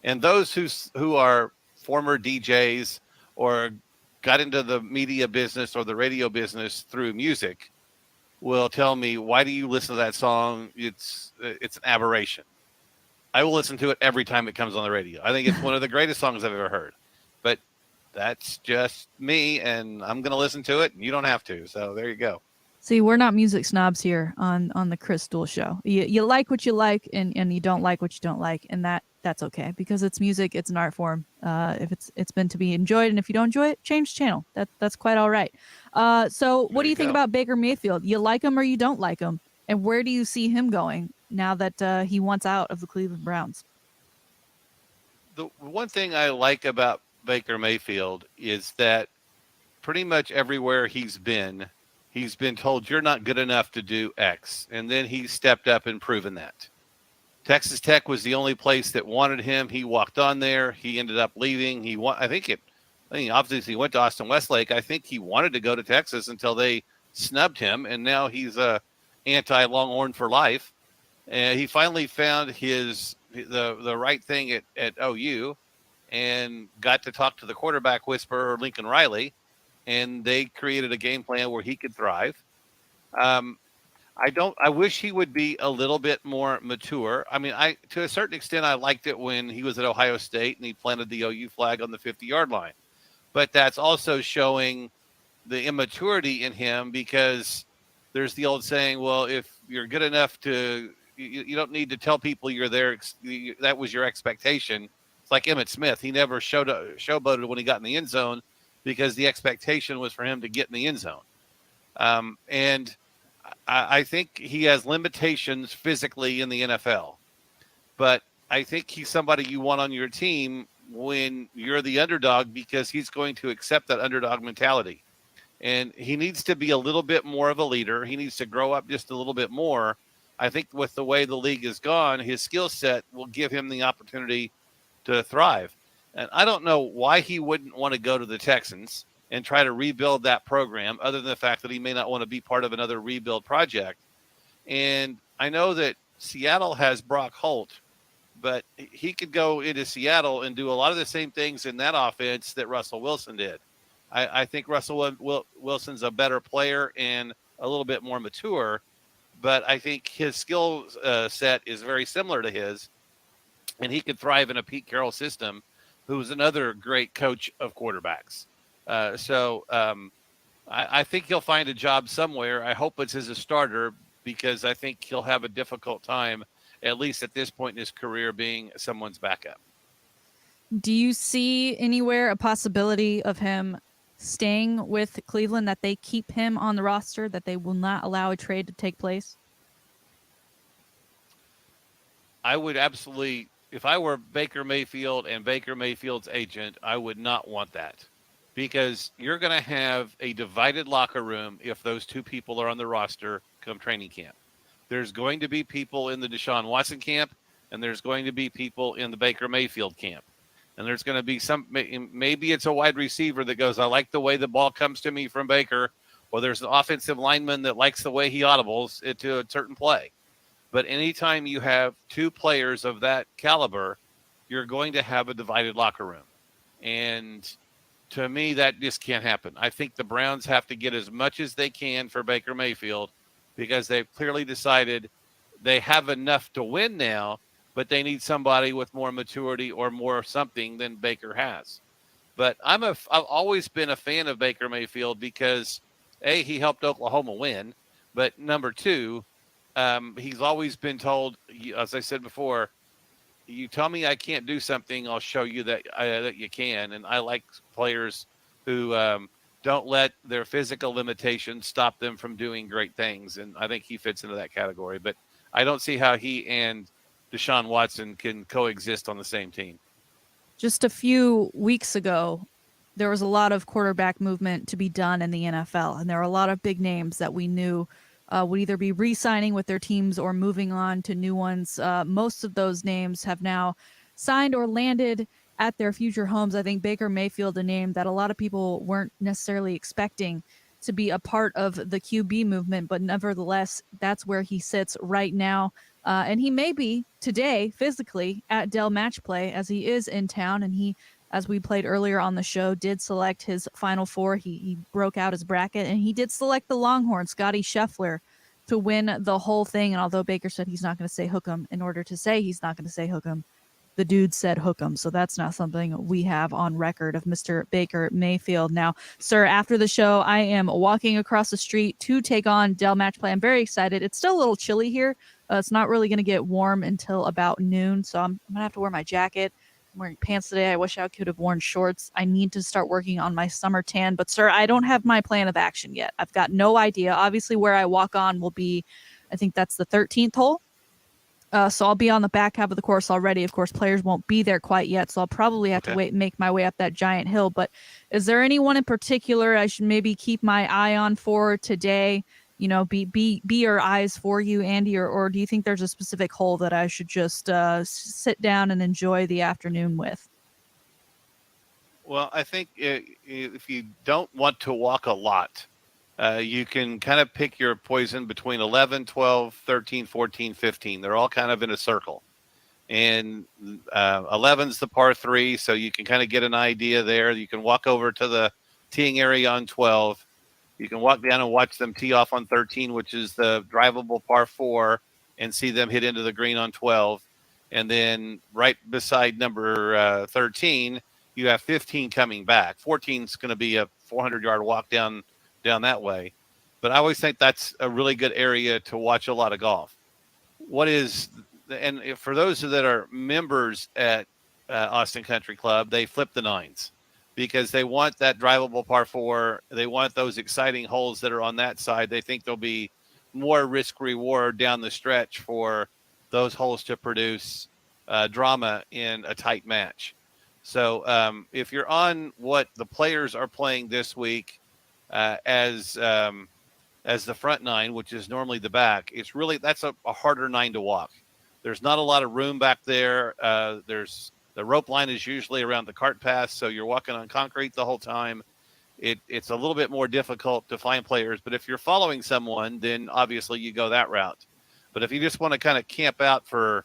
And those who are former DJs or got into the media business or the radio business through music will tell me, why do you listen to that song? It's an aberration. I will listen to it every time it comes on the radio. I think it's one of the greatest songs I've ever heard. But that's just me, and I'm going to listen to it, and you don't have to. So there you go. See, we're not music snobs here on the Chris Duel Show. You like what you like, and you don't like what you don't like, and that's okay because it's music, it's an art form. If it's meant to be enjoyed, and if you don't enjoy it, change channel. That's quite all right. So what do you think about Baker Mayfield? You like him or you don't like him, and where do you see him going now that he wants out of the Cleveland Browns? The one thing I like about Baker Mayfield is that pretty much everywhere he's been told you're not good enough to do X. And then he stepped up and proven that. Texas Tech was the only place that wanted him. He walked on there. He ended up leaving. I think obviously he went to Austin Westlake. I think he wanted to go to Texas until they snubbed him. And now he's a anti-Longhorn for life. And he finally found the right thing at OU and got to talk to the quarterback whisperer, Lincoln Riley. And they created a game plan where he could thrive. I wish he would be a little bit more mature. I mean, to a certain extent, I liked it when he was at Ohio State and he planted the OU flag on the 50-yard line. But that's also showing the immaturity in him because there's the old saying, well, if you're good enough you don't need to tell people you're there. That was your expectation. It's like Emmitt Smith. He never showboated when he got in the end zone, because the expectation was for him to get in the end zone. And I think he has limitations physically in the NFL. But I think he's somebody you want on your team when you're the underdog because he's going to accept that underdog mentality. And he needs to be a little bit more of a leader. He needs to grow up just a little bit more. I think with the way the league has gone, his skill set will give him the opportunity to thrive. And I don't know why he wouldn't want to go to the Texans and try to rebuild that program, other than the fact that he may not want to be part of another rebuild project. And I know that Seattle has Brock Holt, but he could go into Seattle and do a lot of the same things in that offense that Russell Wilson did. I think Russell Wilson's a better player and a little bit more mature, but I think his skill set is very similar to his, and he could thrive in a Pete Carroll system, who's another great coach of quarterbacks. I think he'll find a job somewhere. I hope it's as a starter because I think he'll have a difficult time, at least at this point in his career, being someone's backup. Do you see anywhere a possibility of him staying with Cleveland, that they keep him on the roster, that they will not allow a trade to take place? I would absolutely, if I were Baker Mayfield and Baker Mayfield's agent, I would not want that, because you're going to have a divided locker room if those two people are on the roster come training camp. There's going to be people in the Deshaun Watson camp, and there's going to be people in the Baker Mayfield camp. And there's going to be maybe it's a wide receiver that goes, I like the way the ball comes to me from Baker, or there's an offensive lineman that likes the way he audibles into a certain play. But anytime you have two players of that caliber, you're going to have a divided locker room. And to me, that just can't happen. I think the Browns have to get as much as they can for Baker Mayfield because they've clearly decided they have enough to win now, but they need somebody with more maturity or more something than Baker has. But I've always been a fan of Baker Mayfield because, A, he helped Oklahoma win, but number two, he's always been told, as I said before, you tell me I can't do something, I'll show you that you can. And I like players who don't let their physical limitations stop them from doing great things. And I think he fits into that category. But I don't see how he and Deshaun Watson can coexist on the same team. Just a few weeks ago, there was a lot of quarterback movement to be done in the NFL, and there were a lot of big names that we knew would either be re-signing with their teams or moving on to new ones. Most of those names have now signed or landed at their future homes. I think Baker Mayfield, a name that a lot of people weren't necessarily expecting to be a part of the QB movement, but nevertheless, that's where he sits right now. And he may be today physically at Dell Match Play as he is in town. And he, as we played earlier on the show, did select his Final Four. He broke out his bracket and he did select the Longhorn, Scotty Scheffler, to win the whole thing. And although Baker said he's not going to say hook 'em in order to say he's not going to say hook 'em, the dude said hook 'em. So that's not something we have on record of Mr. Baker Mayfield. Now, sir, after the show, I am walking across the street to take on Dell Match Play. I'm very excited. It's still a little chilly here. It's not really going to get warm until about noon. So I'm going to have to wear my jacket. I'm wearing pants today. I wish I could have worn shorts. I need to start working on my summer tan. But, sir, I don't have my plan of action yet. I've got no idea. Obviously, where I walk on will be, I think that's the 13th hole. So I'll be on the back half of the course already. Of course, players won't be there quite yet, so I'll probably have to wait and make my way up that giant hill. But is there anyone in particular I should maybe keep my eye on for today? You know, be your eyes for you, Andy, or do you think there's a specific hole that I should just sit down and enjoy the afternoon with? Well, I think if you don't want to walk a lot, you can kind of pick your poison between 11, 12, 13, 14, 15. They're all kind of in a circle. And 11's the par 3, so you can kind of get an idea there. You can walk over to the teeing area on 12. You can walk down and watch them tee off on 13, which is the drivable par 4, and see them hit into the green on 12. And then right beside number 13, you have 15 coming back. 14 is going to be a 400-yard walk down that way. But I always think that's a really good area to watch a lot of golf. And for those that are members at Austin Country Club, they flip the 9s because they want that drivable par 4. They want those exciting holes that are on that side. They think there'll be more risk reward down the stretch for those holes to produce drama in a tight match. So if you're on what the players are playing this week, as the front 9, which is normally the back, that's a harder 9 to walk. There's not a lot of room back there. The rope line is usually around the cart path, so you're walking on concrete the whole time. It's a little bit more difficult to find players, but if you're following someone, then obviously you go that route. But if you just want to kind of camp out for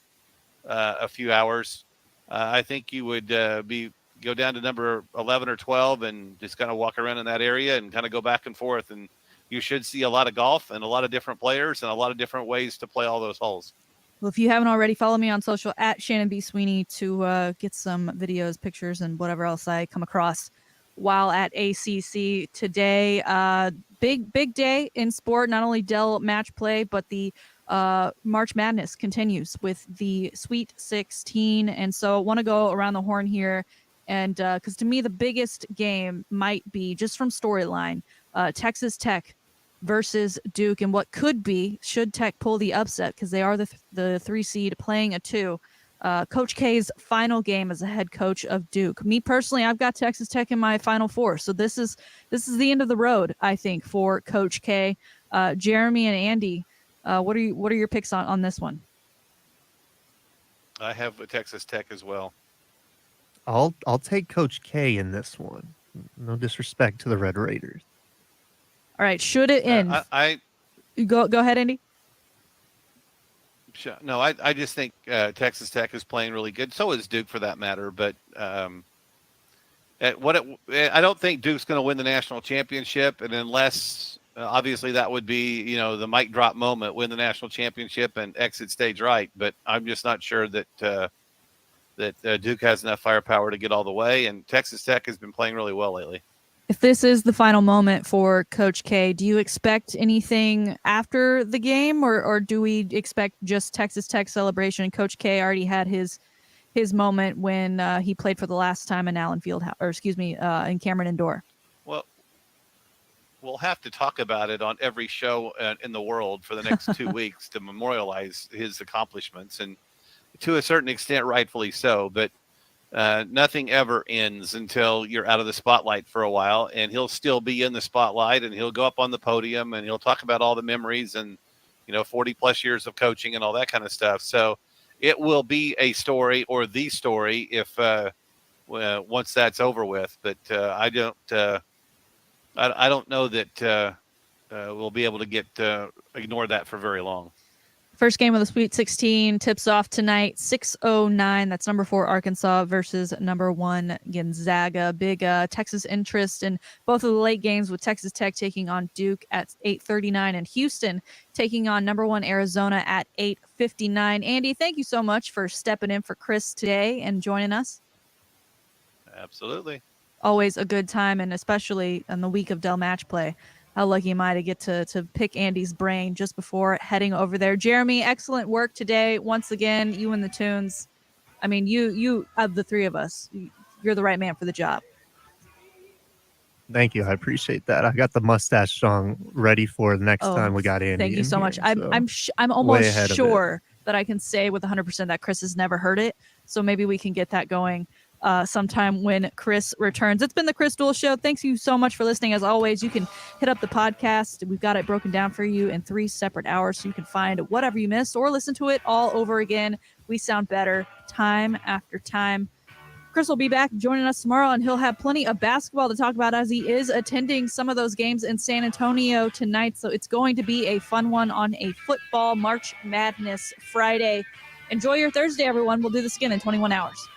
a few hours, I think you would go down to number 11 or 12 and just kind of walk around in that area and kind of go back and forth. And you should see a lot of golf and a lot of different players and a lot of different ways to play all those holes. Well, if you haven't already, follow me on social at Shannon B. Sweeney to get some videos, pictures, and whatever else I come across while at ACC today. Big day in sport, not only Dell Match Play, but the March Madness continues with the Sweet 16. And so I want to go around the horn here. And because to me, the biggest game might be just from storyline, Texas Tech versus Duke, and what could be, should Tech pull the upset, because they are the 3 seed playing a 2. Coach K's final game as a head coach of Duke. Me personally, I've got Texas Tech in my Final Four, so this is the end of the road, I think, for Coach K. Jeremy and Andy, what are your picks on this one? I have a Texas Tech as well. I'll take Coach K in this one. No disrespect to the Red Raiders. All right. Should it end? I Go ahead, Andy. No, I just think Texas Tech is playing really good. So is Duke, for that matter. But I don't think Duke's going to win the national championship, and unless obviously that would be the mic drop moment, win the national championship and exit stage right. But I'm just not sure that Duke has enough firepower to get all the way. And Texas Tech has been playing really well lately. If this is the final moment for Coach K, do you expect anything after the game, or do we expect just Texas Tech celebration? Coach K already had his moment when he played for the last time in Allen Fieldhouse, in Cameron Indoor. Well, we'll have to talk about it on every show in the world for the next 2 weeks to memorialize his accomplishments, and to a certain extent, rightfully so. But nothing ever ends until you're out of the spotlight for a while, and he'll still be in the spotlight, and he'll go up on the podium and he'll talk about all the memories and 40 plus years of coaching and all that kind of stuff. So it will be a story, or the story, if once that's over with. But I don't know that we'll be able to ignore that for very long. First game of the Sweet 16 tips off tonight, 6:09. That's number 4 Arkansas versus number 1 Gonzaga. Big Texas interest in both of the late games, with Texas Tech taking on Duke at 8:39 and Houston taking on number 1 Arizona at 8:59. Andy, thank you so much for stepping in for Chris today and joining us. Absolutely. Always a good time, and especially on the week of Dell match play. How lucky am I to get to pick Andy's brain just before heading over there. Jeremy, excellent work today. Once again, you and the tunes. I mean, you of the three of us, you're the right man for the job. Thank you. I appreciate that. I got the mustache song ready for the next time we got Andy. Thank you so much. I'm almost sure that I can say with 100% that Chris has never heard it. So maybe we can get that going sometime when Chris returns. It's been the Chris Duel Show. Thanks you so much for listening. As always, you can hit up the podcast. We've got it broken down for you in 3 separate hours, so you can find whatever you missed or listen to it all over again. We sound better time after time. Chris will be back joining us tomorrow, and he'll have plenty of basketball to talk about, as he is attending some of those games in San Antonio tonight. So it's going to be a fun one on a football March Madness Friday. Enjoy your Thursday, everyone. We'll do this again in 21 hours.